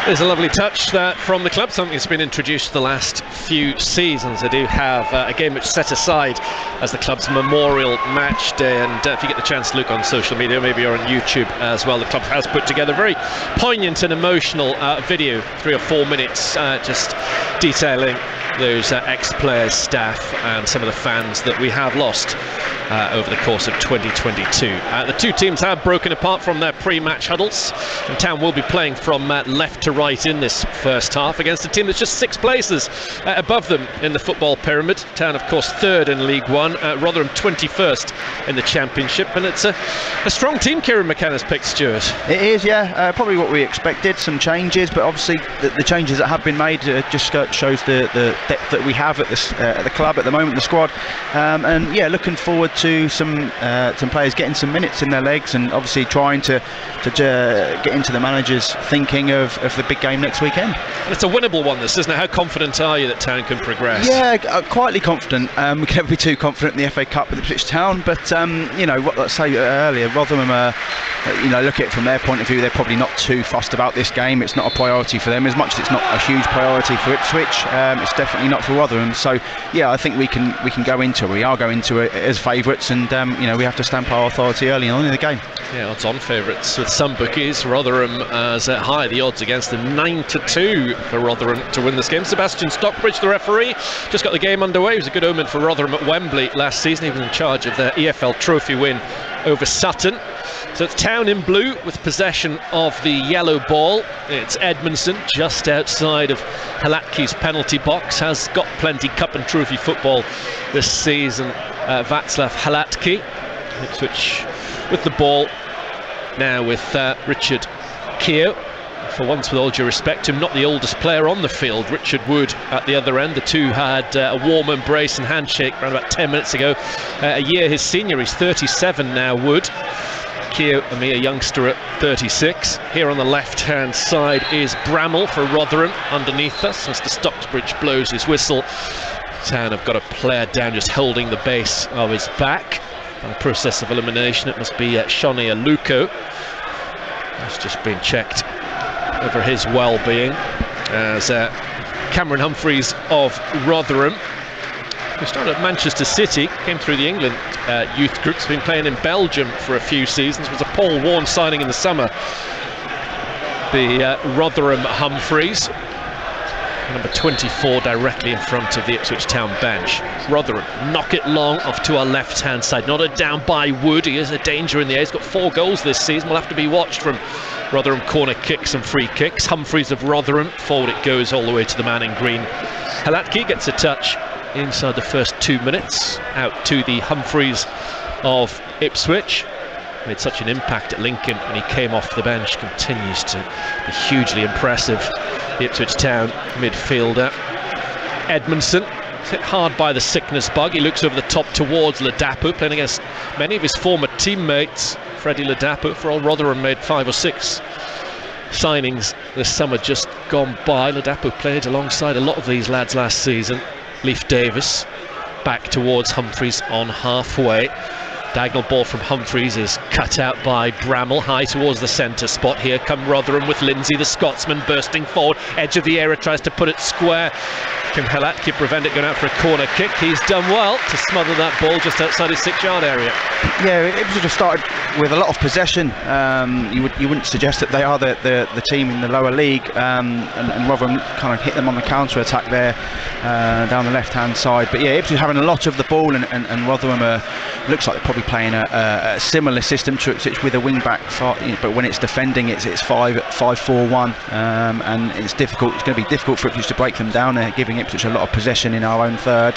There's a lovely touch from the club, something that's been introduced the last few seasons. They do have a game which is set aside as the club's memorial match day, and if you get the chance to look on social media, maybe you're on YouTube as well, the club has put together a very poignant and emotional video, 3 or 4 minutes, just detailing those ex-players, staff and some of the fans that we have lost over the course of 2022. The two teams have broken apart from their pre-match huddles, and Town will be playing from left to right in this first half against a team that's just 6 places above them in the football pyramid. Town, of course, 3rd in League One, Rotherham 21st in the Championship, and it's a strong team Kieran McKenna's picked, Stuart. It is, yeah, probably what we expected, some changes, but obviously the changes that have been made just shows the depth that we have at the club at the moment, the squad, and yeah, looking forward to some players getting some minutes in their legs, and obviously trying to get into the manager's thinking of the big game next weekend. And it's a winnable one, this, isn't it? How confident are you that Town can progress? Yeah, quietly confident. We can never be too confident in the FA Cup with Ipswich Town, but you know what I say earlier, Rotherham, look at it from their point of view, they're probably not too fussed about this game. It's not a priority for them, as much as it's not a huge priority for Ipswich. It's definitely not for Rotherham. So yeah, I think we are going to it as favourites, and we have to stamp our authority early on in the game. Yeah, odds-on favourites with some bookies. Rotherham as high, the odds against them 9-2 for Rotherham to win this game. Sebastian Stockbridge, the referee, just got the game underway. It was a good omen for Rotherham at Wembley last season. He was in charge of their EFL Trophy win over Sutton. So it's Town in blue with possession of the yellow ball. It's Edmondson just outside of Halatki's penalty box. Has got plenty cup and trophy football this season, Václav Halatki. Ipswich with the ball now with Richard Keogh. For once, with all due respect to him, not the oldest player on the field, Richard Wood at the other end. The two had a warm embrace and handshake around about 10 minutes ago. A year his senior, he's 37 now, Wood. Keogh, a mere youngster at 36. Here on the left-hand side is Bramall for Rotherham underneath us. Mr. Stockbridge blows his whistle. Town have got a player down just holding the base of his back. By the process of elimination, it must be Shoni Aluko. That's just been checked over his well-being, as Cameron Humphreys of Rotherham, who started at Manchester City, came through the England youth groups, been playing in Belgium for a few seasons, was a Paul Warne signing in the summer. The Rotherham Humphreys, number 24, directly in front of the Ipswich Town bench. Rotherham knock it long off to our left-hand side, nodded down by Wood. He is a danger in the air. He's got 4 goals this season. Will have to be watched from Rotherham corner kicks and free kicks. Humphreys of Rotherham, forward it goes all the way to the man in green. Halatki gets a touch inside the first 2 minutes, out to the Humphreys of Ipswich. Made such an impact at Lincoln when he came off the bench. Continues to be hugely impressive. The Ipswich Town midfielder Edmondson hit hard by the sickness bug. He looks over the top towards Ladapo, playing against many of his former teammates. Freddie Ladapo, for all Rotherham made 5 or 6 signings this summer just gone by. Ladapo played alongside a lot of these lads last season. Leif Davis back towards Humphreys on halfway. Diagonal ball from Humphreys is cut out by Bramall, high towards the centre spot. Here come Rotherham with Lindsay, the Scotsman, bursting forward. Edge of the area, tries to put it square. Can Halatki prevent it going out for a corner kick? He's done well to smother that ball just outside his 6-yard area. Yeah, it was just started with a lot of possession. You wouldn't suggest that they are the team in the lower league, and Rotherham kind of hit them on the counter attack there down the left hand side. But yeah, Ipswich having a lot of the ball, and Rotherham looks like they're probably playing a similar system to Ipswich with a wing back, but when it's defending it's 5-4-1, and it's difficult. It's going to be difficult for Ipswich to break them down. They're giving Ipswich a lot of possession in our own third.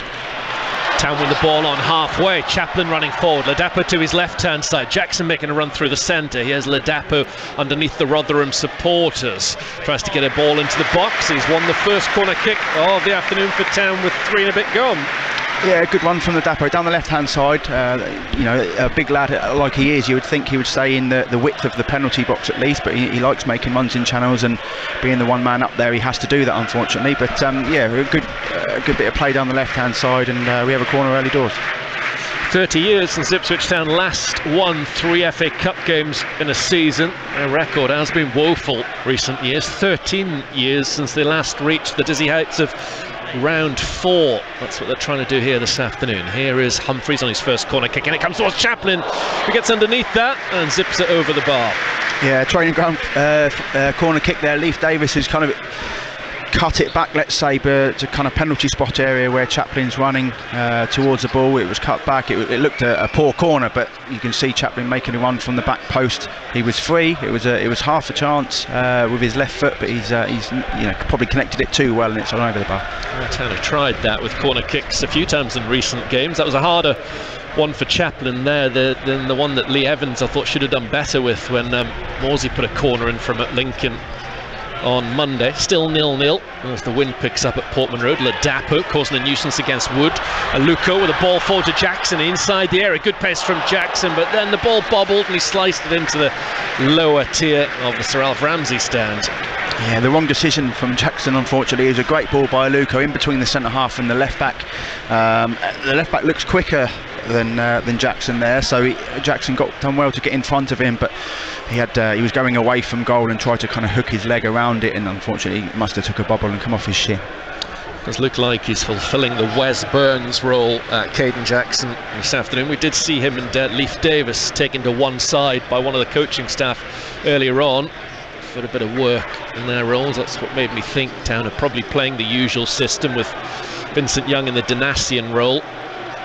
Town with the ball on halfway. Chaplin running forward. Ladapo to his left-hand side. Jackson making a run through the centre. Here's Ladapo underneath the Rotherham supporters. Tries to get a ball into the box. He's won the first corner kick of the afternoon for Town with 3 and a bit gone. Yeah, good run from Ladapo down the left-hand side. A big lad like he is, you would think he would stay in the width of the penalty box at least, but he likes making runs in channels, and being the one man up there, he has to do that, unfortunately. But yeah, a good bit of play down the left-hand side, and we have a corner early doors. 30 years since Ipswich Town last won 3 FA Cup games in a season. Their record has been woeful recent years. 13 years since they last reached the dizzy heights of round 4. That's what they're trying to do here this afternoon. Here is Humphreys on his first corner kick, and it comes towards Chaplin, who gets underneath that and zips it over the bar. Yeah, training ground corner kick there. Leif Davis has kind of cut it back, let's say, but to kind of penalty spot area where Chaplin's running towards the ball. It was cut back. It looked a poor corner, but you can see Chaplin making a run from the back post. He was free. It was half a chance with his left foot, but he's probably connected it too well, and it's on over the bar. Town have tried that with corner kicks a few times in recent games. That was a harder one for Chaplin there than the one that Lee Evans, I thought, should have done better with when Morsey put a corner in from at Lincoln on Monday. Still 0-0 as the wind picks up at Portman Road. Ladapo causing a nuisance against Wood. Aluko with a ball forward to Jackson inside the area. Good pace from Jackson, but then the ball bobbled and he sliced it into the lower tier of the Sir Alf Ramsey stand. Yeah, the wrong decision from Jackson, unfortunately. It was a great ball by Aluko in between the centre half and the left back. The left back looks quicker than Jackson there, so Jackson done well to get in front of him, but he was going away from goal and tried to kind of hook his leg around it, and unfortunately he must have took a bobble and come off his shin. Does look like he's fulfilling the Wes Burns role at Caden Jackson this afternoon. We did see him and Leif Davis taken to one side by one of the coaching staff earlier on for a bit of work in their roles. That's what made me think Town are probably playing the usual system with Vincent Young in the Danassian role,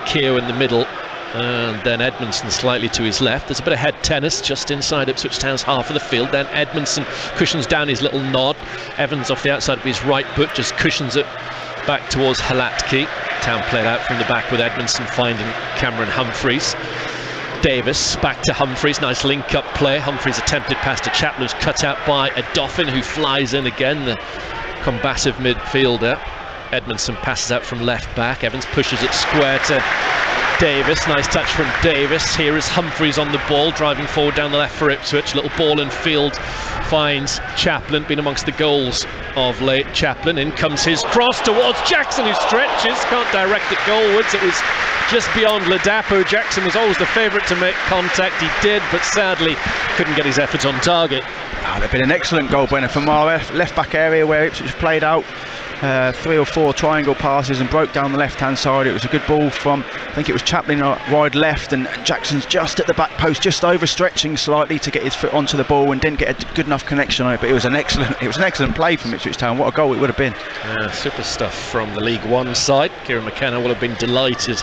Keogh in the middle, and then Edmondson slightly to his left. There's a bit of head tennis just inside Ipswich Town's half of the field. Then Edmondson cushions down his little nod. Evans off the outside of his right foot just cushions it back towards Halatki. Town played out from the back with Edmondson finding Cameron Humphreys. Davis back to Humphreys, nice link-up play. Humphreys attempted pass to Chaplin, who's cut out by a Dauphin, who flies in again, the combative midfielder. Edmondson passes out from left back. Evans pushes it square to Davis. Nice touch from Davis. Here is Humphreys on the ball, driving forward down the left for Ipswich. Little ball in field finds Chaplin, been amongst the goals of late. Chaplin, in comes his cross towards Jackson, who stretches, can't direct it goalwards. It was just beyond Ladapo. Jackson was always the favourite to make contact. He did, but sadly couldn't get his effort on target. That would have been an excellent goal, Brenner, from our left back area where Ipswich played out 3 or 4 triangle passes and broke down the left hand side. It was a good ball from, I think it was Chaplin wide left, and Jackson's just at the back post, just overstretching slightly to get his foot onto the ball and didn't get a good enough connection on it. But it was an excellent play from Ipswich Town. What a goal it would have been. Super stuff from the League One side. Kieran McKenna will have been delighted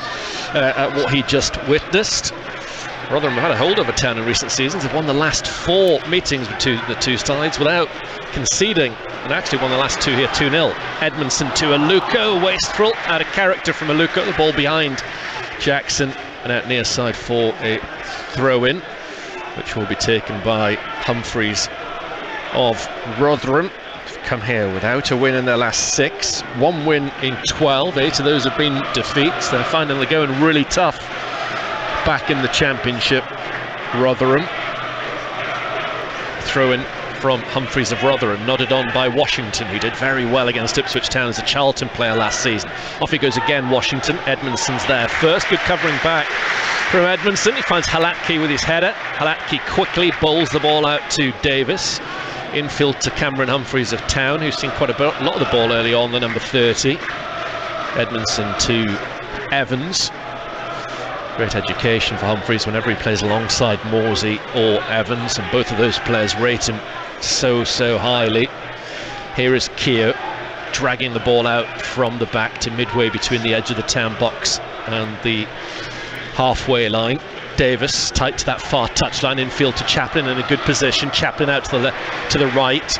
at what he just witnessed. Rotherham have had a hold of a Town in recent seasons. They've won the last 4 meetings between the two sides without conceding, and actually won the last 2 here 2-0. Edmondson to Aluko, wasteful, out of character from Aluko. The ball behind Jackson and out near side for a throw-in, which will be taken by Humphreys of Rotherham. Come here without a win in their last 6, 1 win in 12. 8 of those have been defeats. They're finding they're going really tough back in the Championship. Rotherham. Throw in from Humphreys of Rotherham, nodded on by Washington, who did very well against Ipswich Town as a Charlton player last season. Off he goes again, Washington. Edmondson's there first. Good covering back from Edmondson. He finds Halatki with his header. Halatki quickly bowls the ball out to Davis. Infield to Cameron Humphreys of Town, who's seen quite a lot of the ball early on, the number 30. Edmondson to Evans. Great education for Humphreys whenever he plays alongside Morsey or Evans, and both of those players rate him so highly. Here is Keogh dragging the ball out from the back to midway between the edge of the Town box and the halfway line. Davis tight to that far touchline, infield to Chaplin in a good position. Chaplin out to the right.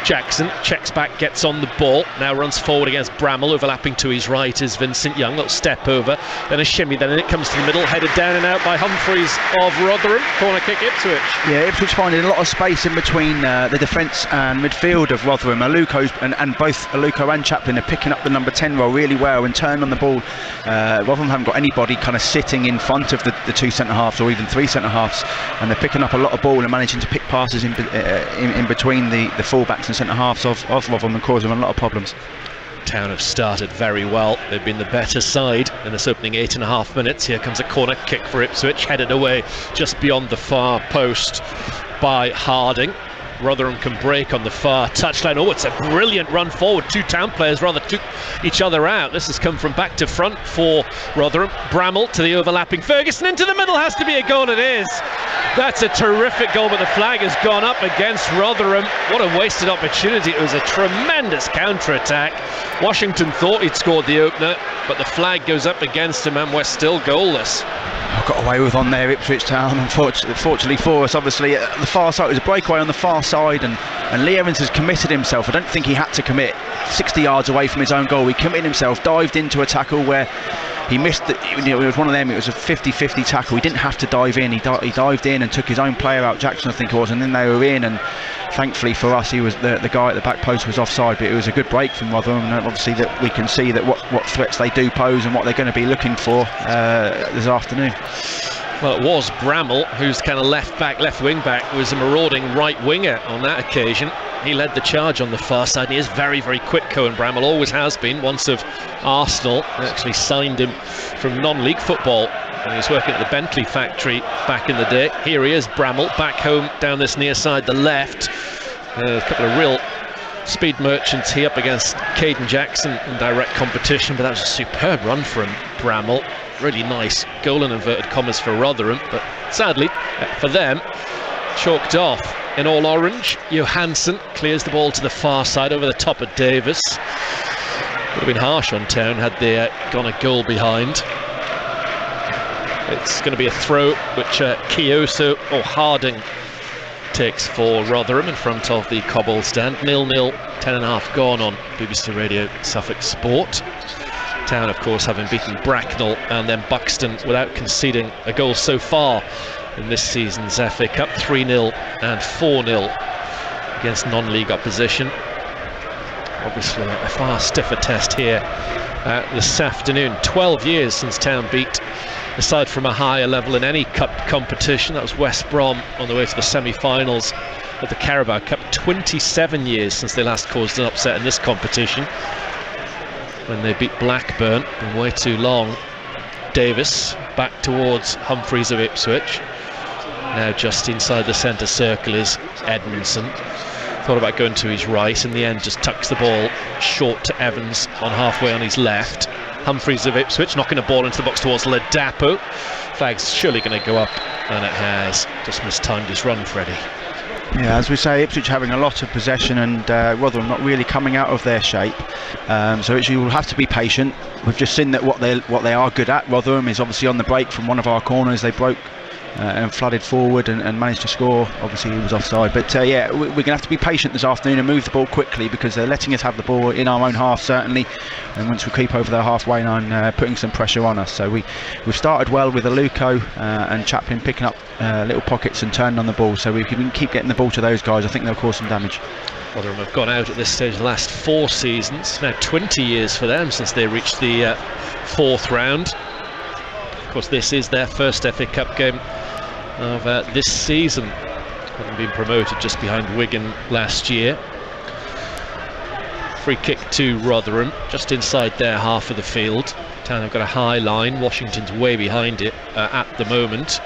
Jackson checks back, gets on the ball, now runs forward against Bramall. Overlapping to his right is Vincent Young. Little step over, then a shimmy, then it comes to the middle, headed down and out by Humphreys of Rotherham. Corner kick Ipswich. Yeah, Ipswich finding a lot of space in between the defence and midfield of Rotherham. Aluko's and both Aluko and Chaplin are picking up the number 10 role really well and turn on the ball. Rotherham haven't got anybody kind of sitting in front of the 2 centre halves or even 3 centre halves, and they're picking up a lot of ball and managing to pick passes in between the full backs and centre halves of Rotherham and causing them a lot of problems. Town have started very well. They've been the better side in this opening 8.5 minutes. Here comes a corner kick for Ipswich, headed away just beyond the far post by Harding. Rotherham can break on the far touchline. Oh, it's a brilliant run forward. Two Town players rather took each other out. This has come from back to front for Rotherham. Bramall to the overlapping Ferguson, into the middle, has to be a goal. It is. That's a terrific goal, but the flag has gone up against Rotherham. What a wasted opportunity. It was a tremendous counter-attack. Washington thought he'd scored the opener, but the flag goes up against him and we're still goalless. Got away with on there, Ipswich Town, unfortunately for us. Obviously at the far side, it was a breakaway on the far side, and Lee Evans has committed himself. I don't think he had to commit. 60 yards away from his own goal, he committed himself, dived into a tackle where he missed it was one of them. It was a 50-50 tackle. He didn't have to dive in. He dived in and took his own player out, Jackson I think it was, and then they were in, and thankfully for us, he was the guy at the back post was offside. But it was a good break from Rotherham, and obviously that we can see that what threats they do pose and what they're going to be looking for this afternoon. Well, it was Bramall, who's kind of left wing back, was a marauding right winger on that occasion. He led the charge on the far side, and he is very, very quick, Cohen Bramall, always has been. Once of Arsenal, actually signed him from non-league football, and he was working at the Bentley factory back in the day. Here he is, Bramall, back home down this near side, the left. A couple of real speed merchants here up against Caden Jackson in direct competition, but that was a superb run from Bramall. Really nice goal in inverted commas for Rotherham, but sadly for them, chalked off in all orange. Johansson clears the ball to the far side over the top of Davis. Would have been harsh on Town had they gone a goal behind. It's going to be a throw which Harding takes for Rotherham in front of the Cobble stand. 0-0, 10.5 gone on BBC Radio Suffolk Sport. Town, of course, having beaten Bracknell and then Buxton without conceding a goal so far in this season's FA Cup. 3-0 and 4-0 against non-league opposition. Obviously a far stiffer test here this afternoon. 12 years since Town beat, aside from a higher level in any cup competition, that was West Brom on the way to the semi-finals of the Carabao Cup. 27 years since they last caused an upset in this competition, when they beat Blackburn. Been way too long. Davis back towards Humphreys of Ipswich. Now just inside the centre circle is Edmondson. Thought about going to his right, in the end just tucks the ball short to Evans on halfway on his left. Humphreys of Ipswich knocking a ball into the box towards Ladapo. Flag's surely going to go up, and it has. Just mistimed his run, Freddie. Yeah, as we say, Ipswich having a lot of possession, and Rotherham not really coming out of their shape. So Ipswich will have to be patient. We've just seen that what they are good at. Rotherham is obviously on the break from one of our corners. They broke and flooded forward and managed to score. Obviously he was offside, but yeah, we're going to have to be patient this afternoon and move the ball quickly, because they're letting us have the ball in our own half certainly, and once we creep over their halfway line, putting some pressure on us. So we've started well with Aluko and Chaplin picking up little pockets and turning on the ball, so we can keep getting the ball to those guys. I think they'll cause some damage. Rotherham have gone out at this stage the last 4 seasons. Now 20 years for them since they reached the 4th round. Of course, this is their first FA Cup game of this season, having been promoted just behind Wigan last year. Free kick to Rotherham, just inside their half of the field. Town have got a high line, Washington's way behind it at the moment.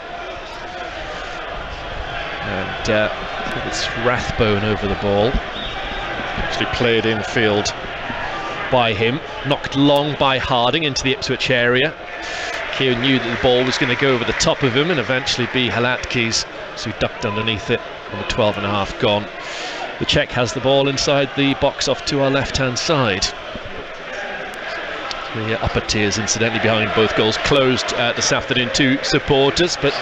And it's Rathbone over the ball. Actually played infield by him, knocked long by Harding into the Ipswich area. Keogh knew that the ball was going to go over the top of him and eventually be Halatki's, so he ducked underneath it on the 12.5 gone. The Czech has the ball inside the box off to our left-hand side. The upper tiers, incidentally, behind both goals closed this afternoon to supporters, but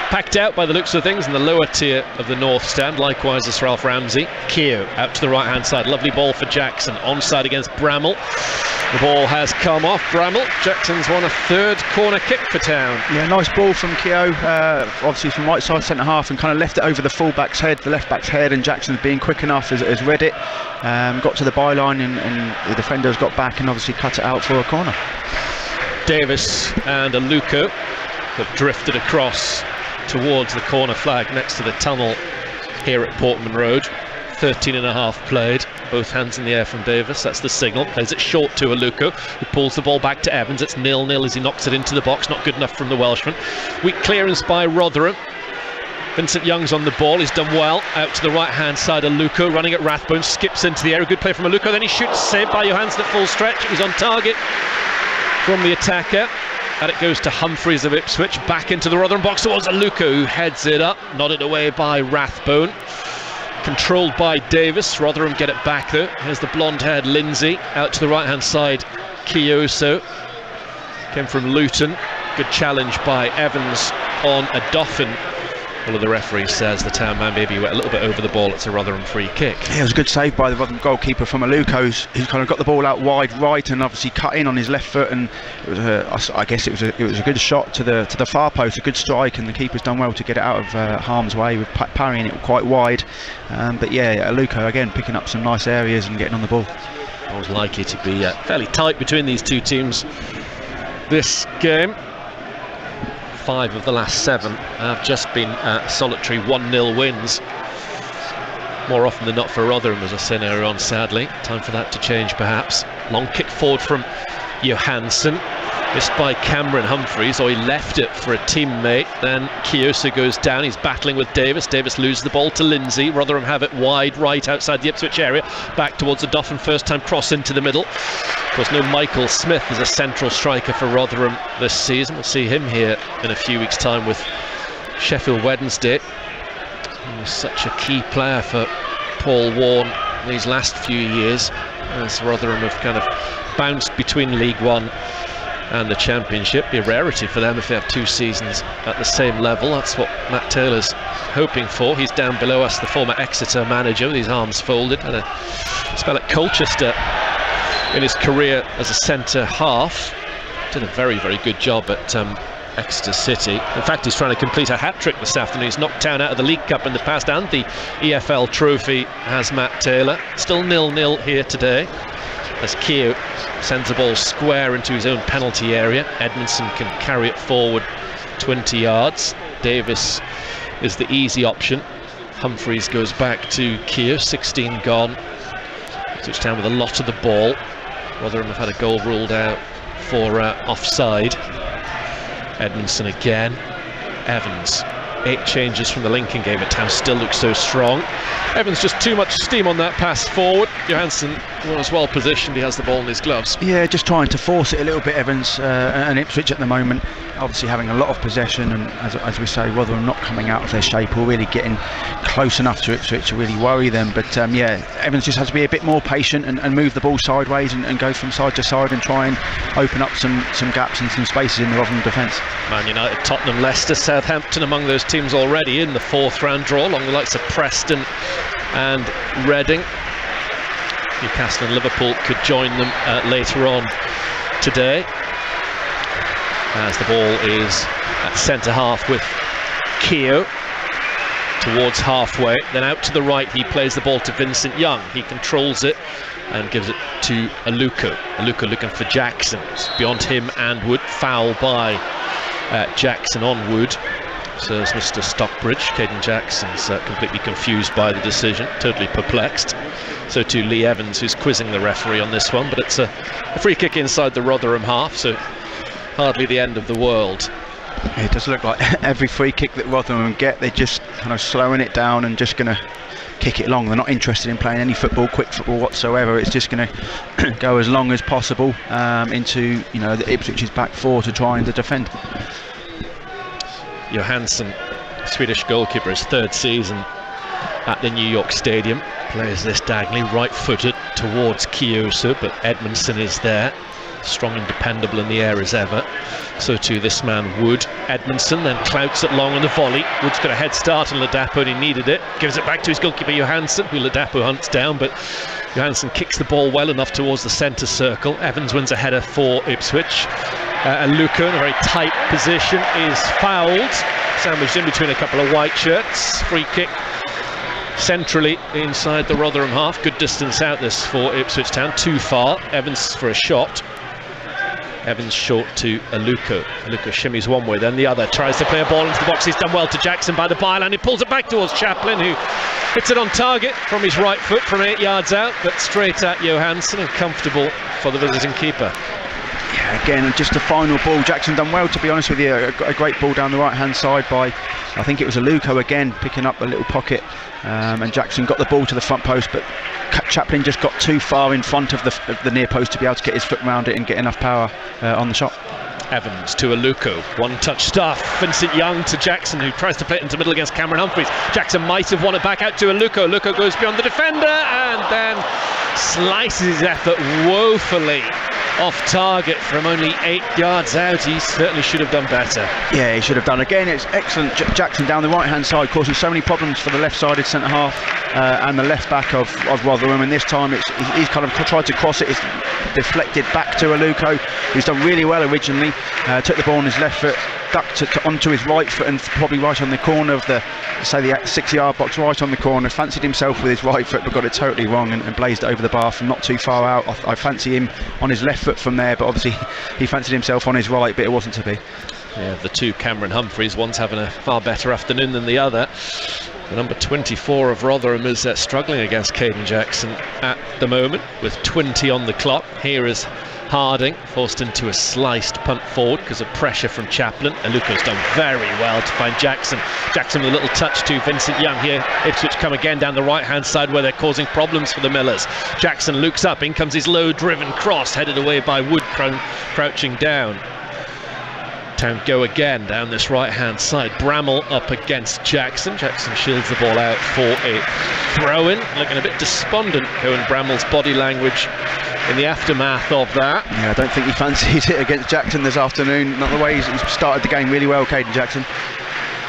packed out by the looks of things in the lower tier of the north stand. Likewise as Ralph Ramsey. Keogh out to the right-hand side. Lovely ball for Jackson. Onside against Bramall. The ball has come off Bramall. Jackson's won a 3rd corner kick for Town. Yeah, nice ball from Keogh, obviously from right side centre half, and kind of left it over the full-back's head, the left-back's head, and Jackson's being quick enough has read it, got to the byline, and the defenders got back and obviously cut it out for a corner. Davis and Aluko have drifted across towards the corner flag next to the tunnel here at Portman Road. 13.5 played. Both hands in the air from Davis, that's the signal. Plays it short to Aluko, who pulls the ball back to Evans. It's 0-0 as he knocks it into the box. Not good enough from the Welshman. Weak clearance by Rotherham. Vincent Young's on the ball, he's done well. Out to the right hand side, Aluko running at Rathbone, skips into the area. Good play from Aluko, then he shoots, saved by Johansson at full stretch. It was on target from the attacker. And it goes to Humphreys of Ipswich, back into the Rotherham box towards Aluko, who heads it up, nodded away by Rathbone. Controlled by Davis. Rotherham get it back though. Here's the blonde-haired Lindsay. Out to the right-hand side, Kioso. Came from Luton. Good challenge by Evans on a Doffin. One of the referees says the town man maybe went a little bit over the ball. It's a Rotherham free kick. Yeah, it was a good save by the Rotherham goalkeeper from Aluko, who's kind of got the ball out wide right and obviously cut in on his left foot, and it was I guess it was a good shot to the far post, a good strike, and the keeper's done well to get it out of harm's way with parrying it quite wide. But yeah, Aluko again picking up some nice areas and getting on the ball. It was likely to be fairly tight between these two teams this game. 5 of the last 7 have just been solitary 1-0 wins. More often than not for Rotherham, as I said earlier on, sadly. Time for that to change perhaps. Long kick forward from Johansson. Missed by Cameron Humphreys, or he left it for a teammate. Then Kioso goes down, he's battling with Davis. Davis loses the ball to Lindsay. Rotherham have it wide right outside the Ipswich area. Back towards the Doffin, first time cross into the middle. Of course, no Michael Smith as a central striker for Rotherham this season. We'll see him here in a few weeks' time with Sheffield Wednesday. He was such a key player for Paul Warne these last few years, as Rotherham have kind of bounced between League One and the Championship. Be a rarity for them if they have 2 seasons at the same level. That's what Matt Taylor's hoping for. He's down below us, the former Exeter manager, with his arms folded. Had a spell at Colchester in his career as a centre half. Did a very, very good job at Exeter City. In fact, he's trying to complete a hat-trick this afternoon. He's knocked Town out of the League Cup in the past and the EFL Trophy, has Matt Taylor. Still 0-0 here today, as Keogh sends the ball square into his own penalty area. Edmondson can carry it forward 20 yards. Davis is the easy option. Humphreys goes back to Keogh, 16 gone. Ipswich Town with a lot of the ball. Rotherham have had a goal ruled out for offside. Edmondson again. Evans. 8 changes from the Lincoln game, but Town still looks so strong. Evans just too much steam on that pass forward. Johansson was well positioned, he has the ball in his gloves. Yeah, just trying to force it a little bit, Evans, and Ipswich at the moment obviously having a lot of possession, and as we say, Rotherham not coming out of their shape or really getting close enough to Ipswich to really worry them. But yeah, Evans just has to be a bit more patient and move the ball sideways and go from side to side and try and open up some gaps and some spaces in the Rotherham defence. Man United, Tottenham, Leicester, Southampton among those teams already in the 4th round draw, along the likes of Preston and Reading. Newcastle and Liverpool could join them later on today, as the ball is at centre half with Keogh towards halfway. Then out to the right, he plays the ball to Vincent Young. He controls it and gives it to Aluko. Aluko looking for Jackson. It's beyond him and Wood. Foul by Jackson on Wood. Says Mr. Stockbridge. Caden Jackson's completely confused by the decision, totally perplexed. So too Lee Evans, who's quizzing the referee on this one, but it's a free kick inside the Rotherham half, so hardly the end of the world. It does look like every free kick that Rotherham get, they're just kind of slowing it down and just going to kick it long. They're not interested in playing any football, quick football whatsoever. It's just going to go as long as possible into the Ipswich's back 4 to try and defend. Johansson, Swedish goalkeeper, his 3rd season at the New York Stadium, plays this diagonally, right-footed towards Kioso, but Edmondson is there, strong and dependable in the air as ever. So too this man Wood. Edmondson then clouts it long on the volley. Wood's got a head start on Ladapo and he needed it. Gives it back to his goalkeeper Johansson, who Ladapo hunts down, but Johansson kicks the ball well enough towards the centre circle. Evans wins a header for Ipswich. Aluko in a very tight position is fouled, sandwiched in between a couple of white shirts. Free kick centrally inside the Rotherham half. Good distance out this for Ipswich Town, too far. Evans for a shot. Evans short to Aluko. Aluko shimmies one way, then the other. Tries to play a ball into the box. He's done well to Jackson by the byline. He pulls it back towards Chaplin, who hits it on target from his right foot from 8 yards out, but straight at Johansson and comfortable for the visiting keeper. Yeah, again, just a final ball. Jackson done well, to be honest with you. A great ball down the right-hand side by, I think it was Aluko again, picking up a little pocket. And Jackson got the ball to the front post, but Chaplin just got too far in front of the near post to be able to get his foot around it and get enough power on the shot. Evans to Aluko, one-touch stuff. Vincent Young to Jackson, who tries to play it into the middle against Cameron Humphreys. Jackson might have won it back out to Aluko. Aluko goes beyond the defender and then slices his effort woefully off target from only 8 yards out. He certainly should have done better. Yeah, he should have done. Again, it's excellent. Jackson down the right-hand side, causing so many problems for the left-sided centre-half and the left-back of Rotherham. And this time he's kind of tried to cross it. It's deflected back to Aluko, who's done really well originally. Took the ball on his left foot, ducked onto his right foot, and probably right on the corner of the 6-yard box, right on the corner. Fancied himself with his right foot, but got it totally wrong and blazed it over the bar from not too far out. I fancy him on his left foot from there, but obviously he fancied himself on his right, but it wasn't to be. Yeah, the two Cameron Humphreys, one's having a far better afternoon than the other. The number 24 of Rotherham is struggling against Caden Jackson at the moment with 20 on the clock. Here is Harding, forced into a sliced punt forward because of pressure from Chaplin. Aluko's done very well to find Jackson. Jackson with a little touch to Vincent Young here. Ipswich come again down the right-hand side where they're causing problems for the Millers. Jackson looks up, in comes his low-driven cross, headed away by Wood, crouching down. Town go again down this right-hand side. Bramall up against Jackson. Jackson shields the ball out for a throw-in. Looking a bit despondent, Cohen Bramall's body language in the aftermath of that. Yeah, I don't think he fancies it against Jackson this afternoon. Not the way he's started the game really well, Caden Jackson.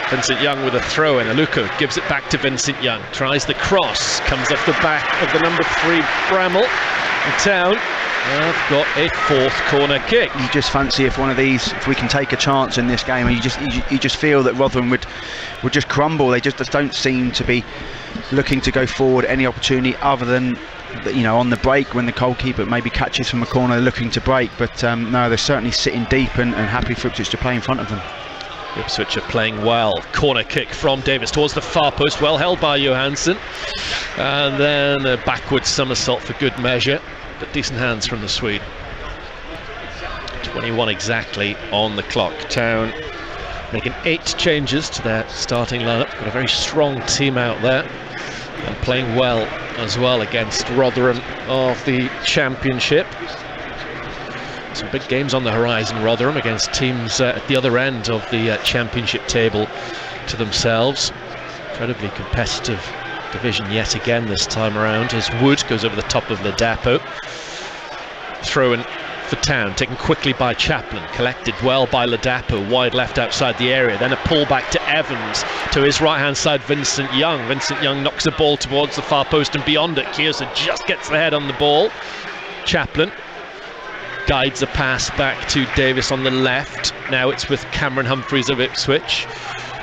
Vincent Young with a throw-in. Aluko gives it back to Vincent Young. Tries the cross. Comes off the back of the number 3 Bramall. And Town have got a 4th corner kick. You just fancy if we can take a chance in this game, and you just feel that Rotherham would just crumble. They just don't seem to be looking to go forward any opportunity other than, you know, on the break when the goalkeeper maybe catches from a corner looking to break. But no, they're certainly sitting deep and happy for Ipswich to play in front of them. Ipswich are playing well. Corner kick from Davis towards the far post, well held by Johansson, and then a backward somersault for good measure, but decent hands from the Swede. 21 exactly on the clock. Town making 8 changes to their starting lineup. Got a very strong team out there and playing well as well against Rotherham of the Championship. Some big games on the horizon, Rotherham, against teams at the other end of the Championship table to themselves. Incredibly competitive division yet again this time around, as Wood goes over the top of Ladapo. Throw-in for Town, taken quickly by Chaplin, collected well by Ladapo, wide left outside the area, then a pull back to Evans, to his right-hand side Vincent Young. Vincent Young knocks the ball towards the far post and beyond it. Kiosa just gets the head on the ball. Chaplin guides a pass back to Davis on the left. Now it's with Cameron Humphreys of Ipswich.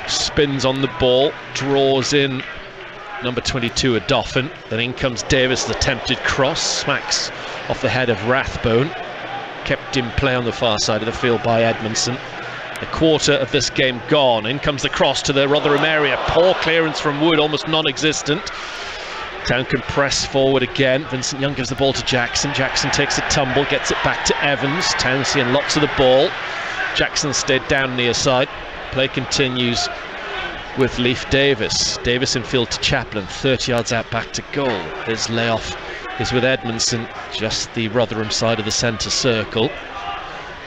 Spins on the ball, draws in number 22, a Dauphin. Then in comes Davis, the attempted cross, smacks off the head of Rathbone. Kept in play on the far side of the field by Edmondson. A quarter of this game gone. In comes the cross to the Rotherham area. Poor clearance from Wood, almost non-existent. Town can press forward again. Vincent Young gives the ball to Jackson. Jackson takes a tumble, gets it back to Evans. Town seeing lots of the ball. Jackson stayed down near side. Play continues with Leif Davis. Davis in field to Chaplin, 30 yards out back to goal. His layoff is with Edmondson, just the Rotherham side of the centre circle.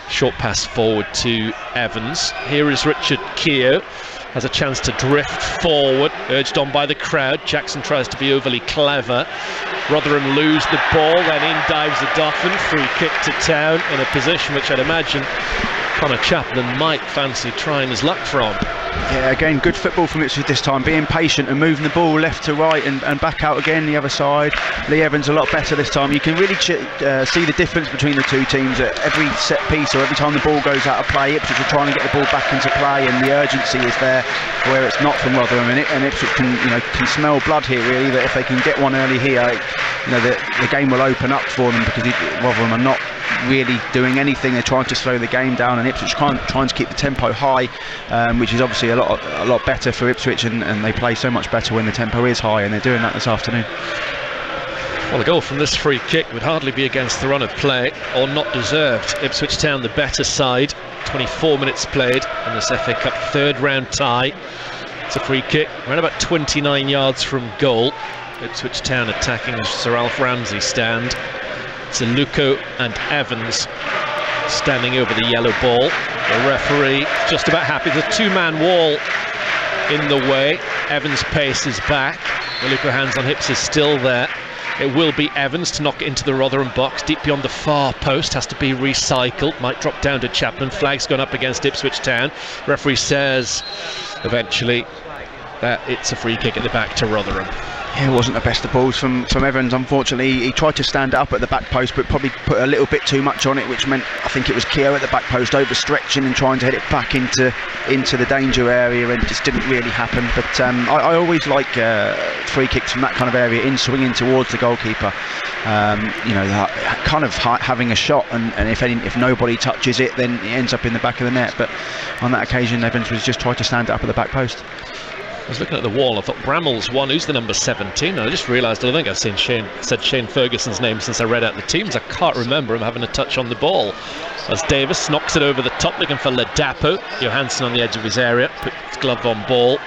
Short pass forward to Evans. Here is Richard Keogh. Has a chance to drift forward, urged on by the crowd. Jackson tries to be overly clever. Rotherham lose the ball, then in dives the Dauphin. Free kick to Town in a position which I'd imagine Connor Chaplin might fancy trying his luck from. Yeah, again, good football from Ipswich this time, being patient and moving the ball left to right and back out again the other side. Lee Evans a lot better this time. You can really see the difference between the two teams at every set piece or every time the ball goes out of play. Ipswich are trying to get the ball back into play, and the urgency is there where it's not from Rotherham, and Ipswich can smell blood here really, that if they can get one early here, the game will open up for them, because Rotherham are not really doing anything. They're trying to slow the game down, and Ipswich trying to keep the tempo high, which is obviously a lot better for Ipswich, and they play so much better when the tempo is high, and they're doing that this afternoon. Well, the goal from this free kick would hardly be against the run of play, or not deserved. Ipswich Town the better side. 24 minutes played in this FA Cup third round tie. It's a free kick around about 29 yards from goal. Ipswich Town attacking as Sir Alf Ramsey stand. It's Luco and Evans standing over the yellow ball. The referee just about happy. There's a two-man wall in the way. Evans paces back. The Luco hands on hips is still there. It will be Evans to knock it into the Rotherham box, deep beyond the far post, has to be recycled, might drop down to Chapman. Flag's gone up against Ipswich Town. Referee says eventually that it's a free kick at the back to Rotherham. Yeah, it wasn't the best of balls from Evans, unfortunately. He tried to stand up at the back post, but probably put a little bit too much on it, which meant I think it was Keogh at the back post overstretching and trying to hit it back into the danger area, and it just didn't really happen. But I always like free kicks from that kind of area, in swinging towards the goalkeeper. Kind of having a shot, and if nobody touches it, then it ends up in the back of the net. But on that occasion, Evans was just trying to stand up at the back post. I was looking at the wall, I thought Bramall's one, who's the number 17, and I just realised, I don't think I've said Shane Ferguson's name since I read out the teams. I can't remember him having a touch on the ball. As Davis knocks it over the top, looking for Ladapo. Johansson on the edge of his area, puts his glove on ball,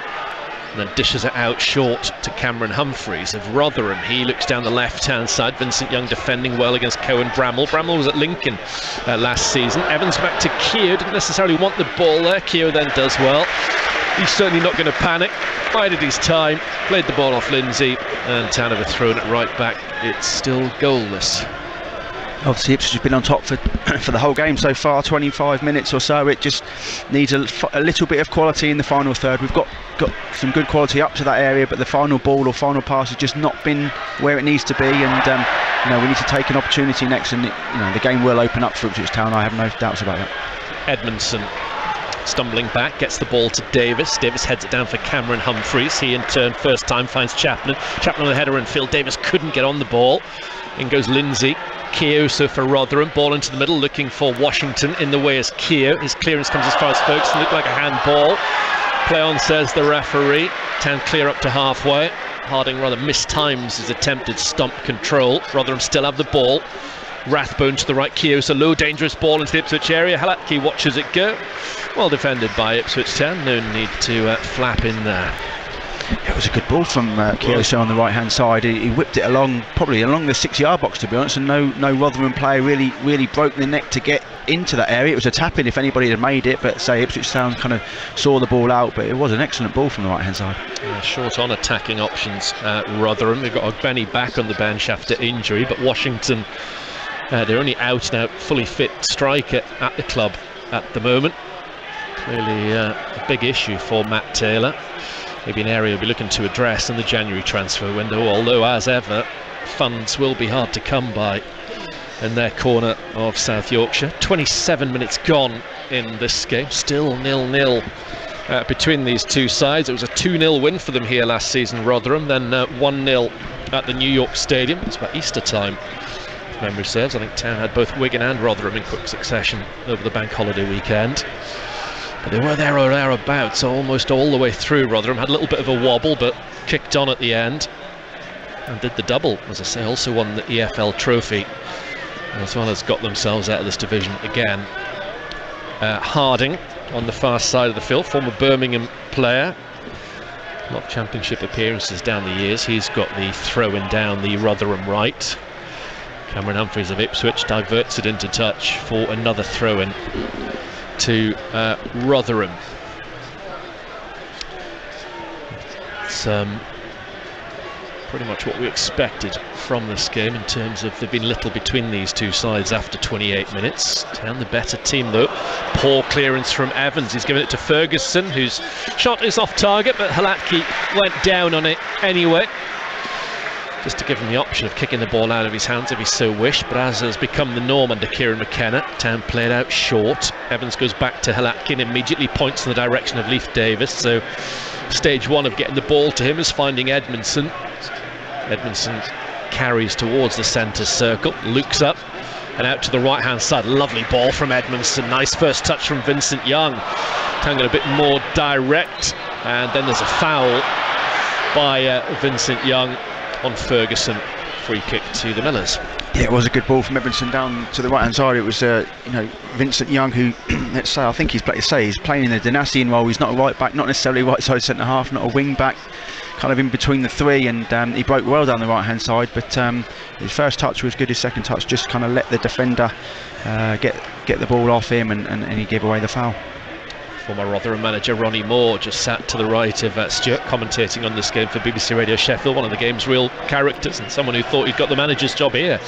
and then dishes it out short to Cameron Humphreys of Rotherham. He looks down the left-hand side. Vincent Young defending well against Cohen Bramall. Bramall was at Lincoln last season. Evans back to Keogh, didn't necessarily want the ball there. Keogh then does well. He's certainly not going to panic. Bided his time, played the ball off Lindsay, and Town have thrown it right back. It's still goalless. Obviously Ipswich has been on top for the whole game so far, 25 minutes or so. It just needs a little bit of quality in the final third. We've got some good quality up to that area, but the final ball or final pass has just not been where it needs to be, and we need to take an opportunity next, and the game will open up for Ipswich Town. I have no doubts about that. Edmondson stumbling back, gets the ball to Davis. Davis heads it down for Cameron Humphreys. He in turn, first time, finds Chapman. Chapman on the header in field. Davis couldn't get on the ball. In goes Lindsay. Keogh for Rotherham. Ball into the middle, looking for Washington. In the way is Keogh. His clearance comes as far as Ferguson. Looked like a handball. Play on, says the referee. Town clear up to halfway. Harding rather mistimes his attempted stump control. Rotherham still have the ball. Rathbone to the right, Keogh, a low dangerous ball into the Ipswich area. Halatki watches it go. Well defended by Ipswich Town, no need to flap in there. It was a good ball from Keogh on the right hand side. He whipped it probably along the 6-yard box, to be honest, and no Rotherham player really broke the neck to get into that area. It was a tap-in if anybody had made it, but Ipswich Town kind of saw the ball out, but it was an excellent ball from the right hand side. Short on attacking options at Rotherham. They've got Ogbeni back on the bench after injury, but Washington, they're only out now, fully fit striker at the club at the moment. Clearly a big issue for Matt Taylor. Maybe an area he'll be looking to address in the January transfer window, although as ever funds will be hard to come by in their corner of South Yorkshire. 27 minutes gone in this game, still 0-0 between these two sides. It was a 2-0 win for them here last season, Rotherham, then 1-0 at the New York Stadium. It's about Easter time, if memory serves. I think Town had both Wigan and Rotherham in quick succession over the bank holiday weekend. But they were there or thereabouts almost all the way through. Rotherham had a little bit of a wobble, but kicked on at the end and did the double, as I say. Also won the EFL trophy, as well as got themselves out of this division again. Harding on the far side of the field, former Birmingham player, a lot of championship appearances down the years. He's got the throw-in down the Rotherham right. Cameron Humphreys of Ipswich diverts it into touch for another throw-in to Rotherham. It's pretty much what we expected from this game in terms of there've been little between these two sides after 28 minutes. Town the better team though. Poor clearance from Evans. He's given it to Ferguson, whose shot is off target, but Halatki went down on it anyway, just to give him the option of kicking the ball out of his hands if he so wished. But as has become the norm under Kieran McKenna, Town played out short. Evans goes back to Halatkin, immediately points in the direction of Leif Davis. So stage one of getting the ball to him is finding Edmondson. Edmondson carries towards the centre circle, looks up, and out to the right hand side. Lovely ball from Edmondson, nice first touch from Vincent Young. Tangled a bit more direct, and then there's a foul by Vincent Young on Ferguson. Free kick to the Millers. Yeah, it was a good ball from Edmondson down to the right hand side. It was Vincent Young, who let's say, I think he's playing in the Danassian role. He's not a right back, not necessarily right side centre half, not a wing back, kind of in between the three, and he broke well down the right hand side, but his first touch was good. His second touch just kind of let the defender get the ball off him, and he gave away the foul. Former Rotherham manager Ronnie Moore just sat to the right of Stuart, commentating on this game for BBC Radio Sheffield, one of the game's real characters, and someone who thought he'd got the manager's job here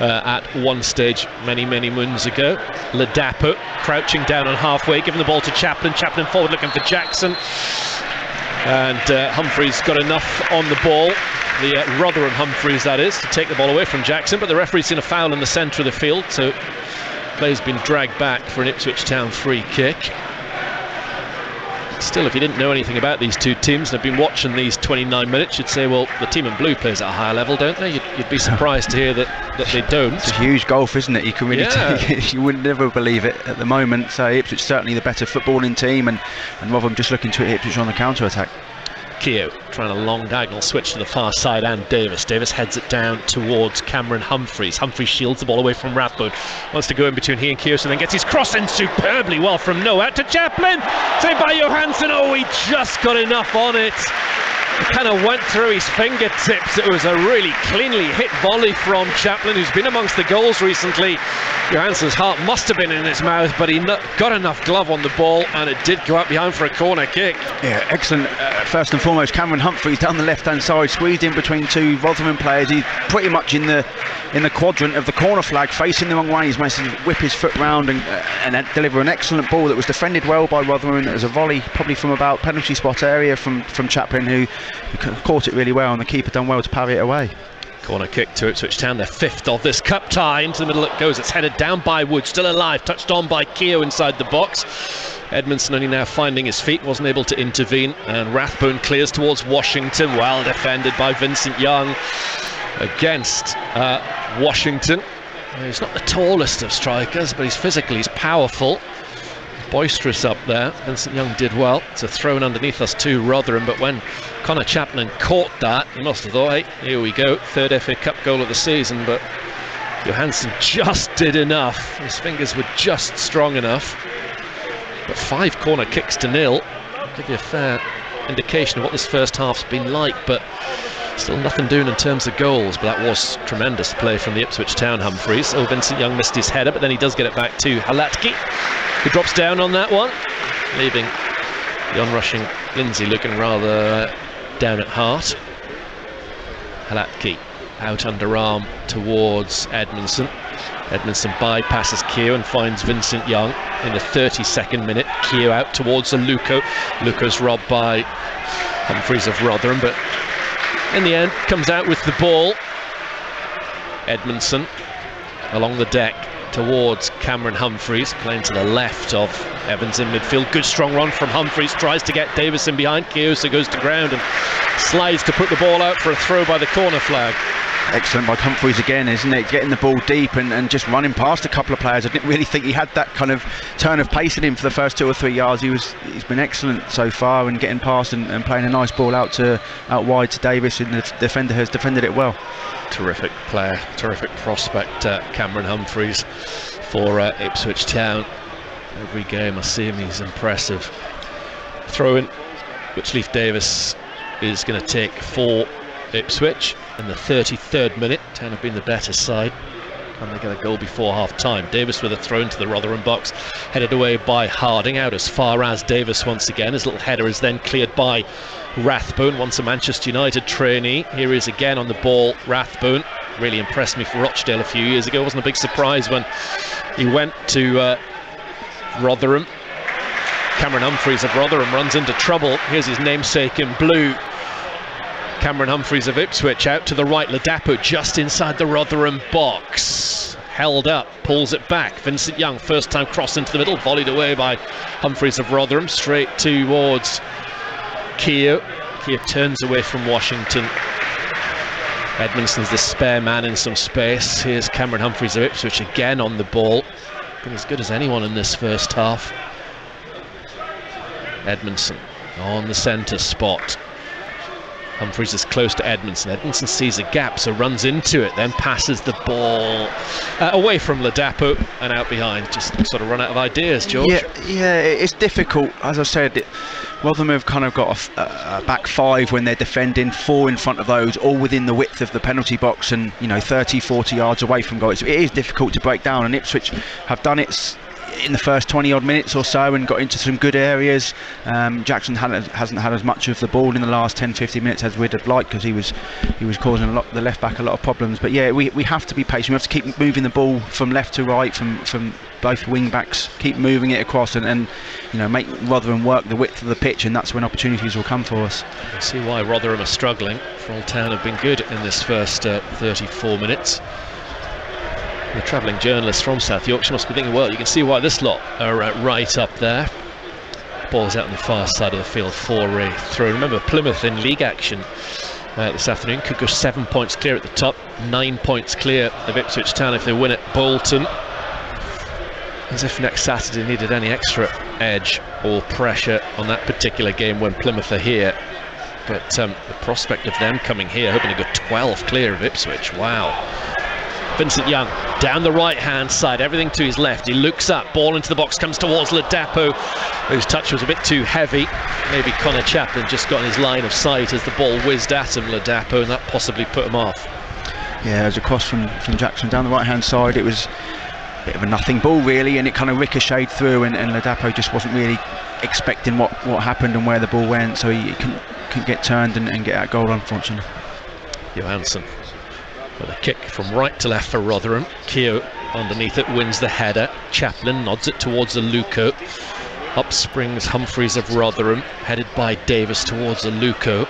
at one stage many moons ago. Ladapo crouching down on halfway, giving the ball to Chaplin. Chaplin forward looking for Jackson, and Humphreys got enough on the ball, the Rotherham Humphreys that is, to take the ball away from Jackson, but the referee's seen a foul in the centre of the field, so play's been dragged back for an Ipswich Town free kick. Still, if you didn't know anything about these two teams and have been watching these 29 minutes, you'd say, well, the team in blue plays at a higher level, don't they? You'd be surprised to hear that they don't. It's a huge gulf, isn't it? You can really you would never believe it at the moment. So Ipswich certainly the better footballing team, and Rotherham just looking to hit Ipswich on the counter-attack. Keogh trying a long diagonal switch to the far side, and Davis heads it down towards Cameron Humphreys. Humphreys shields the ball away from Rathbone, wants to go in between he and Keogh, and then gets his cross in superbly well from No, out to Chaplin, saved by Johansson. Oh, he just got enough on it. It kind of went through his fingertips. It was a really cleanly hit volley from Chaplin, who's been amongst the goals recently. Johansson's heart must have been in his mouth, but he got enough glove on the ball, and it did go out behind for a corner kick. Yeah, excellent. First and foremost, Cameron Humphreys down the left-hand side, squeezed in between two Rotherham players. He's pretty much in the quadrant of the corner flag, facing the wrong way. He's managed to whip his foot round and deliver an excellent ball that was defended well by Rotherham. It was a volley, probably from about penalty spot area from Chaplin, who caught it really well, and the keeper done well to parry it away. Corner kick to Ipswich Town, their fifth of this cup tie. Into the middle it goes, it's headed down by Wood, still alive, touched on by Keogh inside the box. Edmondson only now finding his feet, wasn't able to intervene, and Rathbone clears towards Washington, well defended by Vincent Young against Washington. He's not the tallest of strikers, but he's powerful, boisterous up there. Vincent Young did well to throw in underneath us to Rotherham, but when Connor Chaplin caught that, he must have thought, hey, here we go, third FA Cup goal of the season, but Johansson just did enough. His fingers were just strong enough. But 5 corner kicks to 0. I'll give you a fair indication of what this first half's been like, but still nothing doing in terms of goals. But that was tremendous play from the Ipswich Town Humphreys. Oh, Vincent Young missed his header, but then he does get it back to Halatki, who drops down on that one, leaving the onrushing Lindsay looking rather down at heart. Halatki out underarm towards Edmondson. Edmondson bypasses Keogh and finds Vincent Young in the 32nd minute. Keogh out towards Luco. Luco's robbed by Humphreys of Rotherham, but in the end comes out with the ball. Edmondson along the deck towards Cameron Humphreys, playing to the left of Evans in midfield. Good strong run from Humphreys, tries to get Davison behind. Keogh goes to ground and slides to put the ball out for a throw by the corner flag. Excellent by Humphreys again, isn't it? Getting the ball deep and just running past a couple of players. I didn't really think he had that kind of turn of pace in him for the first 2 or 3 yards. He's been excellent so far, and getting past and playing a nice ball out wide to Davis, and the defender has defended it well. Terrific player, terrific prospect, Cameron Humphreys for Ipswich Town. Every game I see him, he's impressive. Throw in, which Leif Davis is going to take for Ipswich in the 33rd minute. Town have been the better side, and they get a goal before half time. Davis with a throw into the Rotherham box, headed away by Harding, out as far as Davis once again. His little header is then cleared by Rathbone, once a Manchester United trainee. Here he is again on the ball. Rathbone really impressed me for Rochdale a few years ago. It wasn't a big surprise when he went to Rotherham. Cameron Humphreys of Rotherham runs into trouble. Here's his namesake in blue, Cameron Humphreys of Ipswich, out to the right. Ladapo just inside the Rotherham box, held up, pulls it back. Vincent Young, first time cross into the middle, volleyed away by Humphreys of Rotherham, straight towards Keogh. Keogh turns away from Washington. Edmondson's the spare man in some space. Here's Cameron Humphreys of Ipswich again on the ball. Been as good as anyone in this first half. Edmondson on the centre spot. Humphreys is close to Edmondson. Edmondson sees a gap, so runs into it, then passes the ball away from Ladapo and out behind. Just sort of run out of ideas, George. Yeah, it's difficult. As I said, Rotherham have kind of got a back five when they're defending, 4 in front of those, all within the width of the penalty box and 30, 40 yards away from goal. It is difficult to break down, and Ipswich have done it in the first 20 odd minutes or so and got into some good areas. Jackson hasn't had as much of the ball in the last 10-15 minutes as we'd have liked, because he was causing the left back a lot of problems. But yeah, we have to be patient. We have to keep moving the ball from left to right, from both wing backs, keep moving it across and make Rotherham work the width of the pitch, and that's when opportunities will come for us. You see why Rotherham are struggling. All Town have been good in this first 34 minutes. The travelling journalist from South Yorkshire must be thinking, well, you can see why this lot are right up there. Ball's out on the far side of the field for a throw. Remember, Plymouth in league action this afternoon could go 7 points clear at the top, 9 points clear of Ipswich Town if they win at Bolton. As if next Saturday needed any extra edge or pressure on that particular game when Plymouth are here. But the prospect of them coming here, hoping to go 12 clear of Ipswich, wow. Vincent Young down the right hand side, everything to his left. He looks up, ball into the box, comes towards Ladapo, whose touch was a bit too heavy. Maybe Connor Chaplin just got in his line of sight as the ball whizzed at him, Ladapo, and that possibly put him off. Yeah, it was a cross from Jackson down the right hand side. It was a bit of a nothing ball really, and it kind of ricocheted through, and Ladapo just wasn't really expecting what happened and where the ball went, so he couldn't get turned and get that goal, unfortunately. Johansson with a kick from right to left for Rotherham. Keogh underneath it wins the header. Chaplin nods it towards Aluko. Up springs Humphreys of Rotherham, headed by Davis towards Aluko.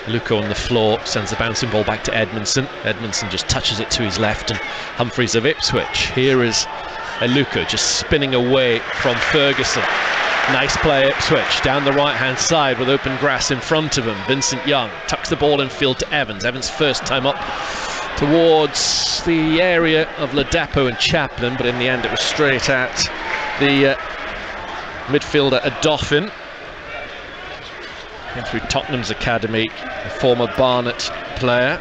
Aluko on the floor sends the bouncing ball back to Edmondson. Edmondson just touches it to his left, and Humphreys of Ipswich. Here is Aluko just spinning away from Ferguson. Nice play, Ipswich down the right hand side with open grass in front of him. Vincent Young tucks the ball infield to Evans. Evans first time up towards the area of Ladapo and Chaplin, but in the end it was straight at the midfielder Adoffin. Came through Tottenham's academy, a former Barnet player.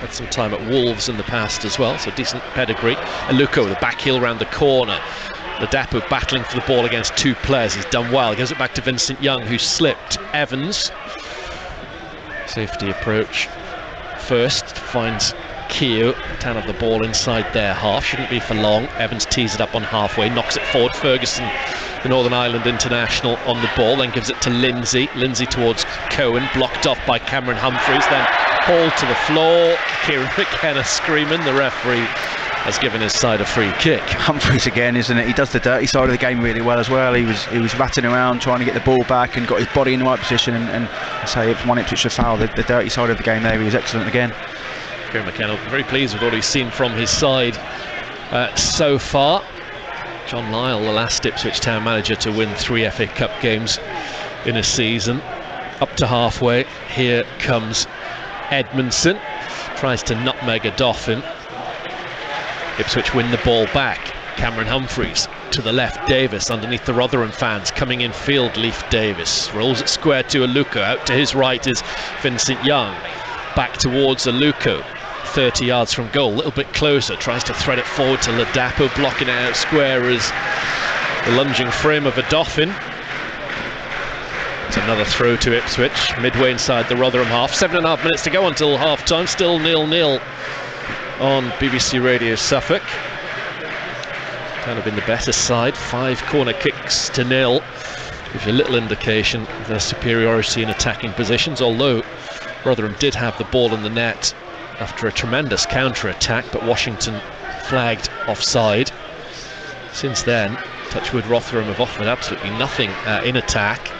Had some time at Wolves in the past as well, so decent pedigree. Aluko with a back heel round the corner. Ladapo battling for the ball against 2 players. He's done well. Gives it back to Vincent Young, who slipped. Evans, safety approach first, finds Keogh. Town of the ball inside their half, shouldn't be for long. Evans tees it up on halfway, knocks it forward. Ferguson, the Northern Ireland international, on the ball, then gives it to Lindsay. Lindsay towards Cohen, blocked off by Cameron Humphreys, then hauled to the floor. Kieran McKenna screaming. The referee has given his side a free kick. Humphreys again, isn't it? He does the dirty side of the game really well as well. He was ratting around trying to get the ball back and got his body in the right position, and say if one Ipswich should foul, the dirty side of the game there, he was excellent again. Kieran McKenna very pleased with what he's seen from his side so far. John Lyall, the last Ipswich Town manager to win 3 FA Cup games in a season. Up to halfway, here comes Edmondson, tries to nutmeg a Dauphin. Ipswich win the ball back. Cameron Humphreys to the left, Davis underneath the Rotherham fans, coming in field, Leif Davis rolls it square to Aluko. Out to his right is Vincent Young, back towards Aluko, 30 yards from goal, a little bit closer, tries to thread it forward to Ladapo, blocking it out square as the lunging frame of a Dauphin. It's another throw to Ipswich, midway inside the Rotherham half. 7.5 minutes to go until half time, still 0-0 on BBC Radio Suffolk. Town have been the better side, 5 corner kicks to 0. Gives you a little indication of their superiority in attacking positions, although Rotherham did have the ball in the net after a tremendous counter-attack, but Washington flagged offside. Since then, Touchwood Rotherham have offered absolutely nothing in attack.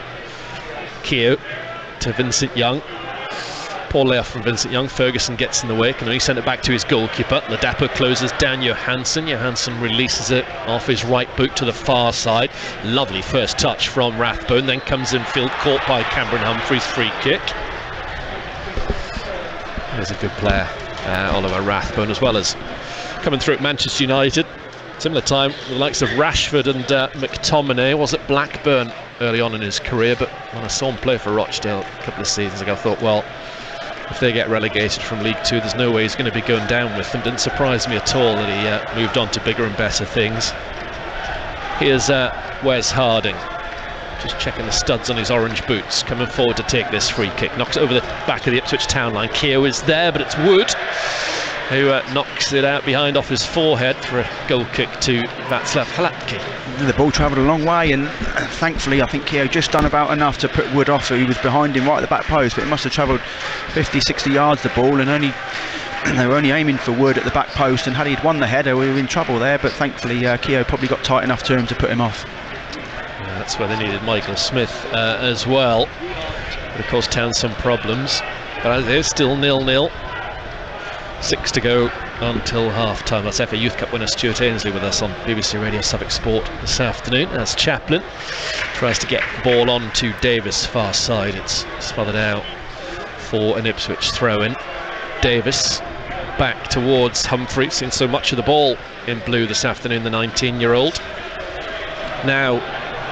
Keogh to Vincent Young. Poor layoff from Vincent Young. Ferguson gets in the way, can only send it back to his goalkeeper. Ladapo closes down Johansson. Johansson releases it off his right boot to the far side. Lovely first touch from Rathbone, then comes in field, caught by Cameron Humphreys. Free kick. He's a good player, Oliver Rathbone, as well as coming through at Manchester United. Similar time, the likes of Rashford and McTominay. Was at Blackburn early on in his career, but when I saw him play for Rochdale a couple of seasons ago, I thought, well, if they get relegated from League Two, there's no way he's going to be going down with them. Didn't surprise me at all that he moved on to bigger and better things. Here's Wes Harding, just checking the studs on his orange boots, coming forward to take this free kick. Knocks it over the back of the Ipswich town line. Keogh is there, but it's Wood who knocks it out behind off his forehead for a goal kick to Václav Halatky. The ball travelled a long way, and thankfully I think Keogh just done about enough to put Wood off. He was behind him right at the back post, but it must have travelled 50-60 yards, the ball, and they were only aiming for Wood at the back post, and had he won the header we were in trouble there, but thankfully Keogh probably got tight enough to him to put him off. Yeah, that's where they needed Michael Smith as well, but of course Town some problems, but it is still 0-0. 6 to go until half time. That's FA Youth Cup winner Stuart Ainsley with us on BBC Radio Suffolk Sport this afternoon as Chaplin tries to get the ball on to Davis far side. It's smothered out for an Ipswich throw-in. Davis back towards Humphrey, seen so much of the ball in blue this afternoon, the 19-year-old. Now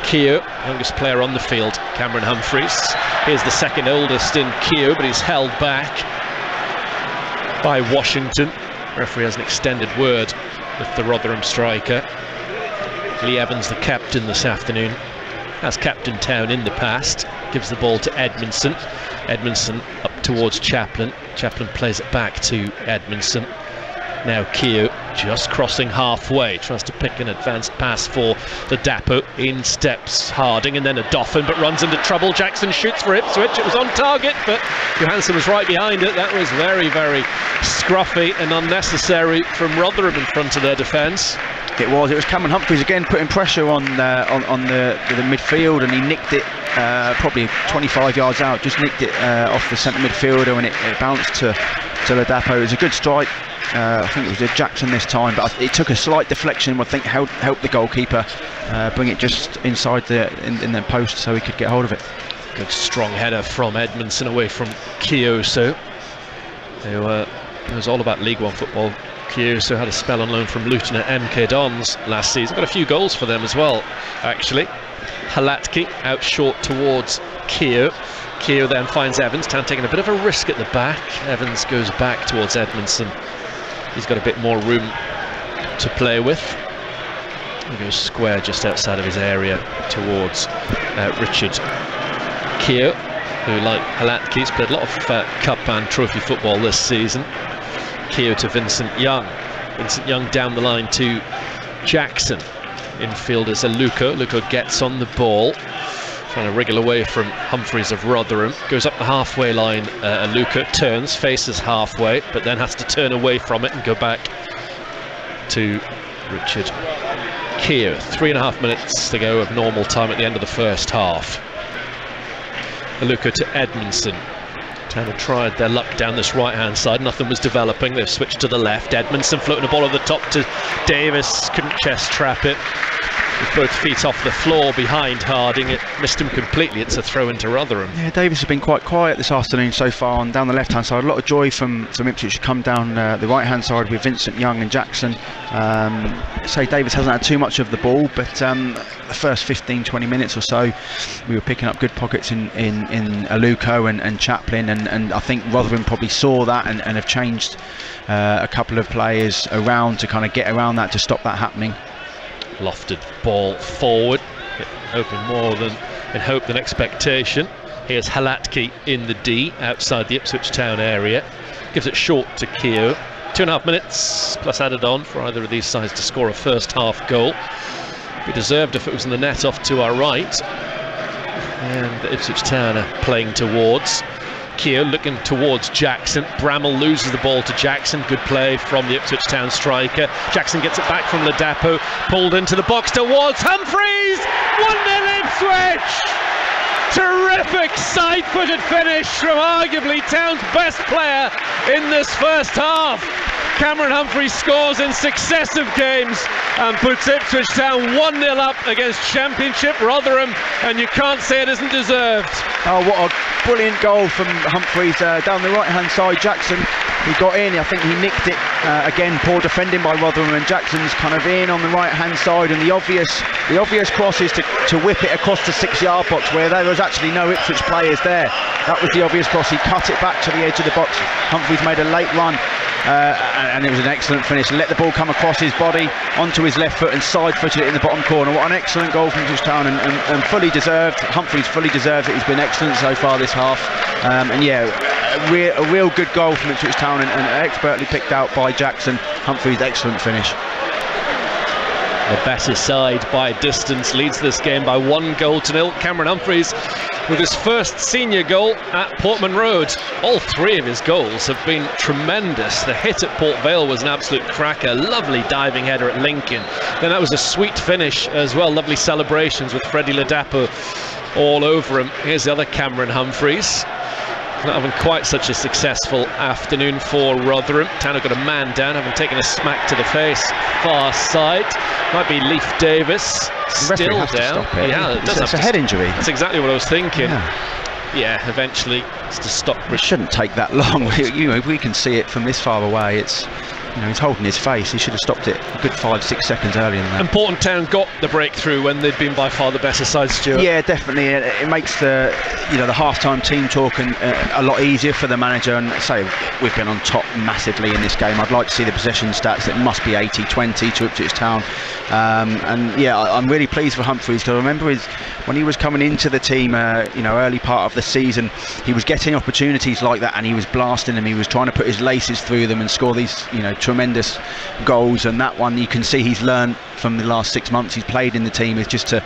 Keogh, youngest player on the field, Cameron Humphreys. Here's the second oldest in Keogh, but he's held back by Washington. Referee has an extended word with the Rotherham striker. Lee Evans, the captain this afternoon, has captained Town in the past. Gives the ball to Edmondson. Edmondson up towards Chaplin. Chaplin plays it back to Edmondson. Now Keogh just crossing halfway, tries to pick an advanced pass for the Dapo. In steps Harding and then a Doffin, but runs into trouble. Jackson shoots for Ipswich. It was on target, but Johansson was right behind it. That was very, very scruffy and unnecessary from Rotherham in front of their defence. It was Cameron Humphreys again putting pressure on the midfield, and he nicked it probably 25 yards out, just nicked it off the centre midfielder, and it bounced to Ladapo. It was a good strike. I think it was Jackson this time, but it took a slight deflection. I think helped the goalkeeper bring it just inside in the post so he could get hold of it. Good strong header from Edmondson away from Keogh. It was all about League One football. Keogh had a spell on loan from Luton at MK Dons last season. Got a few goals for them as well, actually. Halatky out short towards Keogh. Keogh then finds Evans. Town taking a bit of a risk at the back. Evans goes back towards Edmondson. He's got a bit more room to play with. He goes square just outside of his area towards Richard Keogh, who, like Halatky's, played a lot of cup and trophy football this season. Keogh to Vincent Young. Vincent Young down the line to Jackson. Infield is Aluko. Aluko gets on the ball, trying to wriggle away from Humphreys of Rotherham. Goes up the halfway line. Aluko turns, faces halfway, but then has to turn away from it and go back to Richard Keogh. 3.5 minutes to go of normal time at the end of the first half. Aluko to Edmondson. Town had tried their luck down this right-hand side. Nothing was developing. They've switched to the left. Edmondson floating the ball over the top to Davis. Couldn't chest trap it. With both feet off the floor behind Harding. It missed him completely. It's a throw into Rotherham. Yeah, Davis has been quite quiet this afternoon so far on down the left-hand side. A lot of joy from Ipswich to come down the right-hand side with Vincent Young and Jackson. Davis hasn't had too much of the ball, but the first 15-20 minutes or so we were picking up good pockets in Aluko and Chaplin, and I think Rotherham probably saw that and have changed a couple of players around to kind of get around that, to stop that happening. Lofted ball forward, open more than in hope than expectation. Here's Halatky in the D outside the Ipswich town area. Gives it short to Keogh. 2.5 minutes plus added on for either of these sides to score a first half goal. Be deserved if it was in the net off to our right. And the Ipswich Town are playing towards. Keogh looking towards Jackson. Bramall loses the ball to Jackson. Good play from the Ipswich Town striker. Jackson gets it back from Ladapo. Pulled into the box towards Humphreys. 1-0 Ipswich! Terrific side-footed finish from arguably Town's best player in this first half. Cameron Humphreys scores in successive games and puts Ipswich Town 1-0 up against Championship Rotherham, and you can't say it isn't deserved. Oh, what a brilliant goal from Humphreys down the right hand side. Jackson, he got in, I think he nicked it. Again, poor defending by Rotherham, and Jackson's kind of in on the right hand side, and the obvious cross is to whip it across the 6-yard box where there was actually no Ipswich players there. That was the obvious cross. He cut it back to the edge of the box. Humphreys made a late run, and it was an excellent finish. Let the ball come across his body onto his left foot and side-footed it in the bottom corner. What an excellent goal from Ipswich Town, and fully deserved. Humphreys fully deserved it. He's been excellent so far this half, and yeah, a real good goal from Ipswich Town, and expertly picked out by Jackson. Humphreys, excellent finish. The better side by distance leads this game by 1-0. Cameron Humphreys with his first senior goal at Portman Road. All 3 of his goals have been tremendous. The hit at Port Vale was an absolute cracker. Lovely diving header at Lincoln. Then that was a sweet finish as well. Lovely celebrations with Freddie Ladapo all over him. Here's the other Cameron Humphreys. Not having quite such a successful afternoon for Rotherham. Town have got a man down, having taken a smack to the face. Far side. Might be Leif Davis. Still down. Yeah, it's a head injury. That's exactly what I was thinking. Yeah, eventually it's to stop. It shouldn't take that long. We can see it from this far away. It's, he's holding his face. He should have stopped it a good 5-6 seconds earlier than that. Important Town got the breakthrough when they'd been by far the better side, Stuart. Yeah, definitely. It makes the half-time team talk a lot easier for the manager. And say we've been on top massively in this game. I'd like to see the possession stats. It must be 80-20 to Ipswich Town. And yeah, I'm really pleased for Humphreys, because I remember when he was coming into the team, early part of the season, he was getting opportunities like that, and he was blasting them. He was trying to put his laces through them and score these, tremendous goals. And that one, you can see he's learned from the last 6 months he's played in the team, is just to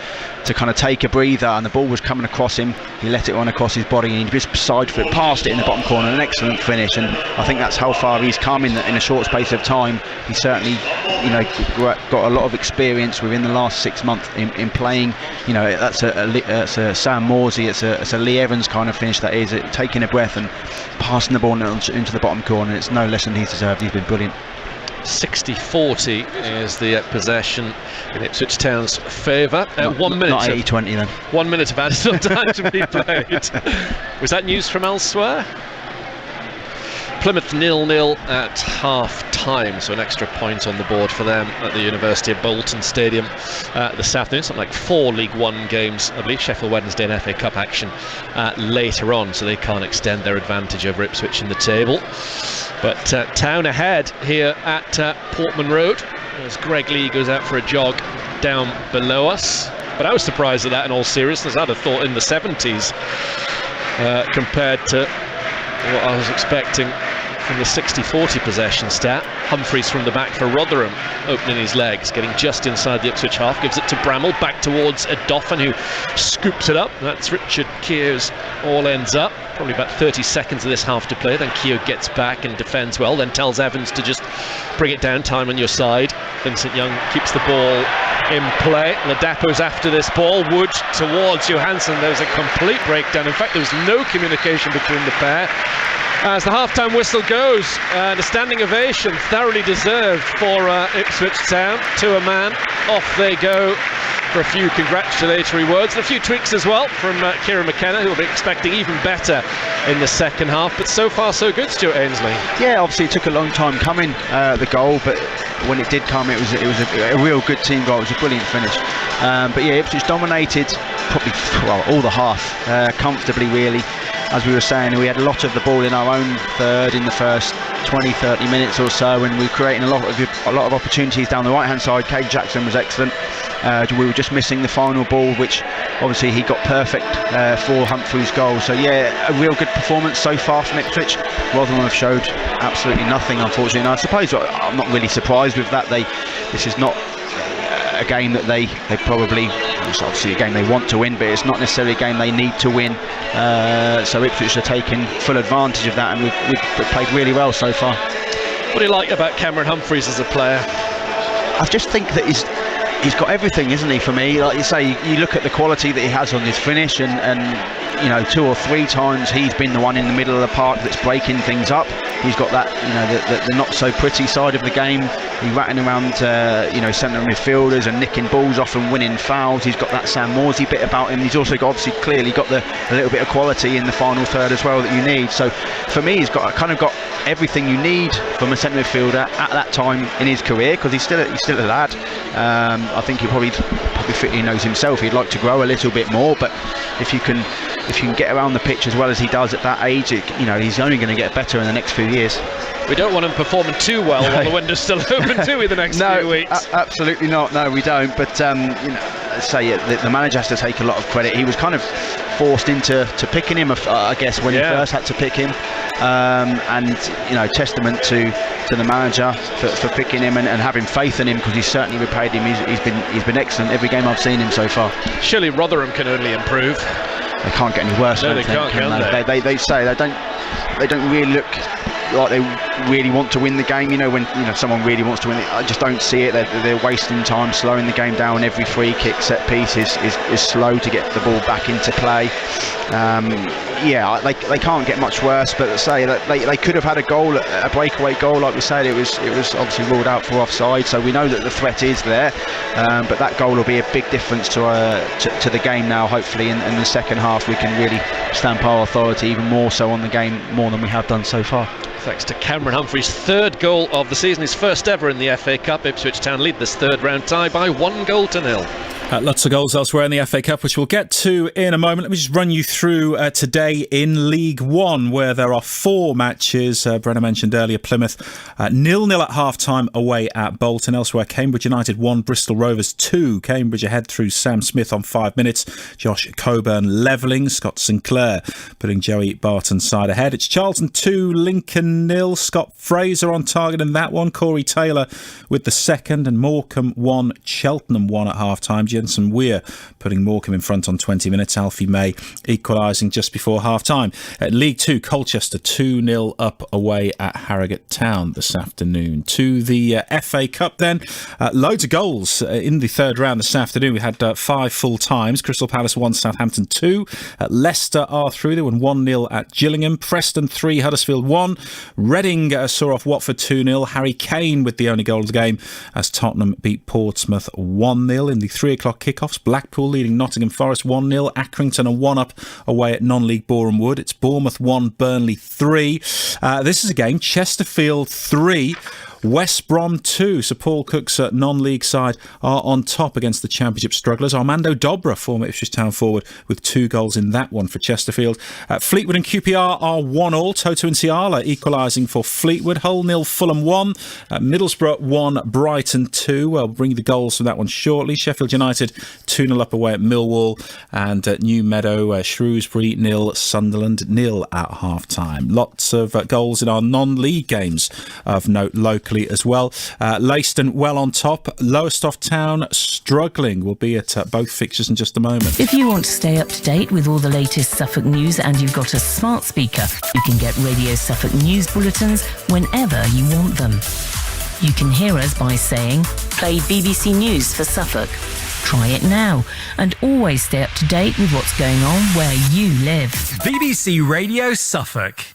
kind of take a breather, and the ball was coming across him. He let it run across his body, and he just side-foot past it in the bottom corner. An excellent finish, and I think that's how far he's come in a short space of time. He certainly, got a lot of experience within the last 6 months in playing. That's a Sam Morsey, it's a Lee Evans kind of finish. That is, taking a breath and passing the ball into the bottom corner. It's no less than he's deserved. He's been brilliant. 60-40 is the possession in Ipswich Town's favour. 1 minute. Not 80-20 then. 1 minute of additional time to be played. Was that news from elsewhere? Plymouth 0-0 at half-time, so an extra point on the board for them at the University of Bolton Stadium this afternoon. Something like 4 League One games, I believe, Sheffield Wednesday and FA Cup action later on, so they can't extend their advantage over Ipswich in the table. But Town ahead here at Portman Road as Greg Lee goes out for a jog down below us. But I was surprised at that, in all seriousness. I'd have thought in the 70s compared to what I was expecting from the 60-40 possession stat. Humphreys from the back for Rotherham, opening his legs, getting just inside the Ipswich half, gives it to Bramall, back towards Doffin, who scoops it up. That's Richard Keogh's all ends up. Probably about 30 seconds of this half to play. Then Keogh gets back and defends well, then tells Evans to just bring it down, time on your side. Vincent Young keeps the ball in play. Ladapo's after this ball. Wood towards Johansson. There was a complete breakdown. In fact, there was no communication between the pair. As the half-time whistle goes, and a standing ovation, thoroughly deserved for Ipswich Town. To a man, off they go for a few congratulatory words and a few tweaks as well from Kieran McKenna, who will be expecting even better in the second half. But so far so good, Stuart Ainsley. Yeah, obviously it took a long time coming, the goal, but when it did come, it was a real good team goal. It was a brilliant finish. But yeah, Ipswich dominated probably all the half comfortably, really. As we were saying, we had a lot of the ball in our own third in the first 20-30 minutes or so, and we were creating a lot of opportunities down the right hand side. Cade Jackson was excellent. We were just missing the final ball, which obviously he got perfect for Humphreys' goal. So yeah, a real good performance so far from Ipswich. Rotherham have showed absolutely nothing, unfortunately. And I suppose I'm not really surprised with that. This is not a game that they probably, it's obviously a game they want to win, but it's not necessarily a game they need to win. So Ipswich are taking full advantage of that, and we've played really well so far. What do you like about Cameron Humphreys as a player? I just think that he's got everything, isn't he, for me? Like you say, you look at the quality that he has on his finish, and 2 or 3 times he's been the one in the middle of the park that's breaking things up. He's got that, the not so pretty side of the game. He's ratting around, centre midfielders and nicking balls off and winning fouls. He's got that Sam Morsey bit about him. He's also obviously clearly got a little bit of quality in the final third as well that you need. So for me, he's got everything you need from a centre midfielder at that time in his career, because he's still a lad. I think he probably knows himself he'd like to grow a little bit more, but if you can get around the pitch as well as he does at that age, he's only going to get better in the next few years. We don't want him performing too well while the window's still open, do we, the next few weeks? Absolutely not. No, we don't. But the manager has to take a lot of credit. He was kind of forced into picking him, I guess, when he first had to pick him. Testament to the manager for picking him and having faith in him, because he's certainly repaid him. He's been excellent every game I've seen him so far. Surely Rotherham can only improve. They can't get any worse. No, they can't, can they? They say they don't really look like they really want to win the game. When someone really wants to win it, I just don't see it. They're wasting time, slowing the game down. Every free kick, set piece is slow to get the ball back into play. They can't get much worse. But say that they could have had a breakaway goal, like we said. It was obviously ruled out for offside. So we know that the threat is there. But that goal will be a big difference to the game now. Hopefully in the second half we can really stamp our authority even more so on the game, more than we have done so far. Thanks to Cameron Humphrey's third goal of the season, his first ever in the FA Cup. Ipswich Town lead this third round tie by 1-0. Lots of goals elsewhere in the FA Cup, which we'll get to in a moment. Let me just run you through today in League One, where there are 4 matches. Brenna mentioned earlier Plymouth 0-0 at half-time away at Bolton. Elsewhere, Cambridge United 1, Bristol Rovers 2. Cambridge ahead through Sam Smith on 5 minutes. Josh Coburn levelling. Scott Sinclair putting Joey Barton's side ahead. It's Charlton 2, Lincoln 0. Scott Fraser on target in that one. Corey Taylor with the second. And Morecambe 1, Cheltenham 1 at half-time. Jensen Weir putting Morecambe in front on 20 minutes. Alfie May equalising just before half-time. At League 2, Colchester 2-0 up away at Harrogate Town this afternoon. To the FA Cup then, loads of goals in the third round this afternoon. We had 5 full times. Crystal Palace 1, Southampton 2. Leicester are through. They won 1-0 at Gillingham. Preston 3, Huddersfield 1. Reading saw off Watford 2-0. Harry Kane with the only goal of the game as Tottenham beat Portsmouth 1-0. In the 3 o'clock kickoffs, Blackpool leading Nottingham Forest 1-0. Accrington are 1-up away at non-league Boreham Wood. It's Bournemouth 1, Burnley 3. This is a game. Chesterfield 3, West Brom 2. So Paul Cook's non-league side are on top against the Championship strugglers. Armando Dobra, former Ipswich Town forward, with 2 goals in that one for Chesterfield. Fleetwood and QPR are 1-1. Toto and Ciala equalising for Fleetwood. Hull 0, Fulham 1. Middlesbrough 1, Brighton 2. I'll bring you the goals from that one shortly. Sheffield United 2-0 up away at Millwall. And New Meadow, Shrewsbury 0, Sunderland 0 at half-time. Lots of goals in our non-league games of note locally as well. Leiston well on top. Lowestoft Town struggling. We'll be at both fixtures in just a moment. If you want to stay up to date with all the latest Suffolk news and you've got a smart speaker, you can get Radio Suffolk news bulletins whenever you want them. You can hear us by saying, play BBC News for Suffolk. Try it now and always stay up to date with what's going on where you live. BBC Radio Suffolk.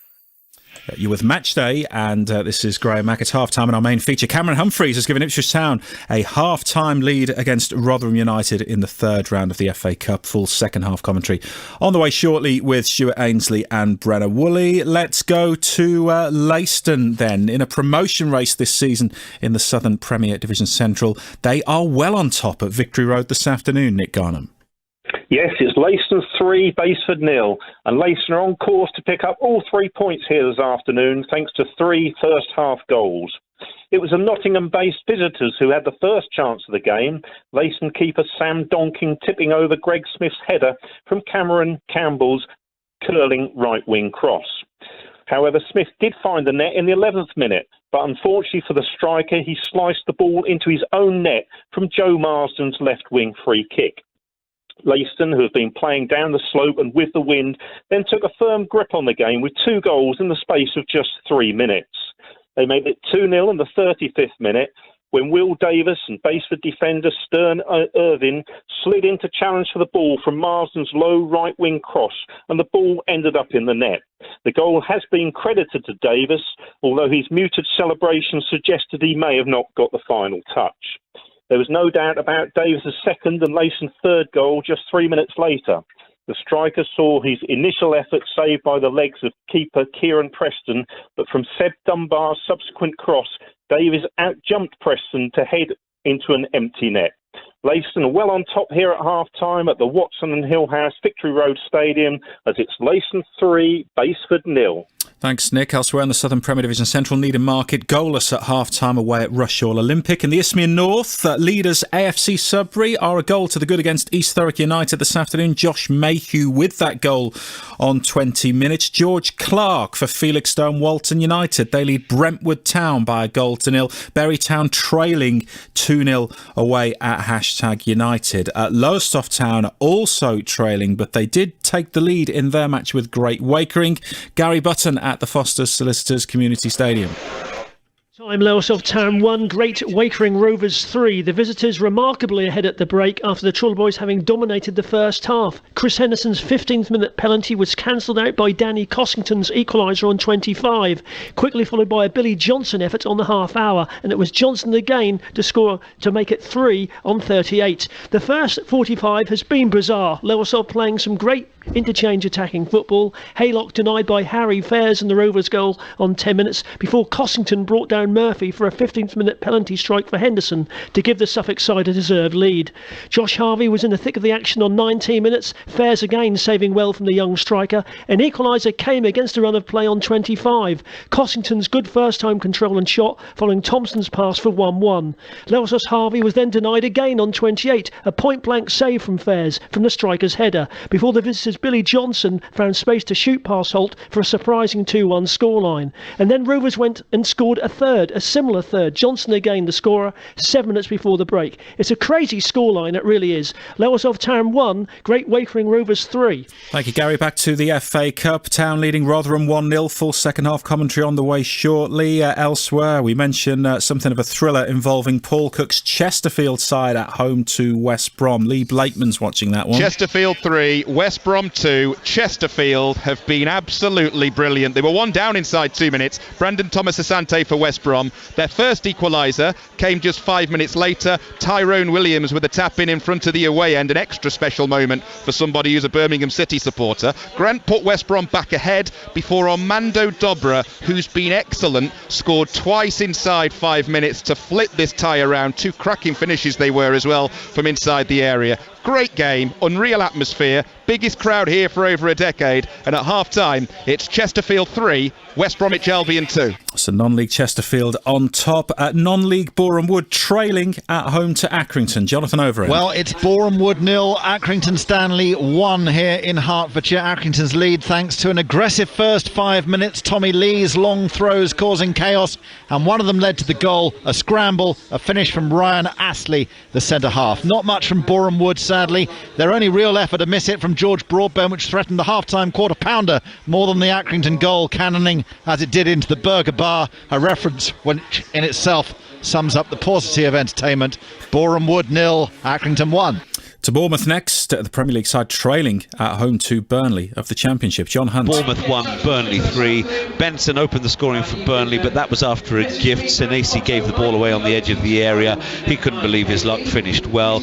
You're with Matchday, and this is Graham Mack at half-time, and our main feature. Cameron Humphreys has given Ipswich Town a half-time lead against Rotherham United in the third round of the FA Cup. Full second-half commentary on the way shortly with Stuart Ainsley and Brenna Woolley. Let's go to Leiston then. In a promotion race this season in the Southern Premier Division Central, they are well on top at Victory Road this afternoon, Nick Garnham. Yes, it's Leiston 3, Basford 0, and Leiston are on course to pick up all 3 points here this afternoon thanks to 3 first-half goals. It was the Nottingham-based visitors who had the first chance of the game, Leiston keeper Sam Donkin tipping over Greg Smith's header from Cameron Campbell's curling right-wing cross. However, Smith did find the net in the 11th minute, but unfortunately for the striker, he sliced the ball into his own net from Joe Marsden's left-wing free kick. Leiston, who have been playing down the slope and with the wind, then took a firm grip on the game with 2 goals in the space of just 3 minutes. They made it 2-0 in the 35th minute, when Will Davis and Baseford defender Stern Irvin slid in to challenge for the ball from Marsden's low right-wing cross, and the ball ended up in the net. The goal has been credited to Davis, although his muted celebration suggested he may have not got the final touch. There was no doubt about Davis' second and Leyson's third goal just 3 minutes later. The striker saw his initial effort saved by the legs of keeper Kieran Preston, but from Seb Dunbar's subsequent cross, Davis out-jumped Preston to head into an empty net. Leyston are well on top here at half-time at the Watson and Hillhouse Victory Road Stadium as it's Leyston 3, Baseford 0. Thanks, Nick. Elsewhere in the Southern Premier Division, Central Needham Market goalless at half-time away at Rushall Olympic. In the Isthmian North, leaders AFC Sudbury are a goal to the good against East Thurrock United this afternoon. Josh Mayhew with that goal on 20 minutes. George Clark for Felixstowe Walton United. They lead Brentwood Town by a goal to nil. Bury Town trailing 2-0 away at #United. Lowestoft Town also trailing, but they did take the lead in their match with Great Wakering. Gary Button at the Foster's Solicitors Community Stadium. Time Lowestoft Town 1, Great Wakering Rovers 3. The visitors remarkably ahead at the break after the Troll Boys having dominated the first half. Chris Henderson's 15th minute penalty was cancelled out by Danny Cossington's equaliser on 25, quickly followed by a Billy Johnson effort on the half hour, and it was Johnson again to score to make it 3 on 38. The first 45 has been bizarre. Lowestoft playing some great interchange attacking football. Haylock denied by Harry Fairs in the Rovers goal on 10 minutes before Cossington brought down Murphy for a 15th minute penalty strike for Henderson to give the Suffolk side a deserved lead. Josh Harvey was in the thick of the action on 19 minutes. Fairs again saving well from the young striker. An equaliser came against a run of play on 25. Cossington's good first time control and shot following Thompson's pass for 1-1. Lowestoft's Harvey was then denied again on 28. A point blank save from Fairs from the striker's header before the visitors' Billy Johnson found space to shoot past Holt for a surprising 2-1 scoreline. And then Rovers went and scored a similar third. Johnson again the scorer 7 minutes before the break. It's a crazy scoreline, it really is. Lowestoft Town 1, Great Wakering Rovers 3. Thank you, Gary. Back to the FA Cup. Town leading Rotherham 1-0. Full second half commentary on the way shortly. Elsewhere, we mentioned something of a thriller involving Paul Cook's Chesterfield side at home to West Brom. Lee Blakeman's watching that one. Chesterfield 3, West Brom 2. Chesterfield have been absolutely brilliant. They were 1 down inside 2 minutes. Brandon Thomas Asante for West Brom. Their first equaliser came just 5 minutes later. Tyrone Williams with a tap in front of the away end. An extra special moment for somebody who's a Birmingham City supporter. Grant put West Brom back ahead before Armando Dobra, who's been excellent, scored twice inside 5 minutes to flip this tie around. 2 cracking finishes they were as well from inside the area. Great game, unreal atmosphere, biggest crowd here for over a decade, and at half-time it's Chesterfield 3, West Bromwich Albion 2. So non-league Chesterfield on top. Non-league Boreham Wood trailing at home to Accrington. Jonathan Overend. Well, it's Boreham Wood 0, Accrington Stanley 1 here in Hertfordshire. Accrington's lead thanks to an aggressive first 5 minutes. Tommy Lee's long throws causing chaos, and one of them led to the goal, a scramble, a finish from Ryan Astley, the centre-half. Not much from Boreham Wood, sadly. Their only real effort to miss it from George Broadbent, which threatened the half-time quarter-pounder more than the Accrington goal, cannoning as it did into the Burger Bar, a reference which in itself sums up the paucity of entertainment. Boreham Wood 0, Accrington 1. To Bournemouth next, the Premier League side trailing at home to Burnley of the Championship. John Hunt. Bournemouth 1, Burnley 3. Benson opened the scoring for Burnley, but that was after a gift. Senesi gave the ball away on the edge of the area. He couldn't believe his luck, finished well.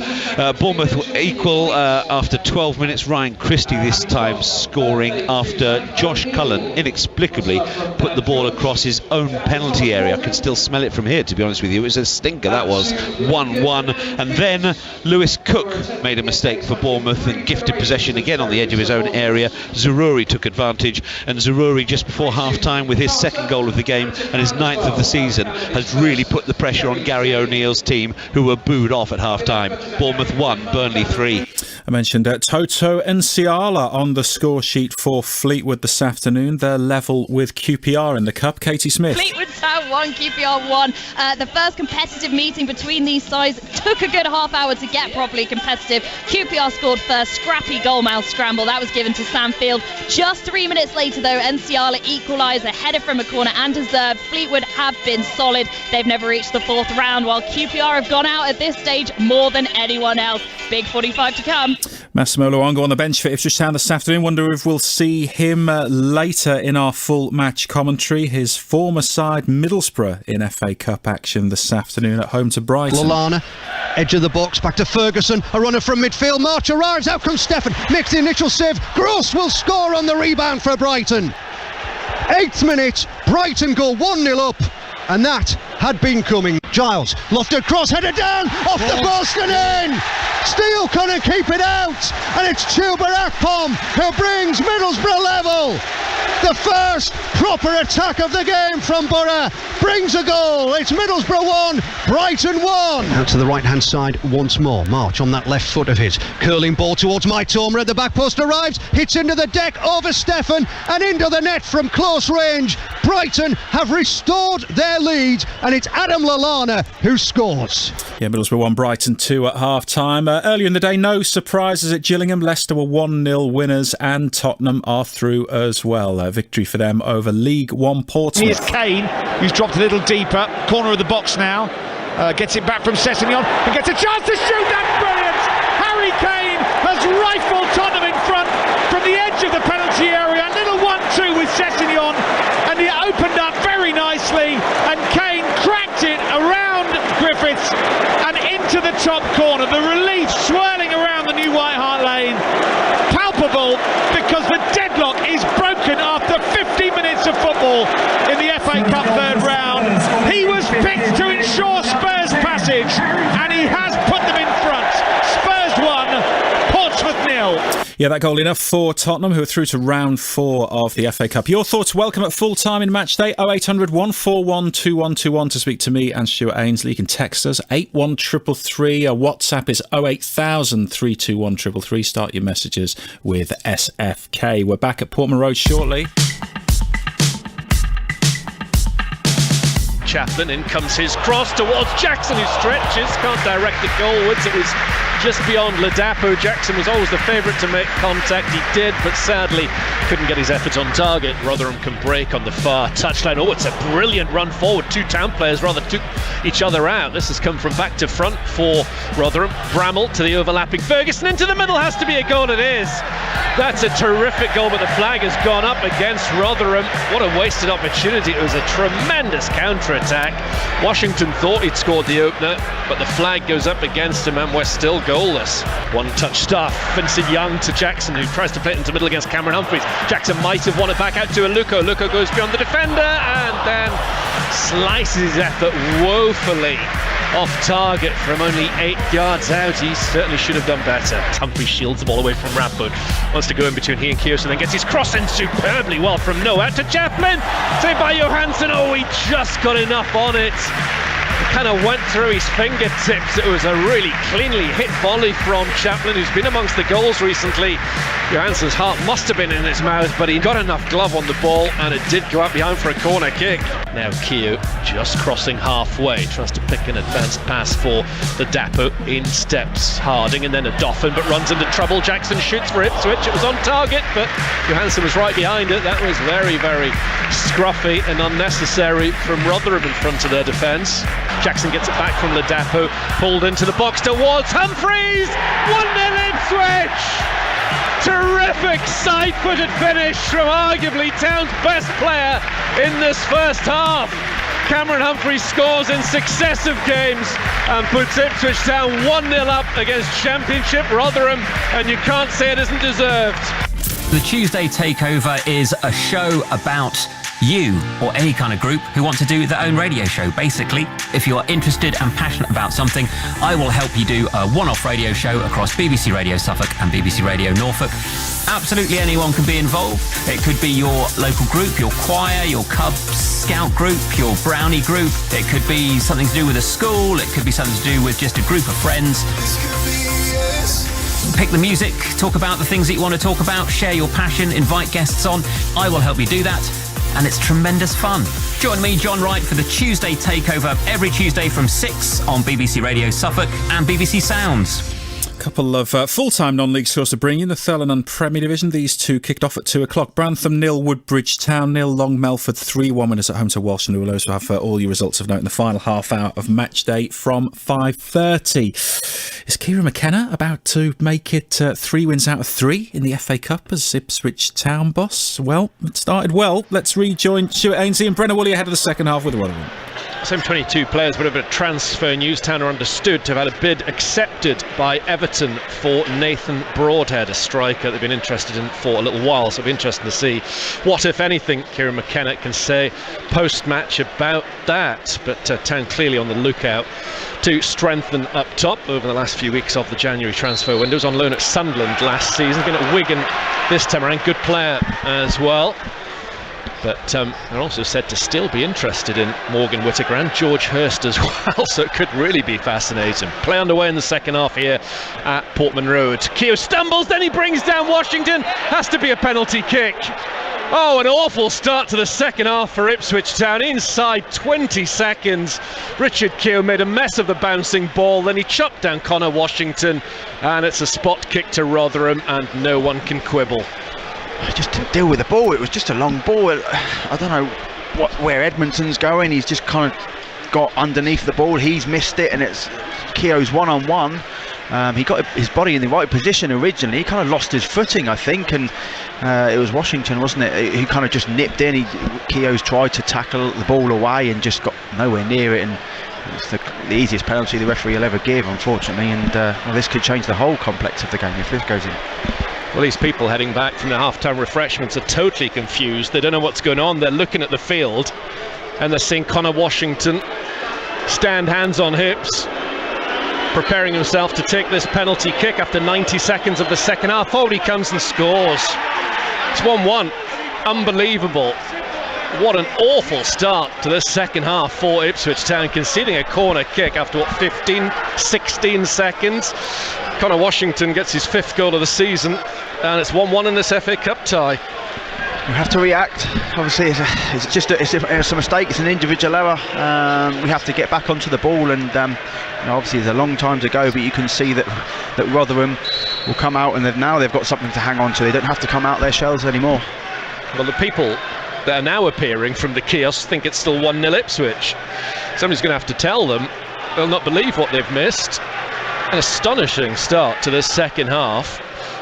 Bournemouth equal after 12 minutes. Ryan Christie this time scoring after Josh Cullen inexplicably put the ball across his own penalty area. I can still smell it from here, to be honest with you. It was a stinker, that was. 1-1. And then Lewis Cook made a mistake for Bournemouth and gifted possession again on the edge of his own area. Zaroury took advantage, and Zaroury just before half-time with his second goal of the game and his 9th of the season has really put the pressure on Gary O'Neill's team, who were booed off at half-time. Bournemouth 1, Burnley 3. I mentioned Toto and Ciala on the score sheet for Fleetwood this afternoon. They're level with QPR in the Cup. Katie Smith. Fleetwood Town 1, QPR 1. The first competitive meeting between these sides took a good half hour to get properly competitive. QPR scored first, scrappy goalmouth scramble. That was given to Sam Field. Just 3 minutes later, though, Nsiala equalised, a header from a corner and deserved. Fleetwood have been solid. They've never reached the fourth round, while QPR have gone out at this stage more than anyone else. Big 45 to come. Massimo Luongo on the bench for Ipswich Town this afternoon. Wonder if we'll see him later in our full match commentary. His former side, Middlesbrough, in FA Cup action this afternoon at home to Brighton. Lallana, edge of the box, back to Ferguson. A runner from midfield. March arrives. Out comes Stefan. Makes the initial save. Gross will score on the rebound for Brighton. 8th minute. Brighton go 1-0 up. And that had been coming. Giles, lofted cross, headed down, off the post and in! Steele couldn't keep it out, and it's Chuba Akpom who brings Middlesbrough level. The first proper attack of the game from Borough brings a goal. It's Middlesbrough 1, Brighton 1. Out to the right-hand side once more. March on that left foot of his. Curling ball towards Maitoma at the back post arrives, hits into the deck over Stefan and into the net from close range. Brighton have restored their lead, and it's Adam Lallana who scores. Yeah, Middlesbrough 1, Brighton 2 at half-time. Earlier in the day, no surprises at Gillingham. Leicester were 1-0 winners, and Tottenham are through as well. Victory for them over League One Portsmouth. Here's Kane, who's dropped a little deeper. Corner of the box now. Gets it back from Sessegnon and gets a chance to shoot. That's brilliant! Harry Kane has rifled Tottenham in front from the edge of the penalty area. A little 1-2 with Sessegnon, and he opened up very nicely, and Kane cracked it around Griffiths and into the top corner. The relief swirling around the new White Hart Lane. Palpable, because the deadlock is broken after 50 minutes of football in the FA Cup third round. He was picked to ensure Spurs passage, and he has put them in front. Spurs 1, Portsmouth 0. Yeah, that goal enough for Tottenham, who are through to round 4 of the FA Cup. Your thoughts welcome at full time in match day. 0800 141 2121 to speak to me and Stuart Ainsley. You can text us 81333. Our WhatsApp is 08000 321 333. Start your messages with SFK. We're back at Portman Road shortly. Chaplin, in comes his cross towards Jackson, who stretches, can't direct it goalwards. It was just beyond Ladapo. Jackson was always the favourite to make contact. He did, but sadly couldn't get his effort on target. Rotherham can break on the far touchline. Oh, it's a brilliant run forward. 2 town players rather took each other out. This has come from back to front for Rotherham. Bramall to the overlapping Ferguson, into the middle, has to be a goal. It is. That's a terrific goal, but the flag has gone up against Rotherham. What a wasted opportunity. It was a tremendous counter-attack. Washington thought he'd scored the opener, but the flag goes up against him, and we're still goalless. One-touch stuff. Vincent Young to Jackson, who tries to play it into the middle against Cameron Humphreys. Jackson might have won it back out to Aluko. Aluko goes beyond the defender and then slices his effort woefully off target from only 8 yards out. He certainly should have done better. Humphrey shields the ball away from Radford. Wants to go in between he and Kiosk, and then gets his cross in superbly well from Noah to Chaplin. Saved by Johansson. Oh, he just got enough on it. It kind of went through his fingertips. It was a really cleanly hit volley from Chaplin, who's been amongst the goals recently. Johansson's heart must have been in his mouth, but he got enough glove on the ball, and it did go out behind for a corner kick. Now Keogh just crossing halfway, tries to pick an advanced pass for the Dapo. In steps Harding, and then a Doffin, but runs into trouble. Jackson shoots for Ipswich. It was on target, but Johansson was right behind it. That was very, very scruffy and unnecessary from Rotherham in front of their defence. Jackson gets it back from Ladapo, pulled into the box towards Humphreys. 1-0 Ipswich. Terrific side-footed finish from arguably Town's best player in this first half. Cameron Humphreys scores in successive games and puts Ipswich Town 1-0 up against Championship Rotherham, and you can't say it isn't deserved. The Tuesday Takeover is a show about you or any kind of group who want to do their own radio show. Basically, if you are interested and passionate about something, I will help you do a one-off radio show across BBC Radio Suffolk and BBC Radio Norfolk. Absolutely anyone can be involved. It could be your local group, your choir, your Cub Scout group, your Brownie group. It could be something to do with a school. It could be something to do with just a group of friends. Pick the music, talk about the things that you want to talk about, share your passion, invite guests on. I will help you do that. And it's tremendous fun. Join me, John Wright, for the Tuesday Takeover every Tuesday from 6 on BBC Radio Suffolk and BBC Sounds. Couple of full-time non-league scores to bring you. The Thurland Premier Division. These two kicked off at 2 o'clock. Brantham 0, Woodbridge Town 0, Long Melford 3-1 winners at home to Walsh, and we will also have all your results of note in the final half hour of match day from 5:30. Is Kieran McKenna about to make it 3 wins out of 3 in the FA Cup as Ipswich Town boss? Well, it started well. Let's rejoin Stuart Ainsley and Brenna Woolley ahead of the second half with Rotherham. Same 22 players, but a bit of transfer news. Town are understood to have had a bid accepted by Everton for Nathan Broadhead, a striker they've been interested in for a little while, so it'll be interesting to see what, if anything, Kieran McKenna can say post-match about that. But Town clearly on the lookout to strengthen up top over the last few weeks of the January transfer window. Was on loan at Sunderland last season, been at Wigan this time around, good player as well. But they're also said to still be interested in Morgan Whittaker and George Hurst as well, so it could really be fascinating. Play underway in the second half here at Portman Road. Keogh stumbles, then he brings down Washington. Has to be a penalty kick. Oh, an awful start to the second half for Ipswich Town. Inside 20 seconds, Richard Keogh made a mess of the bouncing ball, then he chopped down Connor Washington, and it's a spot kick to Rotherham, and no one can quibble. Just to deal with the ball, it was just a long ball. I don't know where Edmondson's going. He's just kind of got underneath the ball. He's missed it, and it's Keogh's one-on-one. He got his body in the right position originally. He kind of lost his footing, I think, and it was Washington, wasn't it? He kind of just nipped in. Keogh's tried to tackle the ball away and just got nowhere near it, and it's the easiest penalty the referee will ever give, unfortunately, and this could change the whole complex of the game if this goes in. Well, these people heading back from the half-time refreshments are totally confused. They don't know what's going on. They're looking at the field and they're seeing Connor Washington stand hands on hips, preparing himself to take this penalty kick after 90 seconds of the second half. Forward he comes and scores. It's 1-1. Unbelievable. What an awful start to the second half for Ipswich Town, conceding a corner kick after 16 seconds. Connor Washington gets his 5th goal of the season, and it's 1-1 in this FA Cup tie. We have to react. Obviously, it's a mistake. It's an individual error. We have to get back onto the ball, and obviously there's a long time to go. But you can see that Rotherham will come out, and they've got something to hang on to. They don't have to come out their shells anymore. Well, the people that are now appearing from the kiosk think it's still 1-0 Ipswich. Somebody's going to have to tell them. They'll not believe what they've missed. An astonishing start to this second half.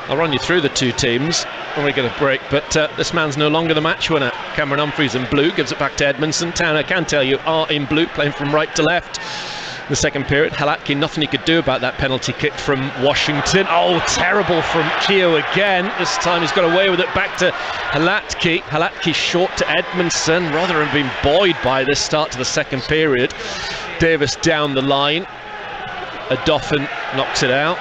I'll run you through the two teams when we get a break, but this man's no longer the match winner. Cameron Humphreys in blue, gives it back to Edmondson. Town, I can tell you, are in blue, playing from right to left. The second period, Halatki, nothing he could do about that penalty kick from Washington. Oh, terrible from Keogh again. This time he's got away with it, back to Halatki. Halatki short to Edmondson. Rotherham been buoyed by this start to the second period. Davis down the line. Adoffin knocks it out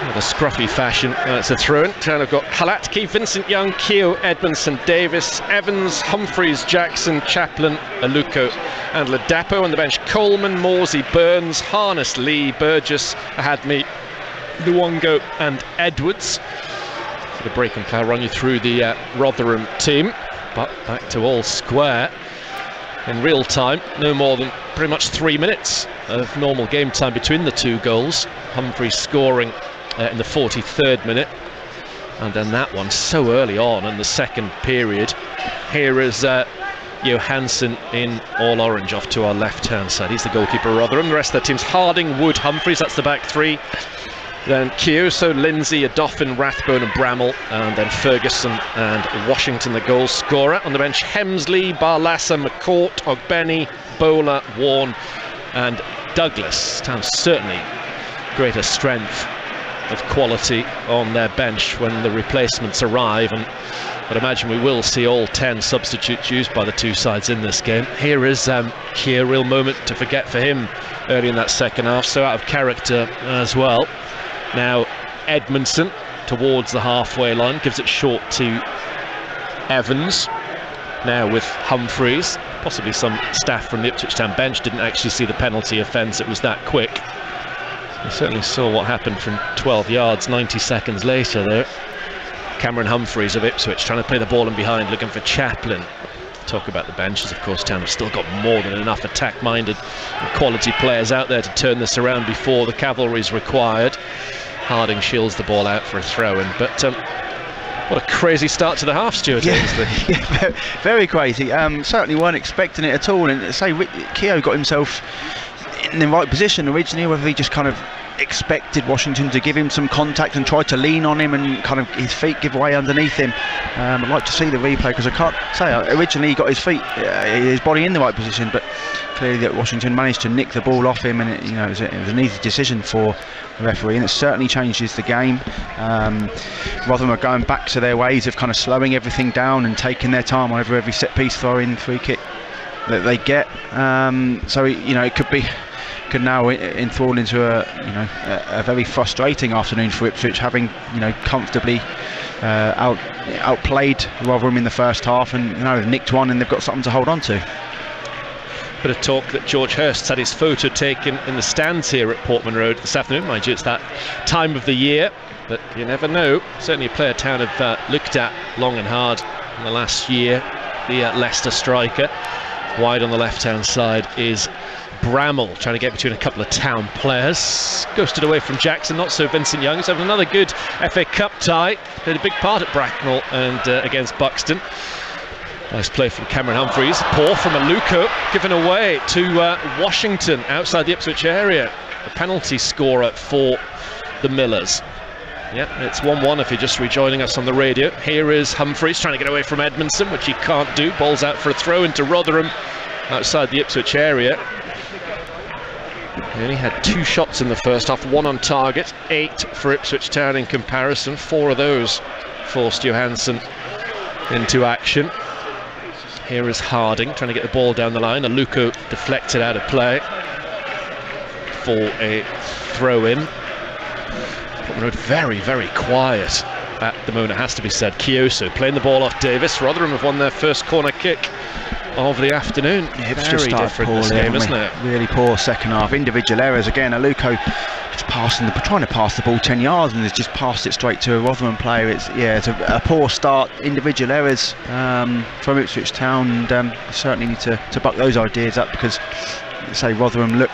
with a scruffy fashion. It's a throw-in. Town have got Halatki, Vincent Young, Keogh, Edmondson, Davis, Evans, Humphreys, Jackson, Chaplin, Aluko and Ladapo. On the bench, Coleman, Morsey, Burns, Harness, Lee, Burgess, Ahadmi, Luongo and Edwards. For the break and play, I'll run you through the Rotherham team, but back to all square in real time. No more than pretty much 3 minutes of normal game time between the two goals. Humphreys scoring in the 43rd minute, and then that one so early on in the second period. Here is Johansson in all orange off to our left hand side. He's the goalkeeper of Rotherham. The rest of the team's Harding, Wood, Humphreys, that's the back three. Then Keogh, Lindsay, Adoffin, Rathbone and Bramall, and then Ferguson and Washington the goal scorer. On the bench, Hemsley, Barlassa, McCourt, Ogbeni, Bowler, Warne and Douglas. Town certainly greater strength of quality on their bench when the replacements arrive, and I'd imagine we will see all 10 substitutes used by the two sides in this game. Here is Keogh, real moment to forget for him early in that second half, so out of character as well. Now Edmondson towards the halfway line, gives it short to Evans. Now with Humphreys, possibly some staff from the Ipswich Town bench didn't actually see the penalty offence, it was that quick. We certainly saw what happened from 12 yards 90 seconds later there. Cameron Humphreys of Ipswich trying to play the ball in behind, looking for Chaplin. talk about the benches, of course, Town have still got more than enough attack-minded and quality players out there to turn this around before the cavalry is required. Harding shields the ball out for a throw-in, but what a crazy start to the half, Stuart. Yeah, very crazy. Certainly weren't expecting it at all, and say Keogh got himself in the right position originally, whether he just kind of expected Washington to give him some contact and tried to lean on him and kind of his feet give way underneath him. I'd like to see the replay, because I can't say originally he got his body in the right position, but clearly that Washington managed to nick the ball off him, and it was an easy decision for the referee, and it certainly changes the game. Rotherham are going back to their ways of kind of slowing everything down and taking their time over every set piece, throw-in, free kick that they get. So it could now enthrall into a very frustrating afternoon for Ipswich, having comfortably outplayed Rotherham in the first half, and they've nicked one and they've got something to hold on to. Bit of talk that George Hurst's had his photo taken in the stands here at Portman Road this afternoon. Mind you, it's that time of the year, but you never know. Certainly a player Town have looked at long and hard in the last year, the Leicester striker. Wide on the left-hand side is Bramall, trying to get between a couple of Town players. Ghosted away from Jackson, not so Vincent Young. He's having another good FA Cup tie. Played a big part at Bracknell and against Buxton. Nice play from Cameron Humphreys. Poor from Aluko, given away to Washington outside the Ipswich area. The penalty scorer for the Millers. Yep, it's 1-1 if you're just rejoining us on the radio. Here is Humphreys trying to get away from Edmondson, which he can't do. Ball's out for a throw into Rotherham outside the Ipswich area. He only had 2 shots in the first half, 1 on target, 8 for Ipswich Town in comparison. 4 of those forced Johansson into action. Here is Harding trying to get the ball down the line. Aluko deflected out of play for a throw-in. Very, very quiet at the moment, it has to be said. Kioso playing the ball off Davis. Rotherham have won their first corner kick of the afternoon. Yeah, it's very just different this game, isn't it? Really poor second half. Individual errors again. Aluko just trying to pass the ball 10 yards and has just passed it straight to a Rotherham player. It's a poor start. Individual errors from Ipswich Town, and certainly need to buck those ideas up, because say Rotherham look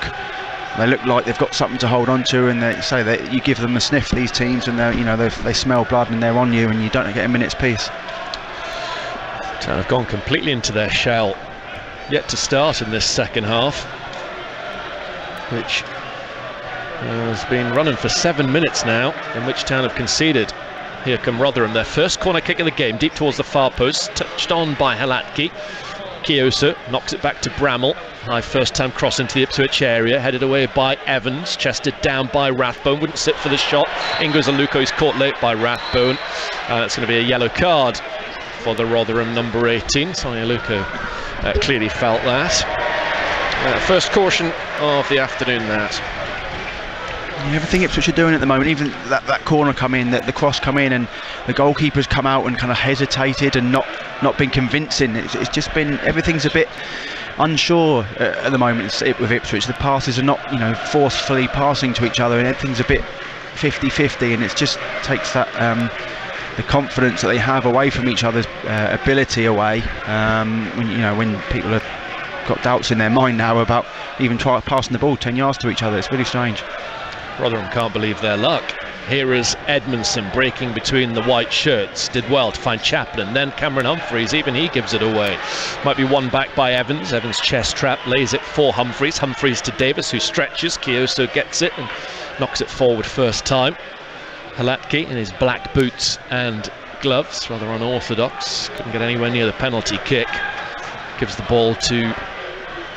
like they've got something to hold on to, and they say that you give them a sniff, these teams, and they smell blood and they're on you, and you don't get a minute's peace. So they've gone completely into their shell. Yet to start in this second half, which has been running for 7 minutes now, in which Town have conceded. Here come Rotherham, their first corner kick of the game, deep towards the far post, touched on by Halatki. Kioso knocks it back to Bramall. High first-time cross into the Ipswich area, headed away by Evans, chested down by Rathbone, wouldn't sit for the shot. Ingos Aluko is caught late by Rathbone. It's going to be a yellow card for the Rotherham number 18. Sonny Aluko clearly felt that. First caution of the afternoon, that. Everything Ipswich are doing at the moment, even that corner come in, the cross come in, and the goalkeeper's come out and kind of hesitated and not been convincing. It's just been, everything's a bit unsure at the moment with Ipswich. The passes are not forcefully passing to each other, and everything's a bit 50-50, and it just takes that the confidence that they have away from each other's ability away, when people have got doubts in their mind now about even passing the ball 10 yards to each other. It's really strange. Rotherham can't believe their luck. Here is Edmondson breaking between the white shirts. Did well to find Chaplin. Then Cameron Humphreys, even he gives it away. Might be won back by Evans. Evans chest trap, lays it for Humphreys. Humphreys to Davis, who stretches. Kioso gets it and knocks it forward first time. Halatki in his black boots and gloves, rather unorthodox. Couldn't get anywhere near the penalty kick. Gives the ball to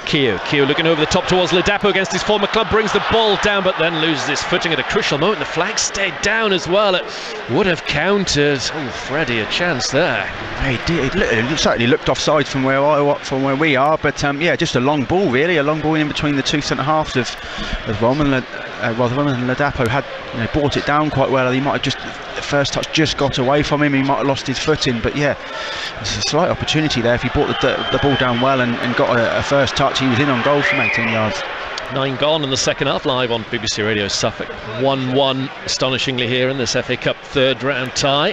Keogh looking over the top towards Ladapo against his former club, brings the ball down but then loses his footing at a crucial moment. The flag stayed down as well. It would have counted. Oh, Freddie, a chance there. He did. It certainly looked offside from where we are, but just a long ball really, a long ball in between the two centre halves of Rotherham and Ladapo had brought it down quite well. He might have just, the first touch just got away from him, he might have lost his footing, but there's a slight opportunity there. If he brought the ball down well and got a first touch, he was in on goal from 18 yards. 9 gone in the second half, live on BBC Radio Suffolk. 1-1 astonishingly here in this FA Cup third round tie.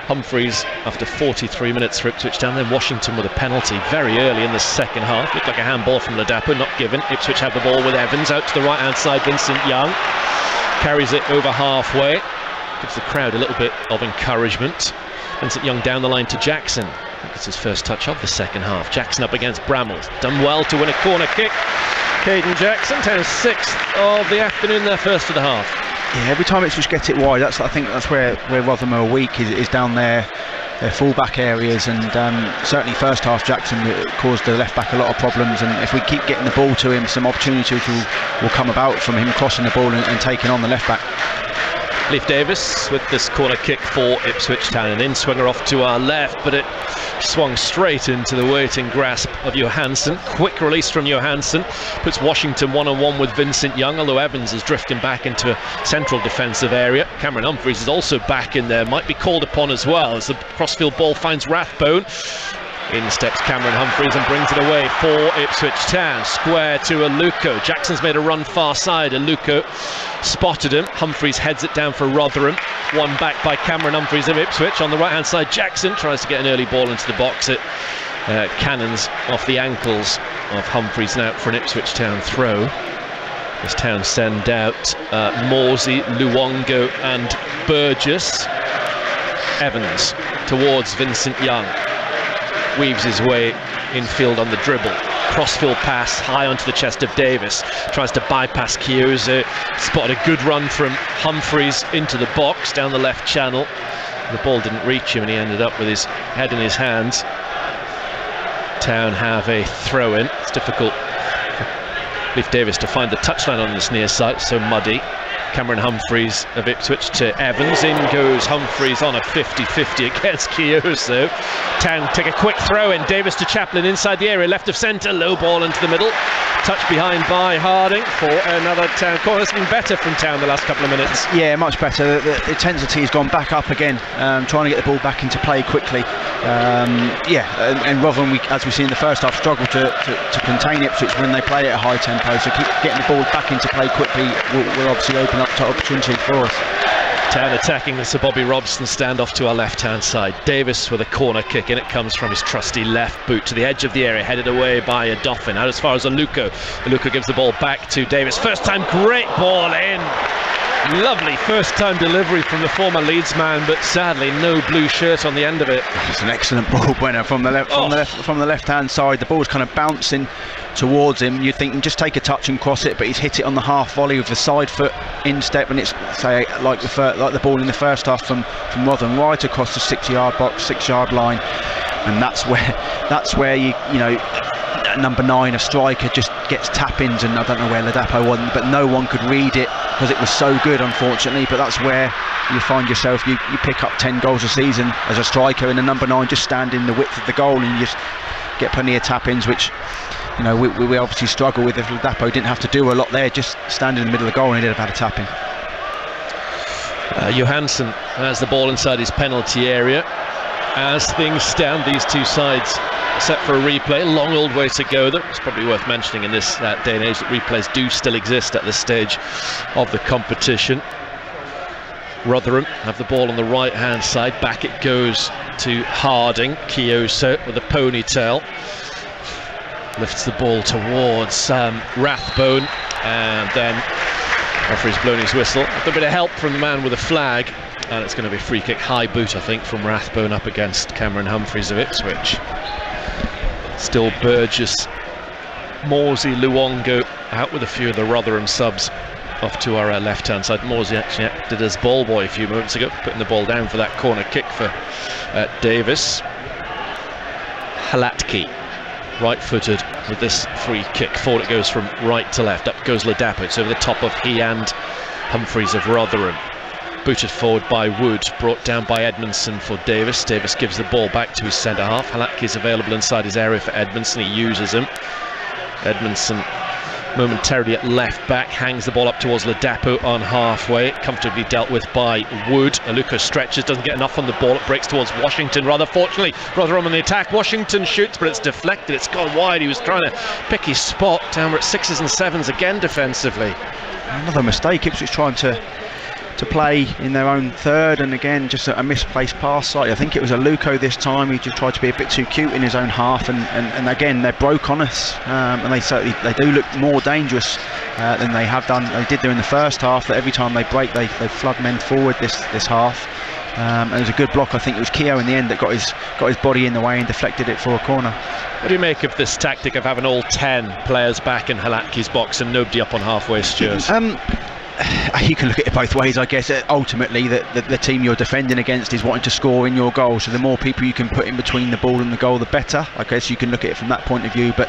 Humphreys after 43 minutes for Ipswich Town. Then Washington with a penalty very early in the second half. Looked like a handball from Ladapo, not given. Ipswich have the ball with Evans out to the right hand side. Vincent Young carries it over halfway, gives the crowd a little bit of encouragement. Vincent Young down the line to Jackson. It's his first touch of the second half. Jackson up against Bramall, done well to win a corner kick. Caden Jackson, Town's 6th of the afternoon, their first of the half. Yeah, every time Ipswich get it wide, I think that's where Rotherham are weak, is down their full-back areas, and certainly first half Jackson caused the left-back a lot of problems, and if we keep getting the ball to him, some opportunities will come about from him crossing the ball and taking on the left-back. Leif Davis with this corner kick for Ipswich Town, an in-swinger off to our left, but it swung straight into the waiting grasp of Johansson. Quick release from Johansson puts Washington one-on-one with Vincent Young, although Evans is drifting back into a central defensive area. Cameron Humphreys is also back in there, might be called upon as well as the crossfield ball finds Rathbone. In steps Cameron Humphreys and brings it away for Ipswich Town. Square to Aluko. Jackson's made a run far side. Aluko spotted him. Humphreys heads it down for Rotherham. One back by Cameron Humphreys of Ipswich. On the right hand side, Jackson tries to get an early ball into the box. It cannons off the ankles of Humphreys now for an Ipswich Town throw. This Town send out Morsey, Luongo and Burgess. Evans towards Vincent Young. Weaves his way infield on the dribble. Crossfield pass high onto the chest of Davis. Tries to bypass Chiuso. Spotted a good run from Humphreys into the box down the left channel. The ball didn't reach him and he ended up with his head in his hands. Town have a throw in. It's difficult for Leif Davis to find the touchline on this near side, so muddy. Cameron Humphreys of Ipswich to Evans. In goes Humphreys on a 50-50 against Chiuso. Town take a quick throw in. Davis to Chaplin inside the area, left of centre. Low ball into the middle. Touch behind by Harding for another Town corner. It's been better from Town the last couple of minutes. Yeah, much better. The intensity has gone back up again, trying to get the ball back into play quickly. And Rotherham, as we see in the first half, struggle to contain Ipswich when they play at a high tempo. So keep getting the ball back into play quickly will obviously open up to opportunity for us. Town attacking the Sir Bobby Robson standoff to our left hand side. Davis with a corner kick, and it comes from his trusty left boot to the edge of the area, headed away by a Dauphin out as far as Aluko. Aluko gives the ball back to Davis. First time, great ball in. Lovely first time delivery from the former Leeds man, but sadly no blue shirt on the end of it. It's an excellent ball winner from the left hand side. The ball's kind of bouncing towards him. You'd think just take a touch and cross it, but he's hit it on the half volley with the side foot instep, and it's like the ball in the first half from Rotherham right across the 6-yard box, 6-yard line, and that's where you know number 9, a striker, just gets tap-ins, and I don't know where Ladapo wasn't, but no one could read it because it was so good, unfortunately. But that's where you find yourself, you pick up 10 goals a season as a striker, and a number 9 just stand in the width of the goal, and you just get plenty of tap-ins, which we obviously struggle with. If Ladapo didn't have to do a lot there, just stand in the middle of the goal, and he'd have had a tap-in. Johansson has the ball inside his penalty area. As things stand, these two sides set for a replay. Long old way to go, though. It's probably worth mentioning in this day and age that replays do still exist at this stage of the competition. Rotherham have the ball on the right hand side. Back it goes to Harding. Chiuso with a ponytail lifts the ball towards Rathbone, and then referee's blown his whistle. A bit of help from the man with a flag, and it's going to be a free kick, high boot I think, from Rathbone up against Cameron Humphreys of Ipswich. Still Burgess, Morsey, Luongo out with a few of the Rotherham subs off to our left hand side. Morsey actually acted as ball boy a few moments ago, putting the ball down for that corner kick for Davis. Halatki right-footed with this free kick. Forward it goes from right to left. Up goes Ladapo. It's over the top of he and Humphreys of Rotherham. Booted forward by Wood, brought down by Edmondson for Davis. Davis gives the ball back to his centre half. Halatki is available inside his area for Edmondson. He uses him. Edmondson momentarily at left back, hangs the ball up towards Ladapo on halfway, comfortably dealt with by Wood. Aluko stretches, doesn't get enough on the ball, it breaks towards Washington. Rather fortunately, Rotherham on the attack. Washington shoots, but it's deflected, it's gone wide. He was trying to pick his spot. Down we're at 6s and 7s again defensively. Another mistake. Ipswich trying to to play in their own third, and again just a misplaced pass slightly. I think it was a Luco this time. He just tried to be a bit too cute in his own half, and again they broke on us, and they do look more dangerous than they have done. They did do in the first half. That every time they break, they flood men forward this half. And it was a good block. I think it was Keogh in the end that got his body in the way and deflected it for a corner. What do you make of this tactic of having all 10 players back in Halatki's box and nobody up on halfway, Stuart? You can look at it both ways, I guess. Ultimately, the team you're defending against is wanting to score in your goal, so the more people you can put in between the ball and the goal, the better. I guess you can look at it from that point of view. But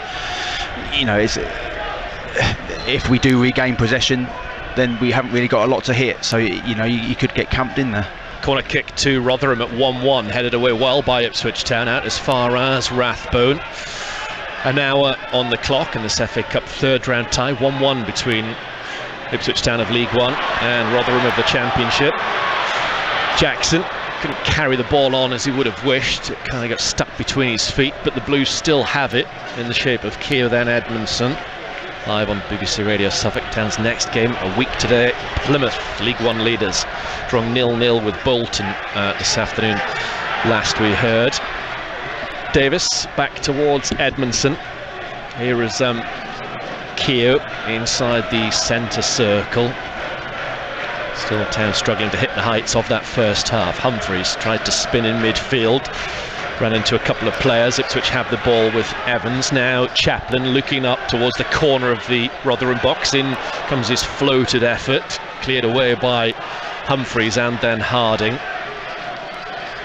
if we do regain possession, then we haven't really got a lot to hit. So you could get camped in there. Corner kick to Rotherham at 1-1, headed away well by Ipswich Town, out as far as Rathbone. An hour on the clock in this FA Cup third round tie, 1-1 between Ipswich Town of League One and Rotherham of the Championship. Jackson couldn't carry the ball on as he would have wished. It kind of got stuck between his feet, but the Blues still have it in the shape of Keogh then Edmondson. Live on BBC Radio Suffolk. Town's next game a week today. Plymouth, League One leaders, drawing 0-0 with Bolton this afternoon. Last we heard. Davis back towards Edmondson. Here is Keogh inside the centre circle. Still Town struggling to hit the heights of that first half. Humphreys tried to spin in midfield. Ran into a couple of players. Ipswich have the ball with Evans. Now Chaplin looking up towards the corner of the Rotherham box. In comes his floated effort, cleared away by Humphreys and then Harding.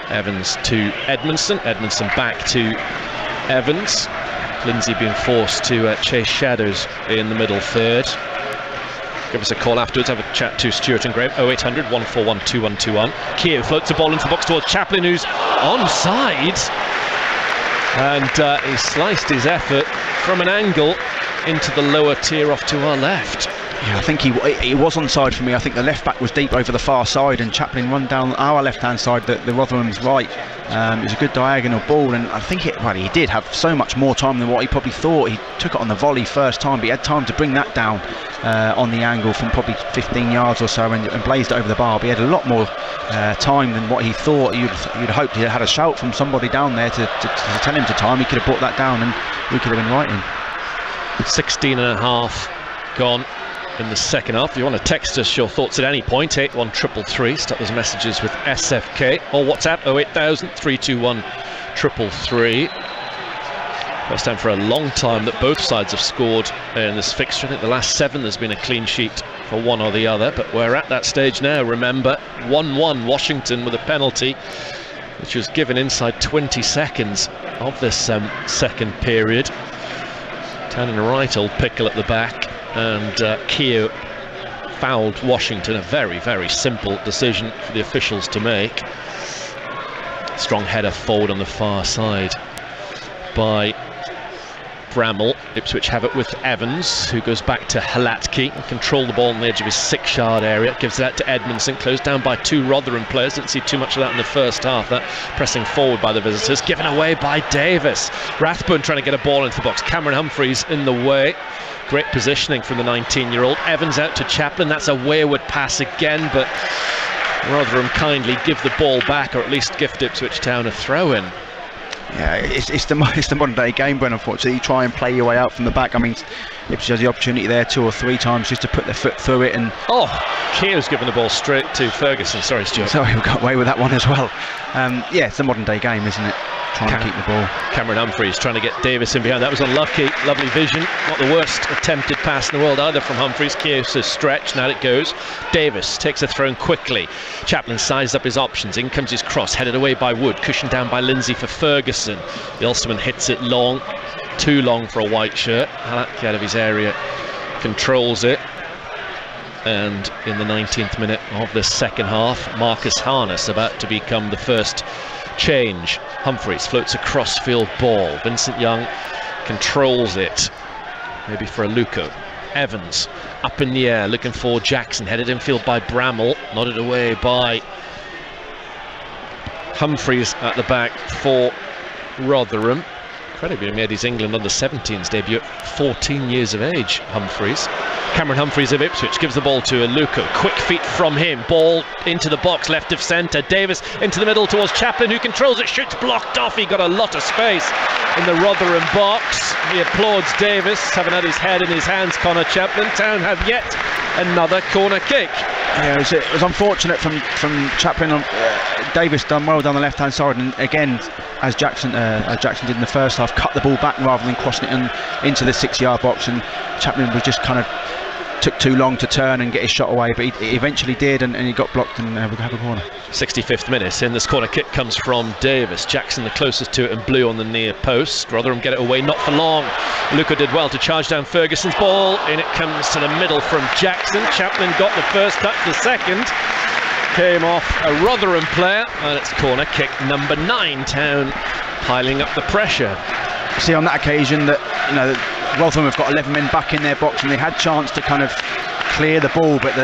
Evans to Edmondson. Edmondson back to Evans. Lindsay being forced to chase shadows in the middle third. Give us a call afterwards, have a chat to Stuart and Graham. 0800 141 2121. Keogh floats the ball into the box towards Chaplin, who's onside, and he sliced his effort from an angle into the lower tier off to our left. Yeah, I think he was onside for me. I think the left back was deep over the far side, and Chaplin run down our left hand side, the Rotherham's right. It was a good diagonal ball, and I think he did have so much more time than what he probably thought. He took it on the volley first time, but he had time to bring that down on the angle from probably 15 yards or so, and blazed it over the bar. But he had a lot more time than what he thought. You'd hoped he had a shout from somebody down there to tell him to time. He could have brought that down, and we could have been right in. 16 and a half gone in the second half. If you want to text us your thoughts at any point, 81333, start those messages with SFK or WhatsApp 08000 321 333. First time for a long time that both sides have scored in this fixture. I think the last 7 there's been a clean sheet for one or the other, but we're at that stage now. Remember, 1-1 Washington with a penalty which was given inside 20 seconds of this second period. Town in a right old pickle at the back, and Keogh fouled Washington. A very, very simple decision for the officials to make. Strong header forward on the far side by Bramall. Ipswich have it with Evans, who goes back to Halatki and control the ball on the edge of his 6-yard area. Gives that to Edmondson, closed down by 2 Rotherham players. Didn't see too much of that in the first half. That pressing forward by the visitors, given away by Davis. Rathbone trying to get a ball into the box. Cameron Humphreys in the way. Great positioning from the 19-year-old. Evans out to Chaplin. That's a wayward pass again, but Rotherham kindly give the ball back, or at least gift Ipswich Town a throw-in. Yeah, it's the modern day game, when unfortunately you try and play your way out from the back. I mean, Ipswich has the opportunity there 2 or 3 times just to put their foot through it, and Keogh's given the ball straight to Ferguson. Sorry, Stuart. Sorry, we got away with that one as well. Yeah, it's the modern day game, isn't it? Trying to keep the ball. Cameron Humphreys trying to get Davis in behind. That was unlucky. Lovely vision. Not the worst attempted pass in the world either from Humphreys. Keogh says stretch. Now it goes. Davis takes a throw in quickly. Chaplin sized up his options. In comes his cross, headed away by Wood. Cushioned down by Lindsay for Ferguson. The Ulsterman hits it long. Too long for a white shirt. Halatki out of his area controls it. And in the 19th minute of the second half, Marcus Harness about to become the first change. Humphreys floats a cross-field ball. Vincent Young controls it, maybe for a Luco. Evans up in the air, looking for Jackson, headed infield by Bramall, nodded away by Humphreys at the back for Rotherham. incredibly, he made his England under-17s debut at 14 years of age, Humphreys. Cameron Humphreys of Ipswich gives the ball to Aluko. Quick feet from him. Ball into the box, left of centre. Davis into the middle towards Chaplin, who controls it. Shoots blocked off. He got a lot of space in the Rotherham box. He applauds Davis, having had his head in his hands. Connor Chaplin. Town have yet another corner kick. Yeah, it was unfortunate from Chaplin. Davis done well down the left-hand side, and again, as Jackson did in the first half, cut the ball back rather than crossing it into the 6-yard box, and Chaplin was just kind of took too long to turn and get his shot away, but he eventually did, and he got blocked, and we have a corner. 65th minute, in this corner kick comes from Davis. Jackson the closest to it, and Blue on the near post. Rotherham get it away, not for long. Luca did well to charge down Ferguson's ball, and it comes to the middle from Jackson. Chaplin got the first touch, the second came off a Rotherham player, and it's corner kick number 9. Town piling up the pressure. See, on that occasion, that Rotherham have got 11 men back in their box, and they had chance to kind of clear the ball, but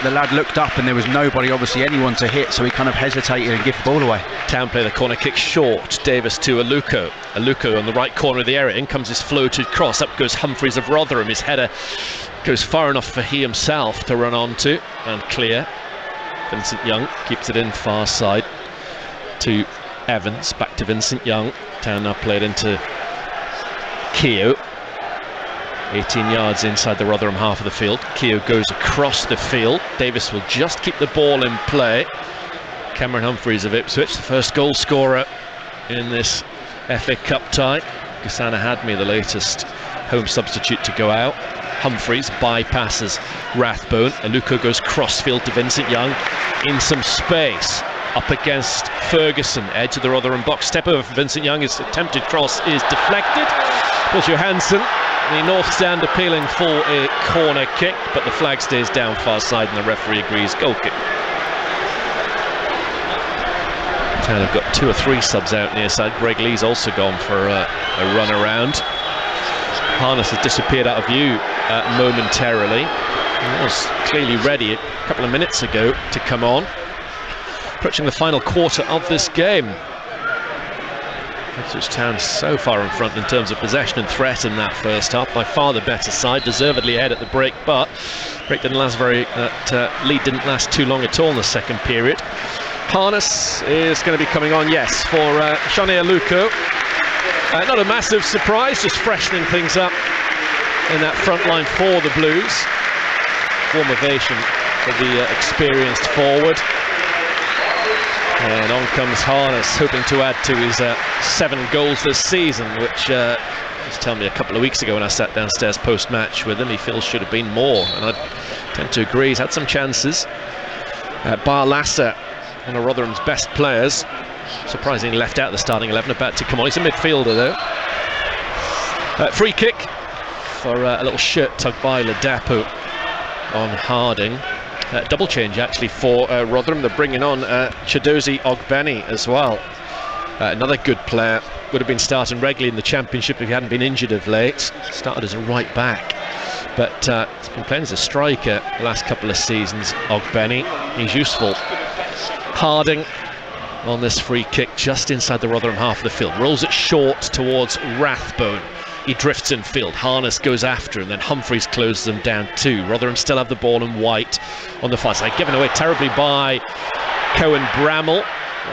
the lad looked up and there was nobody, obviously anyone to hit, so he kind of hesitated and gave the ball away. Town play the corner kick short. Davis to Aluko. Aluko on the right corner of the area. In comes his floated cross. Up goes Humphreys of Rotherham. His header goes far enough for he himself to run onto and clear. Vincent Young keeps it in far side to Evans. Back to Vincent Young. Town now played into Keogh. 18 yards inside the Rotherham half of the field. Keogh goes across the field. Davis will just keep the ball in play. Cameron Humphreys of Ipswich, the first goal scorer in this FA Cup tie. Ghasana Hadmi, the latest home substitute to go out. Humphreys bypasses Rathbone. Aluko goes crossfield to Vincent Young in some space. Up against Ferguson, edge of the Rotherham box. Step over for Vincent Young. His attempted cross is deflected. Paul Johansson, the North Stand, appealing for a corner kick, but the flag stays down far side and the referee agrees. Goal kick. Town have got 2 or 3 subs out near side. Greg Lee's also gone for a run around. Harness has disappeared out of view momentarily. He was clearly ready a couple of minutes ago to come on. Approaching the final quarter of this game. Ipswich Town so far in front in terms of possession and threat in that first half. By far the better side, deservedly ahead at the break, but lead didn't last too long at all in the second period. Harness is going to be coming on, yes, for Shane Aluko. Not a massive surprise, just freshening things up in that front line for the Blues. Warm ovation for the experienced forward. And on comes Harness, hoping to add to his 7 goals this season, which he was telling me a couple of weeks ago when I sat downstairs post-match with him, he feels should have been more, and I tend to agree. He's had some chances. Bar Lasser, one of Rotherham's best players, surprisingly left out of the starting 11, about to come on. He's a midfielder though. Free kick for a little shirt tugged by Ladapo on Harding. Double change actually for Rotherham. They're bringing on Chidozie Ogbeni as well. Another good player. Would have been starting regularly in the Championship if he hadn't been injured of late. Started as a right back, but he's been playing as a striker the last couple of seasons. Ogbeni, he's useful. Harding on this free kick just inside the Rotherham half of the field. Rolls it short towards Rathbone. He drifts in field. Harness goes after him, then Humphreys closes them down too. Rotherham still have the ball in white on the far side. Given away terribly by Cohen Bramall.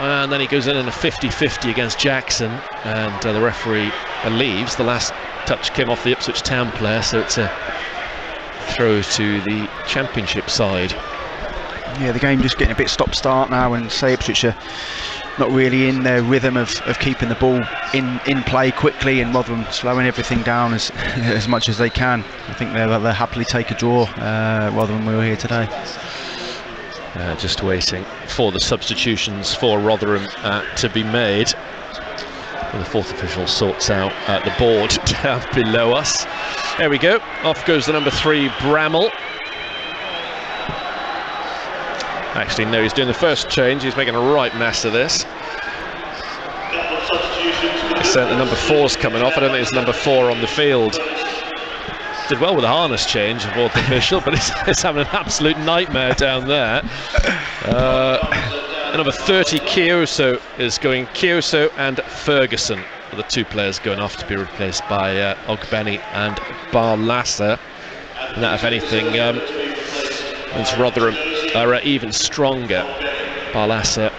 And then he goes in a 50-50 against Jackson. And the referee leaves. The last touch came off the Ipswich Town player, so it's a throw to the Championship side. Yeah, the game just getting a bit stop-start now, and say Ipswich are not really in their rhythm of keeping the ball in play quickly, and Rotherham slowing everything down as much as they can. I think they'll happily take a draw. Rotherham will here today. Just waiting for the substitutions for Rotherham to be made. And the fourth official sorts out the board down below us. There we go. Off goes the number 3 Bramall. Actually, no, he's doing the first change. He's making a right mess of this. The number 4's coming off. I don't think it's number 4 on the field. Did well with the harness change, the fourth official, but he's having an absolute nightmare down there. Number 30, Kioso, is going. Kioso and Ferguson the two players going off to be replaced by Ogbeni and Barlasser. And that, if anything, means Rotherham are even stronger. Barlasser,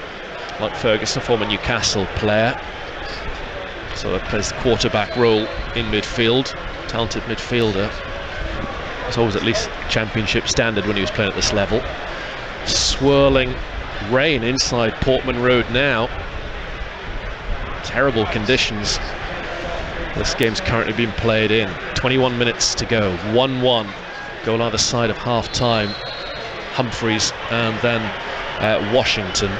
like Ferguson, former Newcastle player, sort of plays the quarterback role in midfield, talented midfielder. It's always at least championship standard when he was playing at this level. Swirling rain inside Portman Road now. Terrible conditions. This game's currently being played in. 21 minutes to go. 1-1. Goal either side of half time. Humphreys and then Washington.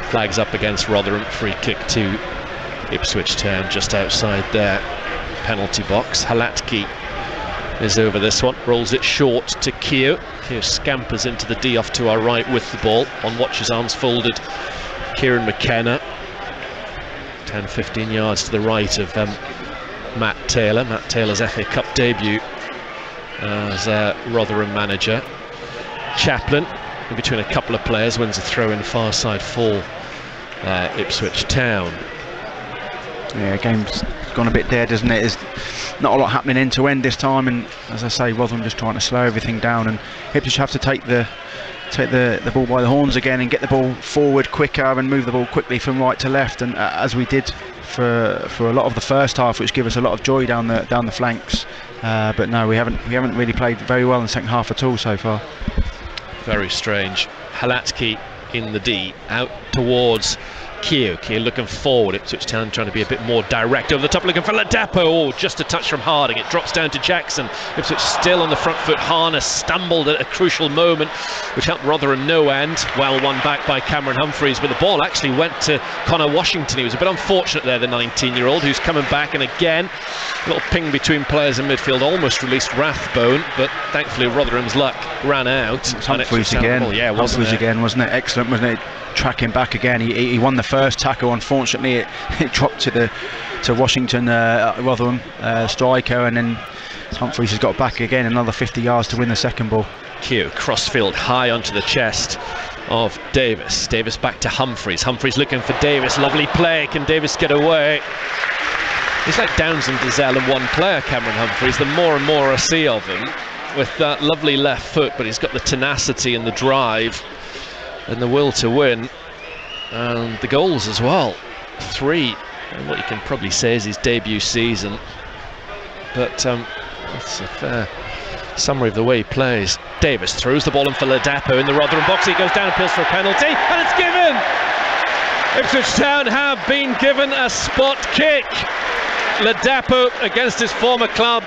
Flags up against Rotherham. Free kick to Ipswich Town just outside their penalty box. Halatki is over this one. Rolls it short to Keogh. Keogh scampers into the D off to our right with the ball. On watches, arms folded. Kieran McKenna. 10-15 yards to the right of Matt Taylor. Matt Taylor's FA Cup debut as Rotherham manager. Chaplin, in between a couple of players, wins a throw in far side for Ipswich Town. Yeah, game's gone a bit dead, doesn't it? There's not a lot happening end to end this time, and as I say, Rotherham just trying to slow everything down, and Ipswich have to take the ball by the horns again and get the ball forward quicker and move the ball quickly from right to left, and as we did for a lot of the first half, which gave us a lot of joy down the flanks. But no, we haven't really played very well in the second half at all so far. Very strange. Halatki in the D, out towards Keogh. Keogh looking forward. Ipswich Town trying to be a bit more direct. Over the top, looking for Ladapo. Oh, just a touch from Harding. It drops down to Jackson. Ipswich still on the front foot. Harness stumbled at a crucial moment, which helped Rotherham no end. Well won back by Cameron Humphreys, but the ball actually went to Connor Washington. He was a bit unfortunate there, the 19-year-old, who's coming back, and again, a little ping between players in midfield, almost released Rathbone, but thankfully Rotherham's luck ran out. Humphreys again. Yeah, Humphreys again, wasn't it? Excellent, wasn't it? Tracking back again. He won the first tackle. Unfortunately, it dropped to Washington, Rotherham striker, and then Humphreys has got back again, another 50 yards to win the second ball. Keogh crossfield high onto the chest of Davis. Davis back to Humphreys. Humphreys looking for Davis. Lovely play. Can Davis get away? He's like Downs and Dizelle in one player, Cameron Humphreys. The more and more I see of him, with that lovely left foot, but he's got the tenacity and the drive and the will to win, and the goals as well. 3, and what you can probably say is his debut season, but that's a fair summary of the way he plays. Davis throws the ball in for Ladapo in the Rotherham box. He goes down, appeals for a penalty, and it's given. Ipswich Town have been given a spot kick. Ladapo, against his former club,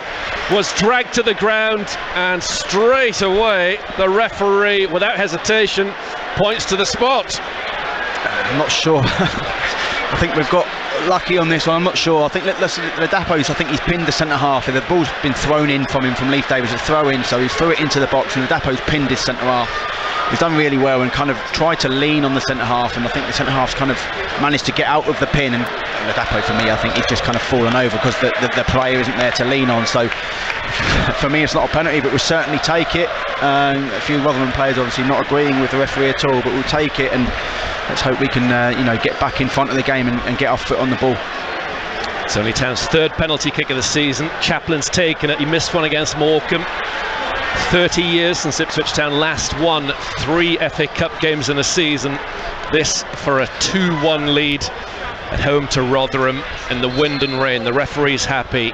was dragged to the ground, and straight away the referee, without hesitation, points to the spot. I'm not sure. I think we've got lucky on this one. I'm not sure. I think Ladapo's, I think he's pinned the centre half. The ball's been thrown in from him from Leif Davis. A throw in, so he threw it into the box, and Ladapo's pinned his centre half. He's done really well and kind of tried to lean on the centre half, and I think the centre half's kind of managed to get out of the pin, and Ladapo, for me, I think he's just kind of fallen over because the player isn't there to lean on. So for me, it's not a penalty, but we'll certainly take it. A few Rotherham players obviously not agreeing with the referee at all, but we'll take it, and let's hope we can get back in front of the game and get our foot on the ball. It's only Town's third penalty kick of the season. Chaplin's taken it. He missed one against Morecambe. 30 years since Ipswich Town last won 3 FA Cup games in a season. This for a 2-1 lead at home to Rotherham in the wind and rain. The referee's happy.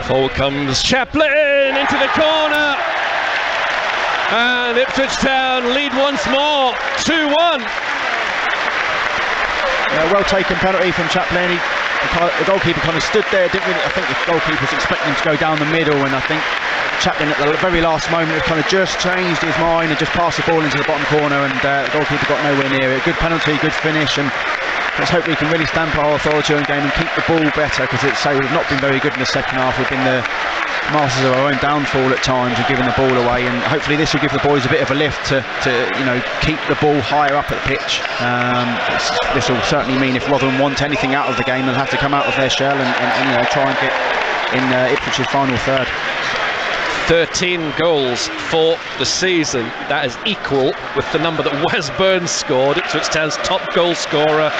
Forward comes Chaplin into the corner, and Ipswich Town lead once more, 2-1. Well taken penalty from Chaplin. The goalkeeper kind of stood there, didn't really. I think the goalkeeper was expecting him to go down the middle, and I think Chaplin at the very last moment has kind of just changed his mind and just passed the ball into the bottom corner, and the goalkeeper got nowhere near it. Good penalty, good finish, and let's hope we can really stamp our authority on game and keep the ball better, because we've not been very good in the second half. We've been the masters of our own downfall at times and giving the ball away, and hopefully this will give the boys a bit of a lift to keep the ball higher up at the pitch. This will certainly mean if Rotherham want anything out of the game, they'll have to come out of their shell and try and get in Ipswich's final third. 13 goals for the season. That is equal with the number that Wes Burns scored, Ipswich Town's top goal scorer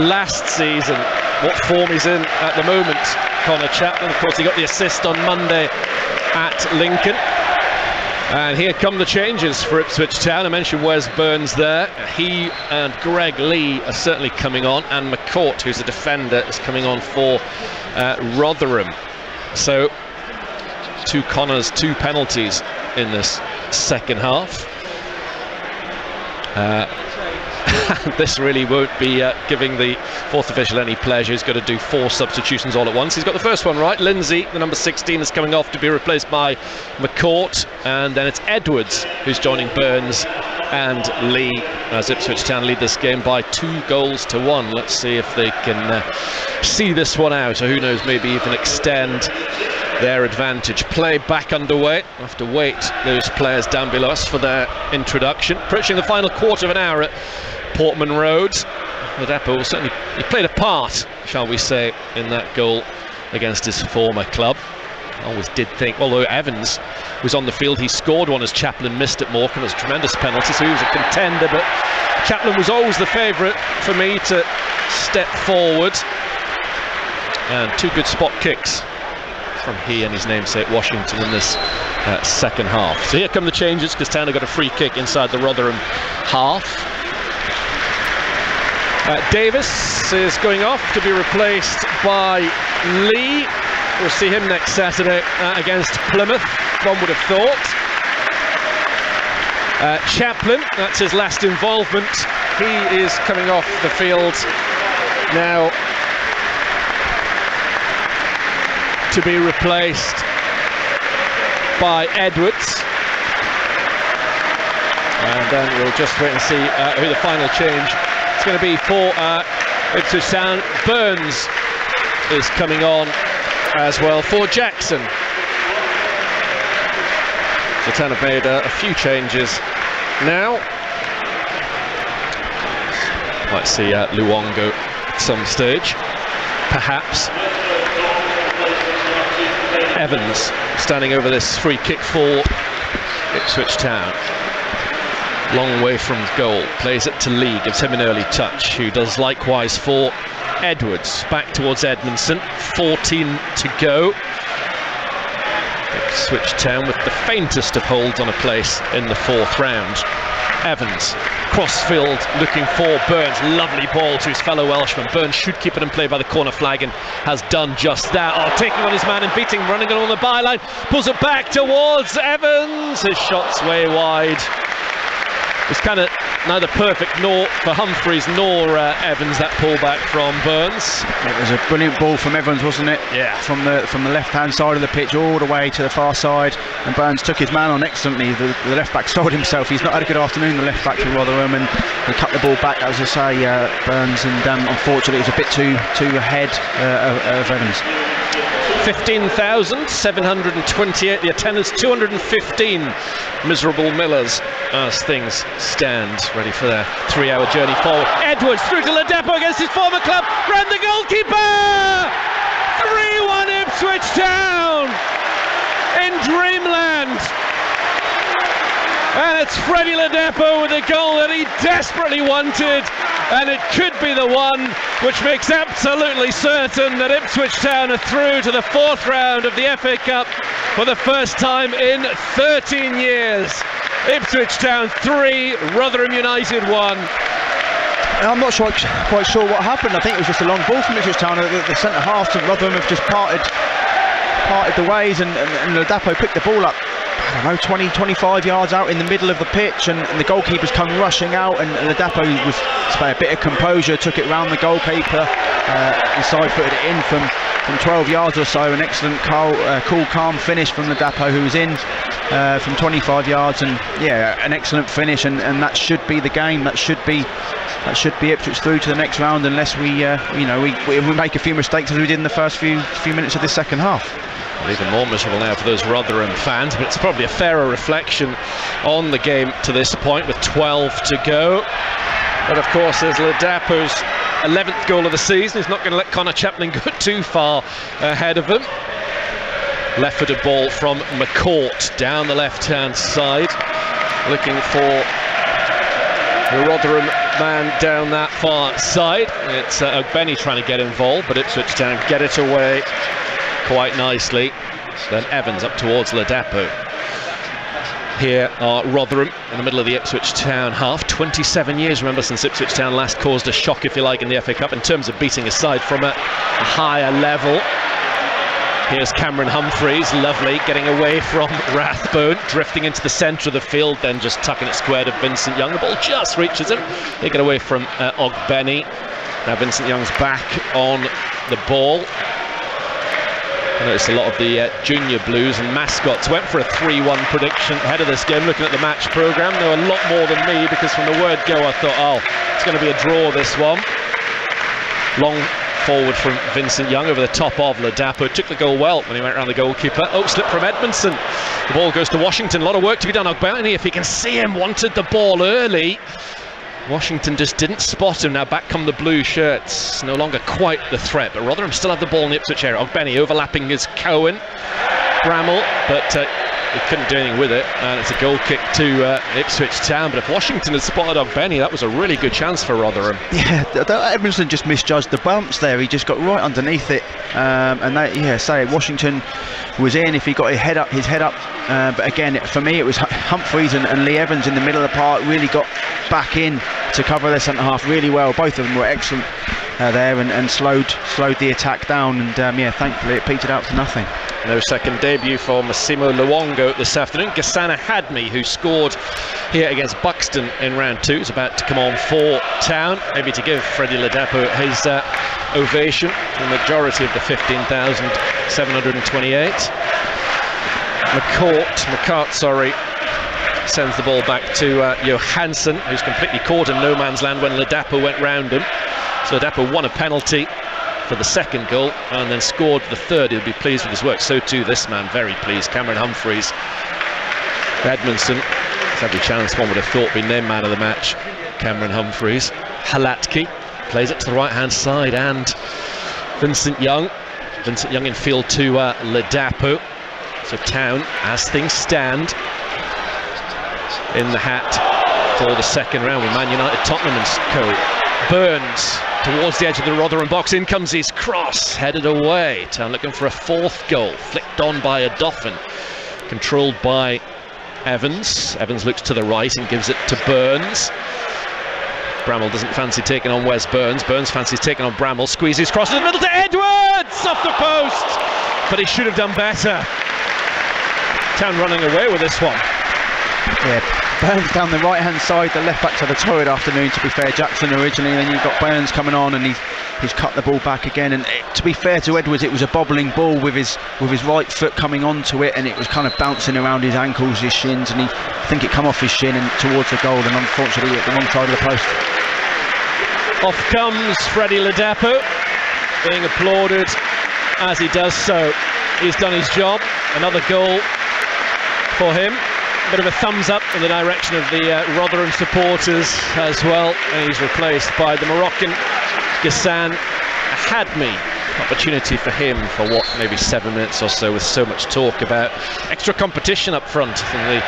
last season. What form he's in at the moment, Connor Chaplin. Of course, he got the assist on Monday at Lincoln. And here come the changes for Ipswich Town. I mentioned Wes Burns there. He and Greg Lee are certainly coming on, and McCourt, who's a defender, is coming on for Rotherham. So 2 corners, 2 penalties in this second half. This really won't be giving the fourth official any pleasure. He's got to do 4 substitutions all at once. He's got the first one right. Lindsay, the number 16, is coming off to be replaced by McCourt, and then it's Edwards who's joining Burns and Lee as Ipswich Town lead this game by 2-1. Let's see if they can see this one out, or who knows, maybe even extend their advantage. Play back underway. We'll have to wait those players down below us for their introduction. Approaching the final quarter of an hour at Portman Road. Ladapo certainly he played a part, shall we say, in that goal against his former club. I always did think, although Evans was on the field, he scored one as Chaplin missed at Morecambe. It was a tremendous penalty, so he was a contender, but Chaplin was always the favourite for me to step forward. And 2 good spot kicks from he and his namesake Washington in this second half. So here come the changes, because Town have got a free kick inside the Rotherham half. Davis is going off to be replaced by Lee. We'll see him next Saturday against Plymouth, one would have thought. Chaplin, that's his last involvement. He is coming off the field now to be replaced by Edwards. And then we'll just wait and see who the final change is going to be for Ipswich Town. Burns is coming on as well for Jackson. So Town have made a few changes now. Might see Luongo at some stage, perhaps. Evans standing over this free kick for Ipswich Town. Long way from goal, plays it to Lee, gives him an early touch, who does likewise for Edwards. Back towards Edmondson, 14 to go. Ipswich Town with the faintest of holds on a place in the 4th round. Evans, crossfield, looking for Burns. Lovely ball to his fellow Welshman. Burns should keep it in play by the corner flag and has done just that. Oh, taking on his man and beating, running along the byline. Pulls it back towards Evans. His shot's way wide. It's kind of neither perfect nor for Humphreys nor Evans, that pullback from Burns. It was a brilliant ball from Evans, wasn't it? Yeah. From the left-hand side of the pitch all the way to the far side, and Burns took his man on excellently. The left-back sold himself. He's not had a good afternoon, the left-back for Rotherham, and he cut the ball back, as I say, Burns, and unfortunately it was a bit too ahead of Evans. 15,728, the attendance 215 miserable Millers as things stand, ready for their 3-hour journey forward. Edwards through to Ladapo against his former club, round the goalkeeper! 3-1 Ipswich Town in dreamland. And it's Freddie Ladapo with a goal that he desperately wanted, and it could be the one which makes absolutely certain that Ipswich Town are through to the 4th round of the FA Cup for the first time in 13 years. Ipswich Town 3, Rotherham United 1. I'm not quite sure what happened. I think it was just a long ball from Ipswich Town. The centre halves of Rotherham have just parted the ways, and Ladapo picked the ball up, I don't know, 20-25 yards out in the middle of the pitch, and the goalkeeper's come rushing out, and Ladapo was displaying a bit of composure, took it round the goalkeeper, and side-footed it in from 12 yards or so. An excellent cool, calm finish from Ladapo, who was in from 25 yards, and yeah, an excellent finish, and that should be the game. That should be Ipswich through to the next round, unless we make a few mistakes as we did in the first few minutes of this second half. Well, even more miserable now for those Rotherham fans, but it's probably a fairer reflection on the game to this point with 12 to go. But of course, there's Ladapo's 11th goal of the season. He's not going to let Connor Chaplin go too far ahead of him. Left-footed ball from McCourt down the left-hand side, looking for the Rotherham man down that far side. It's Ogbeni trying to get involved, but Ipswich Town get it away quite nicely. Then Evans up towards Ladapo. Here are Rotherham in the middle of the Ipswich Town half. 27 years, remember, since Ipswich Town last caused a shock, if you like, in the FA Cup in terms of beating a side from a higher level. Here's Cameron Humphreys, lovely, getting away from Rathbone, drifting into the centre of the field, then just tucking it square to Vincent Young. The ball just reaches him. They get away from Ogbeni. Now Vincent Young's back on the ball. I noticed a lot of the junior Blues and mascots went for a 3-1 prediction ahead of this game. Looking at the match programme, they were a lot more than me, because from the word go I thought, oh, it's going to be a draw, this one. Long forward from Vincent Young over the top of Ladapo. Took the goal well when he went around the goalkeeper. Oh, slip from Edmondson. The ball goes to Washington. A lot of work to be done. Ogbeni, if he can see him, wanted the ball early. Washington just didn't spot him. Now back come the blue shirts. No longer quite the threat, but Rotherham still have the ball in the Ipswich area. Ogbeni overlapping his Cohen. Bramall, but he couldn't do anything with it, and it's a goal kick to Ipswich Town. But if Washington had spotted Ogbeni, that was a really good chance for Rotherham. Yeah, Edmondson just misjudged the bumps there. He just got right underneath it, and Washington was in if he got his head up. But again, for me, it was Humphreys and Lee Evans in the middle of the park really got back in to cover their centre half really well. Both of them were excellent there and slowed the attack down. And thankfully it petered out to nothing. No second debut for Massimo Luongo this afternoon. Gassana Hadmi, who scored here against Buxton in round 2, is about to come on for Town, maybe to give Freddie Ladapo his ovation, the majority of the 15,728. McCart, sends the ball back to Johansson, who's completely caught in no man's land when Ladapo went round him. So Ladapo won a penalty for the second goal and then scored the third. He'll be pleased with his work. So too this man, very pleased. Cameron Humphreys. Edmondson has every chance, one would have thought, be named man of the match. Cameron Humphreys. Halatki plays it to the right hand side, and Vincent Young in field to Ladapo. So Town, as things stand, in the hat for the second round with Man United, Tottenham and co. Burns towards the edge of the Rotherham box. In comes his cross, headed away. Town looking for a fourth goal, flicked on by Odoffin, controlled by Evans. Evans looks to the right and gives it to Burns. Bramall doesn't fancy taking on Wes Burns. Burns fancies taking on Bramall. Squeezes cross in the middle to Edwards, off the post, but he should have done better. Town running away with this one. Yeah, Burns down the right hand side, the left back to the torrid afternoon, to be fair. Jackson originally, and then you've got Burns coming on, and he's cut the ball back again. And to be fair to Edwards, it was a bobbling ball with his right foot coming onto it, and it was kind of bouncing around his ankles, his shins, and I think it come off his shin and towards the goal, and unfortunately at the wrong side of the post. Off comes Freddie Ladapo, being applauded as he does so. He's done his job. Another goal for him. Bit of a thumbs up in the direction of the Rotherham supporters as well. And he's replaced by the Moroccan Ghassan Hadmi. Opportunity for him for what, maybe 7 minutes or so, with so much talk about extra competition up front from the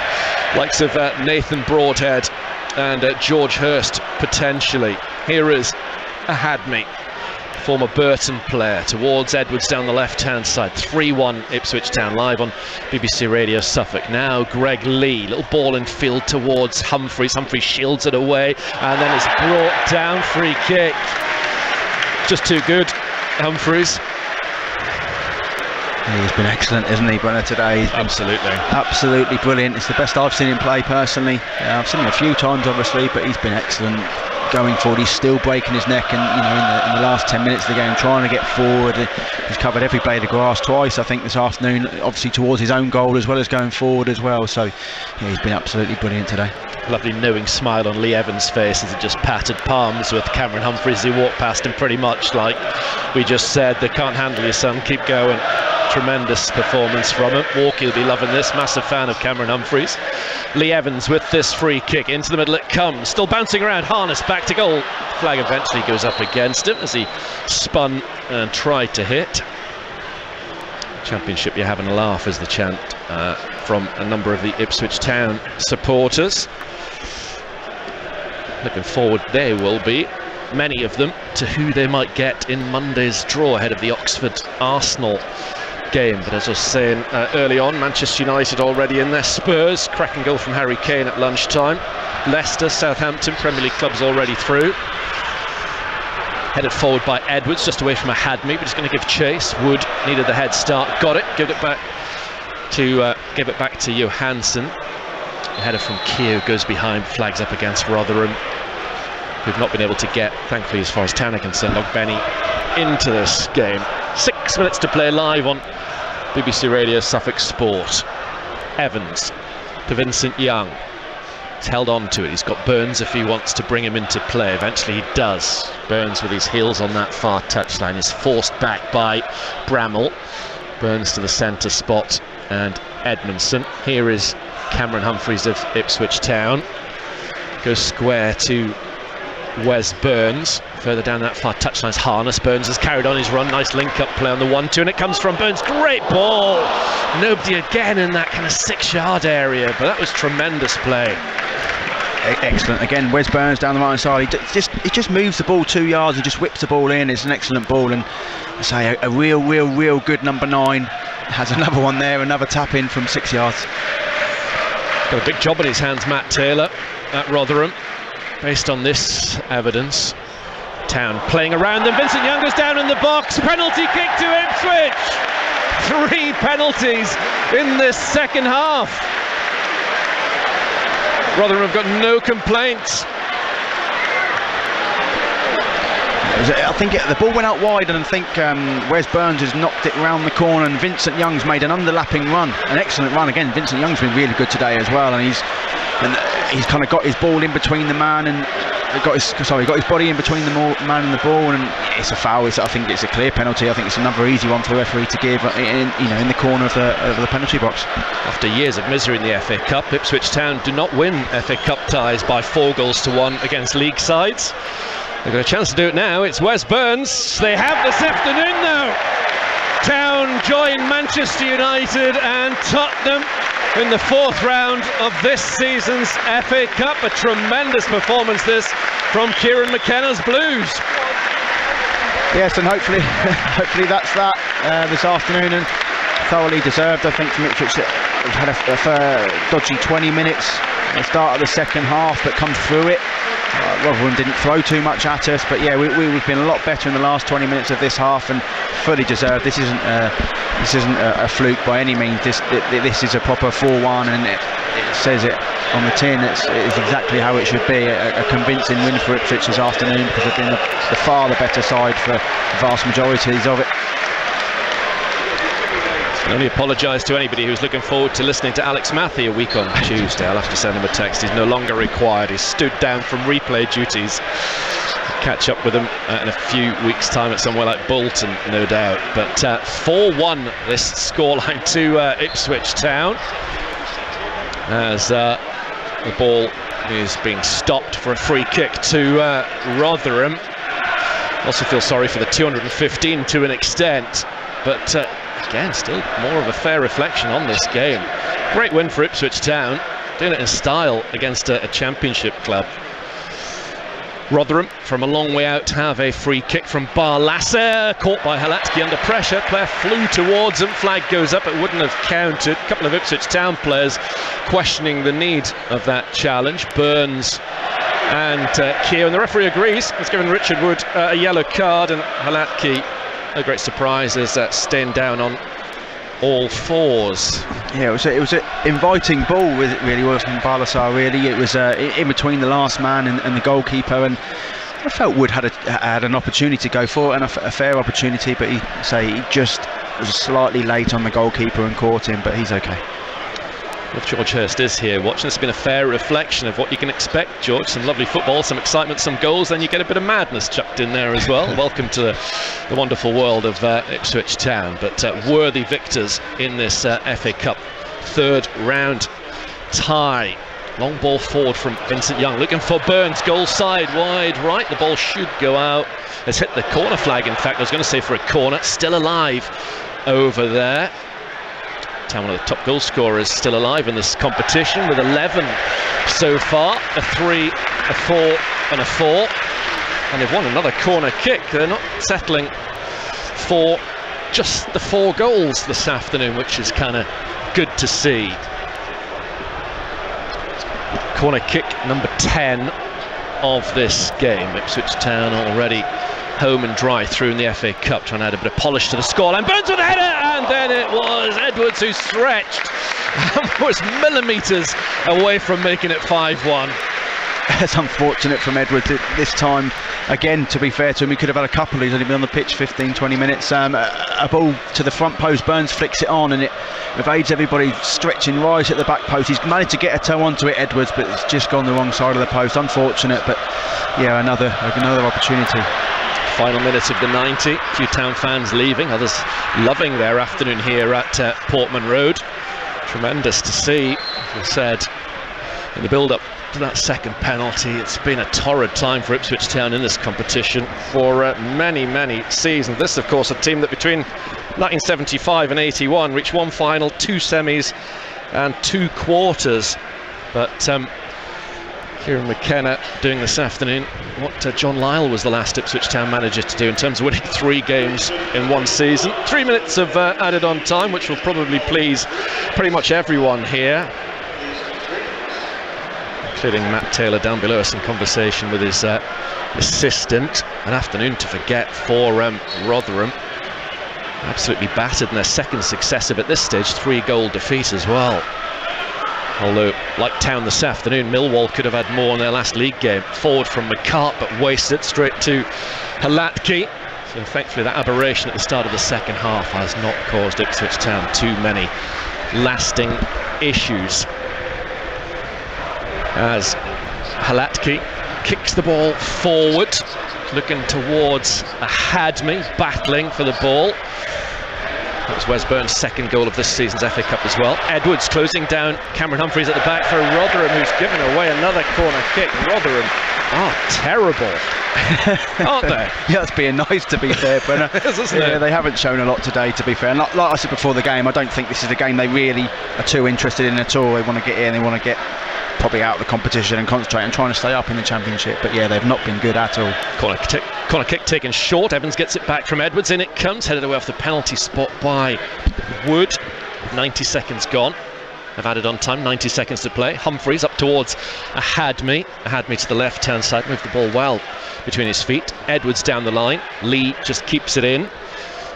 likes of Nathan Broadhead and George Hurst potentially. Here is Hadmi, former Burton player, towards Edwards down the left-hand side. 3-1 Ipswich Town, live on BBC Radio Suffolk. Now Greg Lee, little ball in field towards Humphreys. Humphreys shields it away, and then it's brought down. Free kick. Just too good, Humphreys. He's been excellent, isn't he, Brenner, today? Absolutely brilliant. It's the best I've seen him play personally. I've seen him a few times, obviously, but he's been excellent going forward. He's still breaking his neck, and in the last 10 minutes of the game, trying to get forward. He's covered every blade of grass twice, I think, this afternoon, obviously towards his own goal as well as going forward as well. So yeah, he's been absolutely brilliant today. Lovely knowing smile on Lee Evans' face as he just patted palms with Cameron Humphreys. He walked past him pretty much like we just said, they can't handle you, son, keep going. Tremendous performance from him. Walkie will be loving this, massive fan of Cameron Humphreys. Lee Evans with this free kick, into the middle it comes, still bouncing around, Harness back to goal. Flag eventually goes up against him as he spun and tried to hit. Championship, you're having a laugh, is the chant from a number of the Ipswich Town supporters. Looking forward, they will be, many of them, to who they might get in Monday's draw ahead of the Oxford Arsenal game. But as I was saying early on, Manchester United already in there. Spurs, cracking goal from Harry Kane at lunchtime. Leicester, Southampton, Premier League clubs already through. Headed forward by Edwards, just away from a Hadmi, but he's going to give chase. Wood needed the head start, got it, gave it back to Johansson. The header from Keogh goes behind, flags up against Rotherham, who've not been able to get, thankfully as far as Town are concerned, Ogbenny into this game. 6 minutes to play live on BBC Radio Suffolk Sport. Evans to Vincent Young. He's held on to it. He's got Burns if he wants to bring him into play. Eventually he does. Burns with his heels on that far touchline is forced back by Bramall. Burns to the centre spot and Edmondson. Here is Cameron Humphreys of Ipswich Town. Goes square to Wes Burns. Further down that far touchline's Harness. Burns has carried on his run. Nice link-up play on the 1-2, and it comes from Burns. Great ball. Nobody again in that kind of 6-yard area, but that was tremendous play. Excellent. Again, Wes Burns down the right side. He just moves the ball 2 yards and just whips the ball in. It's an excellent ball, and I say a real good number 9 has another one there, another tap in from 6 yards. Got a big job on his hands, Matt Taylor at Rotherham. Based on this evidence, Town playing around them. Vincent Young goes down in the box. Penalty kick to Ipswich. 3 penalties in this second half. Rotherham have got no complaints. I think the ball went out wide, and I think Wes Burns has knocked it round the corner, and Vincent Young's made an underlapping run, an excellent run. Again, Vincent Young's been really good today as well, and he's kind of got his ball in between the man and got his body in between the man and the ball, and it's a foul. I think it's a clear penalty. I think it's another easy one for the referee to give in the corner of the penalty box. After years of misery in the FA Cup, Ipswich Town do not win FA Cup ties by 4-1 against league sides. They've got a chance to do it now. It's Wes Burns. They have this afternoon though. Town join Manchester United and Tottenham in the 4th round of this season's FA Cup. A tremendous performance this from Kieran McKenna's Blues. Yes, and hopefully that's that this afternoon, and thoroughly deserved, I think, from Ipswich. They've had a dodgy 20 minutes at the start of the second half, but come through it. Rotherham didn't throw too much at us, but yeah, we've been a lot better in the last 20 minutes of this half, and fully deserved. This isn't a fluke by any means. This is a proper 4-1, and it says it on the tin. It's exactly how it should be. A convincing win for Ipswich this afternoon, because they've been the far the better side for the vast majorities of it. I can only apologise to anybody who's looking forward to listening to Alex Matthew a week on Tuesday. I'll have to send him a text. He's no longer required. He's stood down from replay duties. Catch up with him in a few weeks' time at somewhere like Bolton, no doubt. But 4-1 this scoreline to Ipswich Town, as the ball is being stopped for a free kick to Rotherham. Also feel sorry for the 215 to an extent, but again, still more of a fair reflection on this game. Great win for Ipswich Town, doing it in style against a championship club. Rotherham, from a long way out, have a free kick from Barlasser, caught by Halatki under pressure. Player flew towards him, flag goes up, it wouldn't have counted. A couple of Ipswich Town players questioning the need of that challenge. Burns and Keogh, and the referee agrees. It's given Richard Wood a yellow card, and Halatki, no great surprise, is staying down on all fours. Yeah, it was an inviting ball, it really was, from Barlasser. Really, it was in between the last man and the goalkeeper, and I felt Wood had an opportunity to go for it, and a fair opportunity, but he just was slightly late on the goalkeeper and caught him, but he's okay. If George Hurst is here watching, it's been a fair reflection of what you can expect, George. Some lovely football, some excitement, some goals, then you get a bit of madness chucked in there as well. Welcome to the wonderful world of Ipswich Town, but worthy victors in this FA Cup 3rd round tie. Long ball forward from Vincent Young, looking for Burns, goal side, wide right. The ball should go out. It's hit the corner flag, in fact. I was going to say for a corner, still alive. over there. Town, one of the top goal scorers, still alive in this competition with 11 so far. A 3, a 4 and a 4. And they've won another corner kick. They're not settling for just the 4 goals this afternoon, which is kind of good to see. Corner kick number 10 of this game. Ipswich Town already home and dry through in the FA Cup, trying to add a bit of polish to the scoreline. Burns with a header, and then it was Edwards who stretched and was millimetres away from making it 5-1. It's unfortunate from Edwards this time. Again, to be fair to him, he could have had a couple. He's only been on the pitch 15-20 minutes. A ball to the front post, Burns flicks it on, and it evades everybody stretching right at the back post. He's managed to get a toe onto it, Edwards, but it's just gone the wrong side of the post. Unfortunate, but yeah, another opportunity. Final minute of the 90. A few Town fans leaving, others loving their afternoon here at Portman Road. Tremendous to see. As I said in the build-up to that second penalty, it's been a torrid time for Ipswich Town in this competition for many seasons. This, of course, a team that between 1975 and 81 reached 1 final, 2 semis and 2 quarters. But Kieran McKenna doing this afternoon what John Lyle was the last Ipswich Town manager to do in terms of winning 3 games in 1 season. 3 minutes of added on time, which will probably please pretty much everyone here, including Matt Taylor down below us in conversation with his assistant. An afternoon to forget for Rotherham. Absolutely battered in their second successive at this stage 3-goal defeat as well. Although, like Town this afternoon, Millwall could have had more in their last league game. Forward from McCart, but wasted straight to Halatki. So thankfully that aberration at the start of the second half has not caused Ipswich Town too many lasting issues. As Halatki kicks the ball forward, looking towards a Hadmi, battling for the ball. That was Wes Burns' second goal of this season's FA Cup as well. Edwards closing down Cameron Humphreys at the back for Rotherham, who's given away another corner kick. Rotherham are terrible, aren't they? Yeah, that's being nice, to be fair, Brenner. Yeah, they haven't shown a lot today, to be fair. And like I said before the game, I don't think this is a game they really are too interested in at all. They want to get in, they want to get probably out of the competition and concentrate on trying to stay up in the Championship. But yeah, they've not been good at all. Corner kick taken short. Evans gets it back from Edwards. In it comes, headed away off the penalty spot by Wood. 90 seconds gone. They've added on time, 90 seconds to play. Humphreys up towards a Hadmi to the left hand side, moved the ball well between his feet. Edwards down the line. Lee just keeps it in,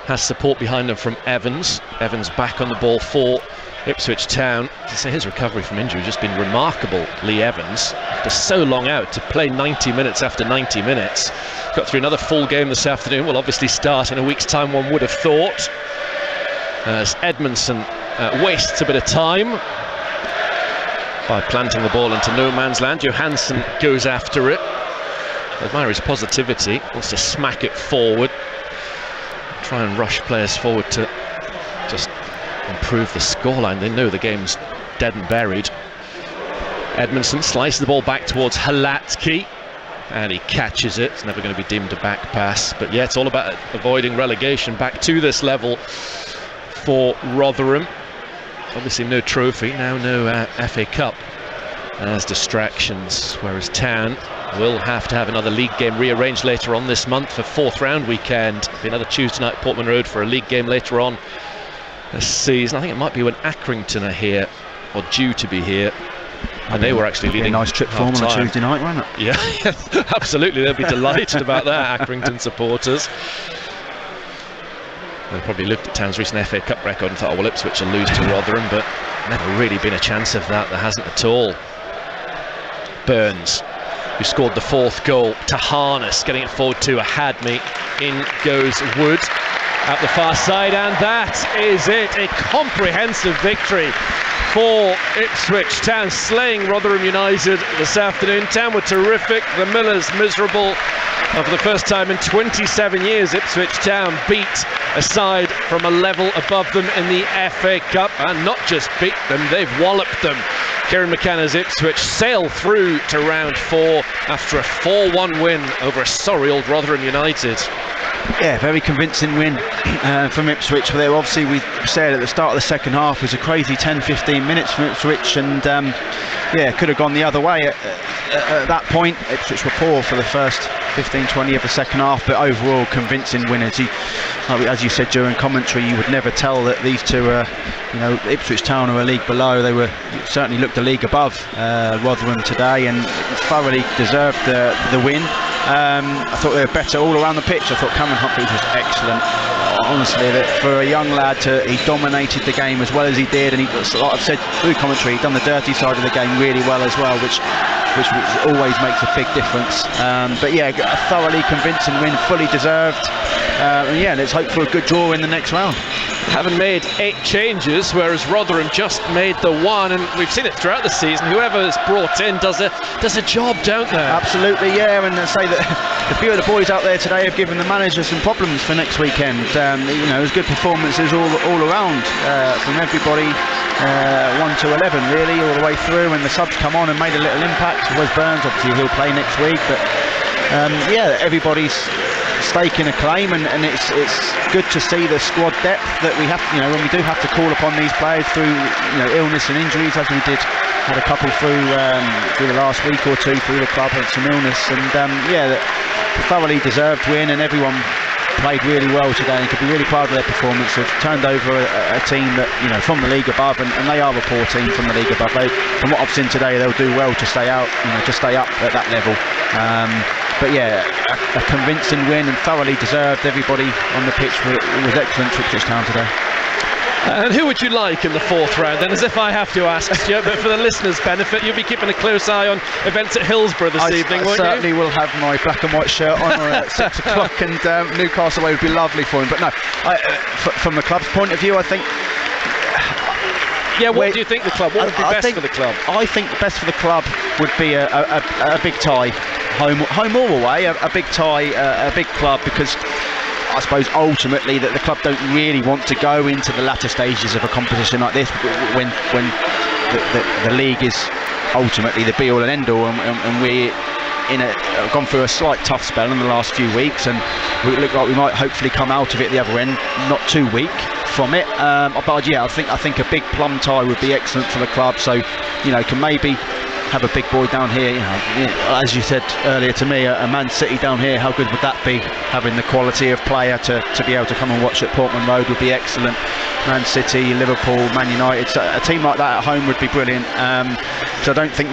has support behind him from Evans. Evans back on the ball for Ipswich Town. To say his recovery from injury has just been remarkable. Lee Evans, after so long out, to play 90 minutes after 90 minutes. Got through another full game this afternoon. Will obviously start in a week's time, one would have thought, as Edmondson wastes a bit of time by planting the ball into no man's land. Johansson goes after it. I admire his positivity, wants to smack it forward, try and rush players forward to just improve the scoreline. They know the game's dead and buried. Edmondson slices the ball back towards Halatki, and he catches it. It's never going to be deemed a back pass, but yeah, it's all about avoiding relegation back to this level for Rotherham. Obviously no trophy, now no FA Cup as distractions, whereas Town will have to have another league game rearranged later on this month for 4th round weekend. There'll be another Tuesday night at Portman Road for a league game later on this season. I think it might be when Accrington are here, or due to be here, and they were actually leading. A nice trip for them on a Tuesday night, won't it? Yeah, absolutely. They'll be delighted about that, Accrington supporters. They probably looked at Town's recent FA Cup record and thought, oh, well, Ipswich will lose to Rotherham, but never really been a chance of that. There hasn't at all. Burns, who scored the 4th goal, to Harness, getting it forward to a Hadmi. In goes Wood at the far side, and that is it. A comprehensive victory for Ipswich Town, slaying Rotherham United this afternoon. Town were terrific, the Millers miserable. And for the first time in 27 years, Ipswich Town beat a side from a level above them in the FA Cup, and not just beat them, they've walloped them. Kieran McKenna's Ipswich sail through to round 4 after a 4-1 win over a sorry old Rotherham United. very convincing win from Ipswich. They obviously, we said at the start of the second half, was a crazy 10-15 minutes from Ipswich, and could have gone the other way at that point. Ipswich were poor for the first 15-20 of the second half, but overall convincing winners. As you said during commentary, you would never tell that these two are, Ipswich Town are a league below. They were certainly looked a league above Rotherham today, and thoroughly deserved the win. I thought they were better all around the pitch. I thought Cameron Humphreys was excellent. Honestly, that for a young lad, he dominated the game as well as he did, and like I've said through commentary, he'd done the dirty side of the game really well as well, which always makes a big difference. But yeah, a thoroughly convincing win, fully deserved. Let's hope for a good draw in the next round. Having made 8 changes, whereas Rotherham just made the 1, and we've seen it throughout the season. Whoever is brought in does a job, don't they? Absolutely, yeah. And I say that a few of the boys out there today have given the manager some problems for next weekend. It was good performances all around from everybody, 1 to 11 really, all the way through. And the subs come on and made a little impact. Wes Burns, obviously he'll play next week, but everybody's staking a claim, and it's good to see the squad depth that we have. When we do have to call upon these players through illness and injuries, as we had a couple through the last week or two through the club, had some illness, and thoroughly deserved win, and everyone played really well today and could be really proud of their performance. They've turned over a team that from the league above, and they are a poor team from the league above. From what I've seen today, they'll do well to stay out, to stay up at that level. But yeah, a convincing win and thoroughly deserved. Everybody on the pitch was excellent for Ipswich Town today. And who would you like in the 4th round then? As if I have to ask, Stuart, but for the listeners' benefit, you'll be keeping a close eye on events at Hillsborough this evening, won't you? I certainly will have my black and white shirt on at 6 o'clock, and Newcastle away would be lovely for him. But no, from the club's point of view, I think. Yeah, what do you think the club? What would be best for the club? I think the best for the club would be a big tie, home or away, a big tie, a big club, because I suppose ultimately that the club don't really want to go into the latter stages of a competition like this when the league is ultimately the be all and end all, and we're gone through a slight tough spell in the last few weeks, and we look like we might hopefully come out of it the other end not too weak from it. But yeah, I think a big plum tie would be excellent for the club, so can maybe have a big boy down here, as you said earlier to me, a Man City down here, how good would that be? Having the quality of player to be able to come and watch at Portman Road would be excellent. Man City, Liverpool, Man United, a team like that at home would be brilliant. So I don't think,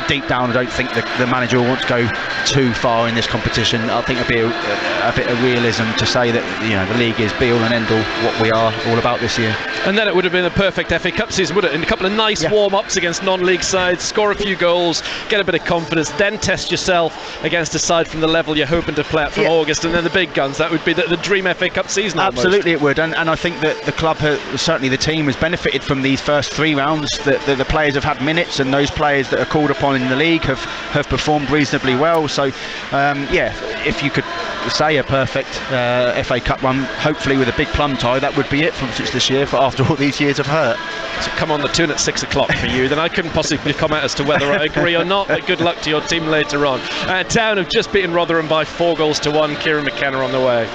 deep down, I don't think the manager will want to go too far in this competition. I think it'd be a bit of realism to say that the league is be all and end all, what we are all about this year. And then it would have been a perfect FA Cup season, would it? In a couple of nice warm-ups against non-league sides, score a few goals, get a bit of confidence, then test yourself against a side from the level you're hoping to play at from August, and then the big guns. That would be the dream FA Cup season. Absolutely, it would, and I think that the club, certainly the team, has benefited from these first 3 rounds. That the players have had minutes, and those players that are called upon in the league have performed reasonably well. So if you could say a perfect FA Cup run, hopefully with a big plum tie, that would be it from Ipswich this year, after all these years of hurt. So come on the tune at 6 o'clock for you, then I couldn't possibly comment as to whether I agree or not, but good luck to your team later on. Town have just beaten Rotherham by 4 goals to 1. Kieran McKenna on the way.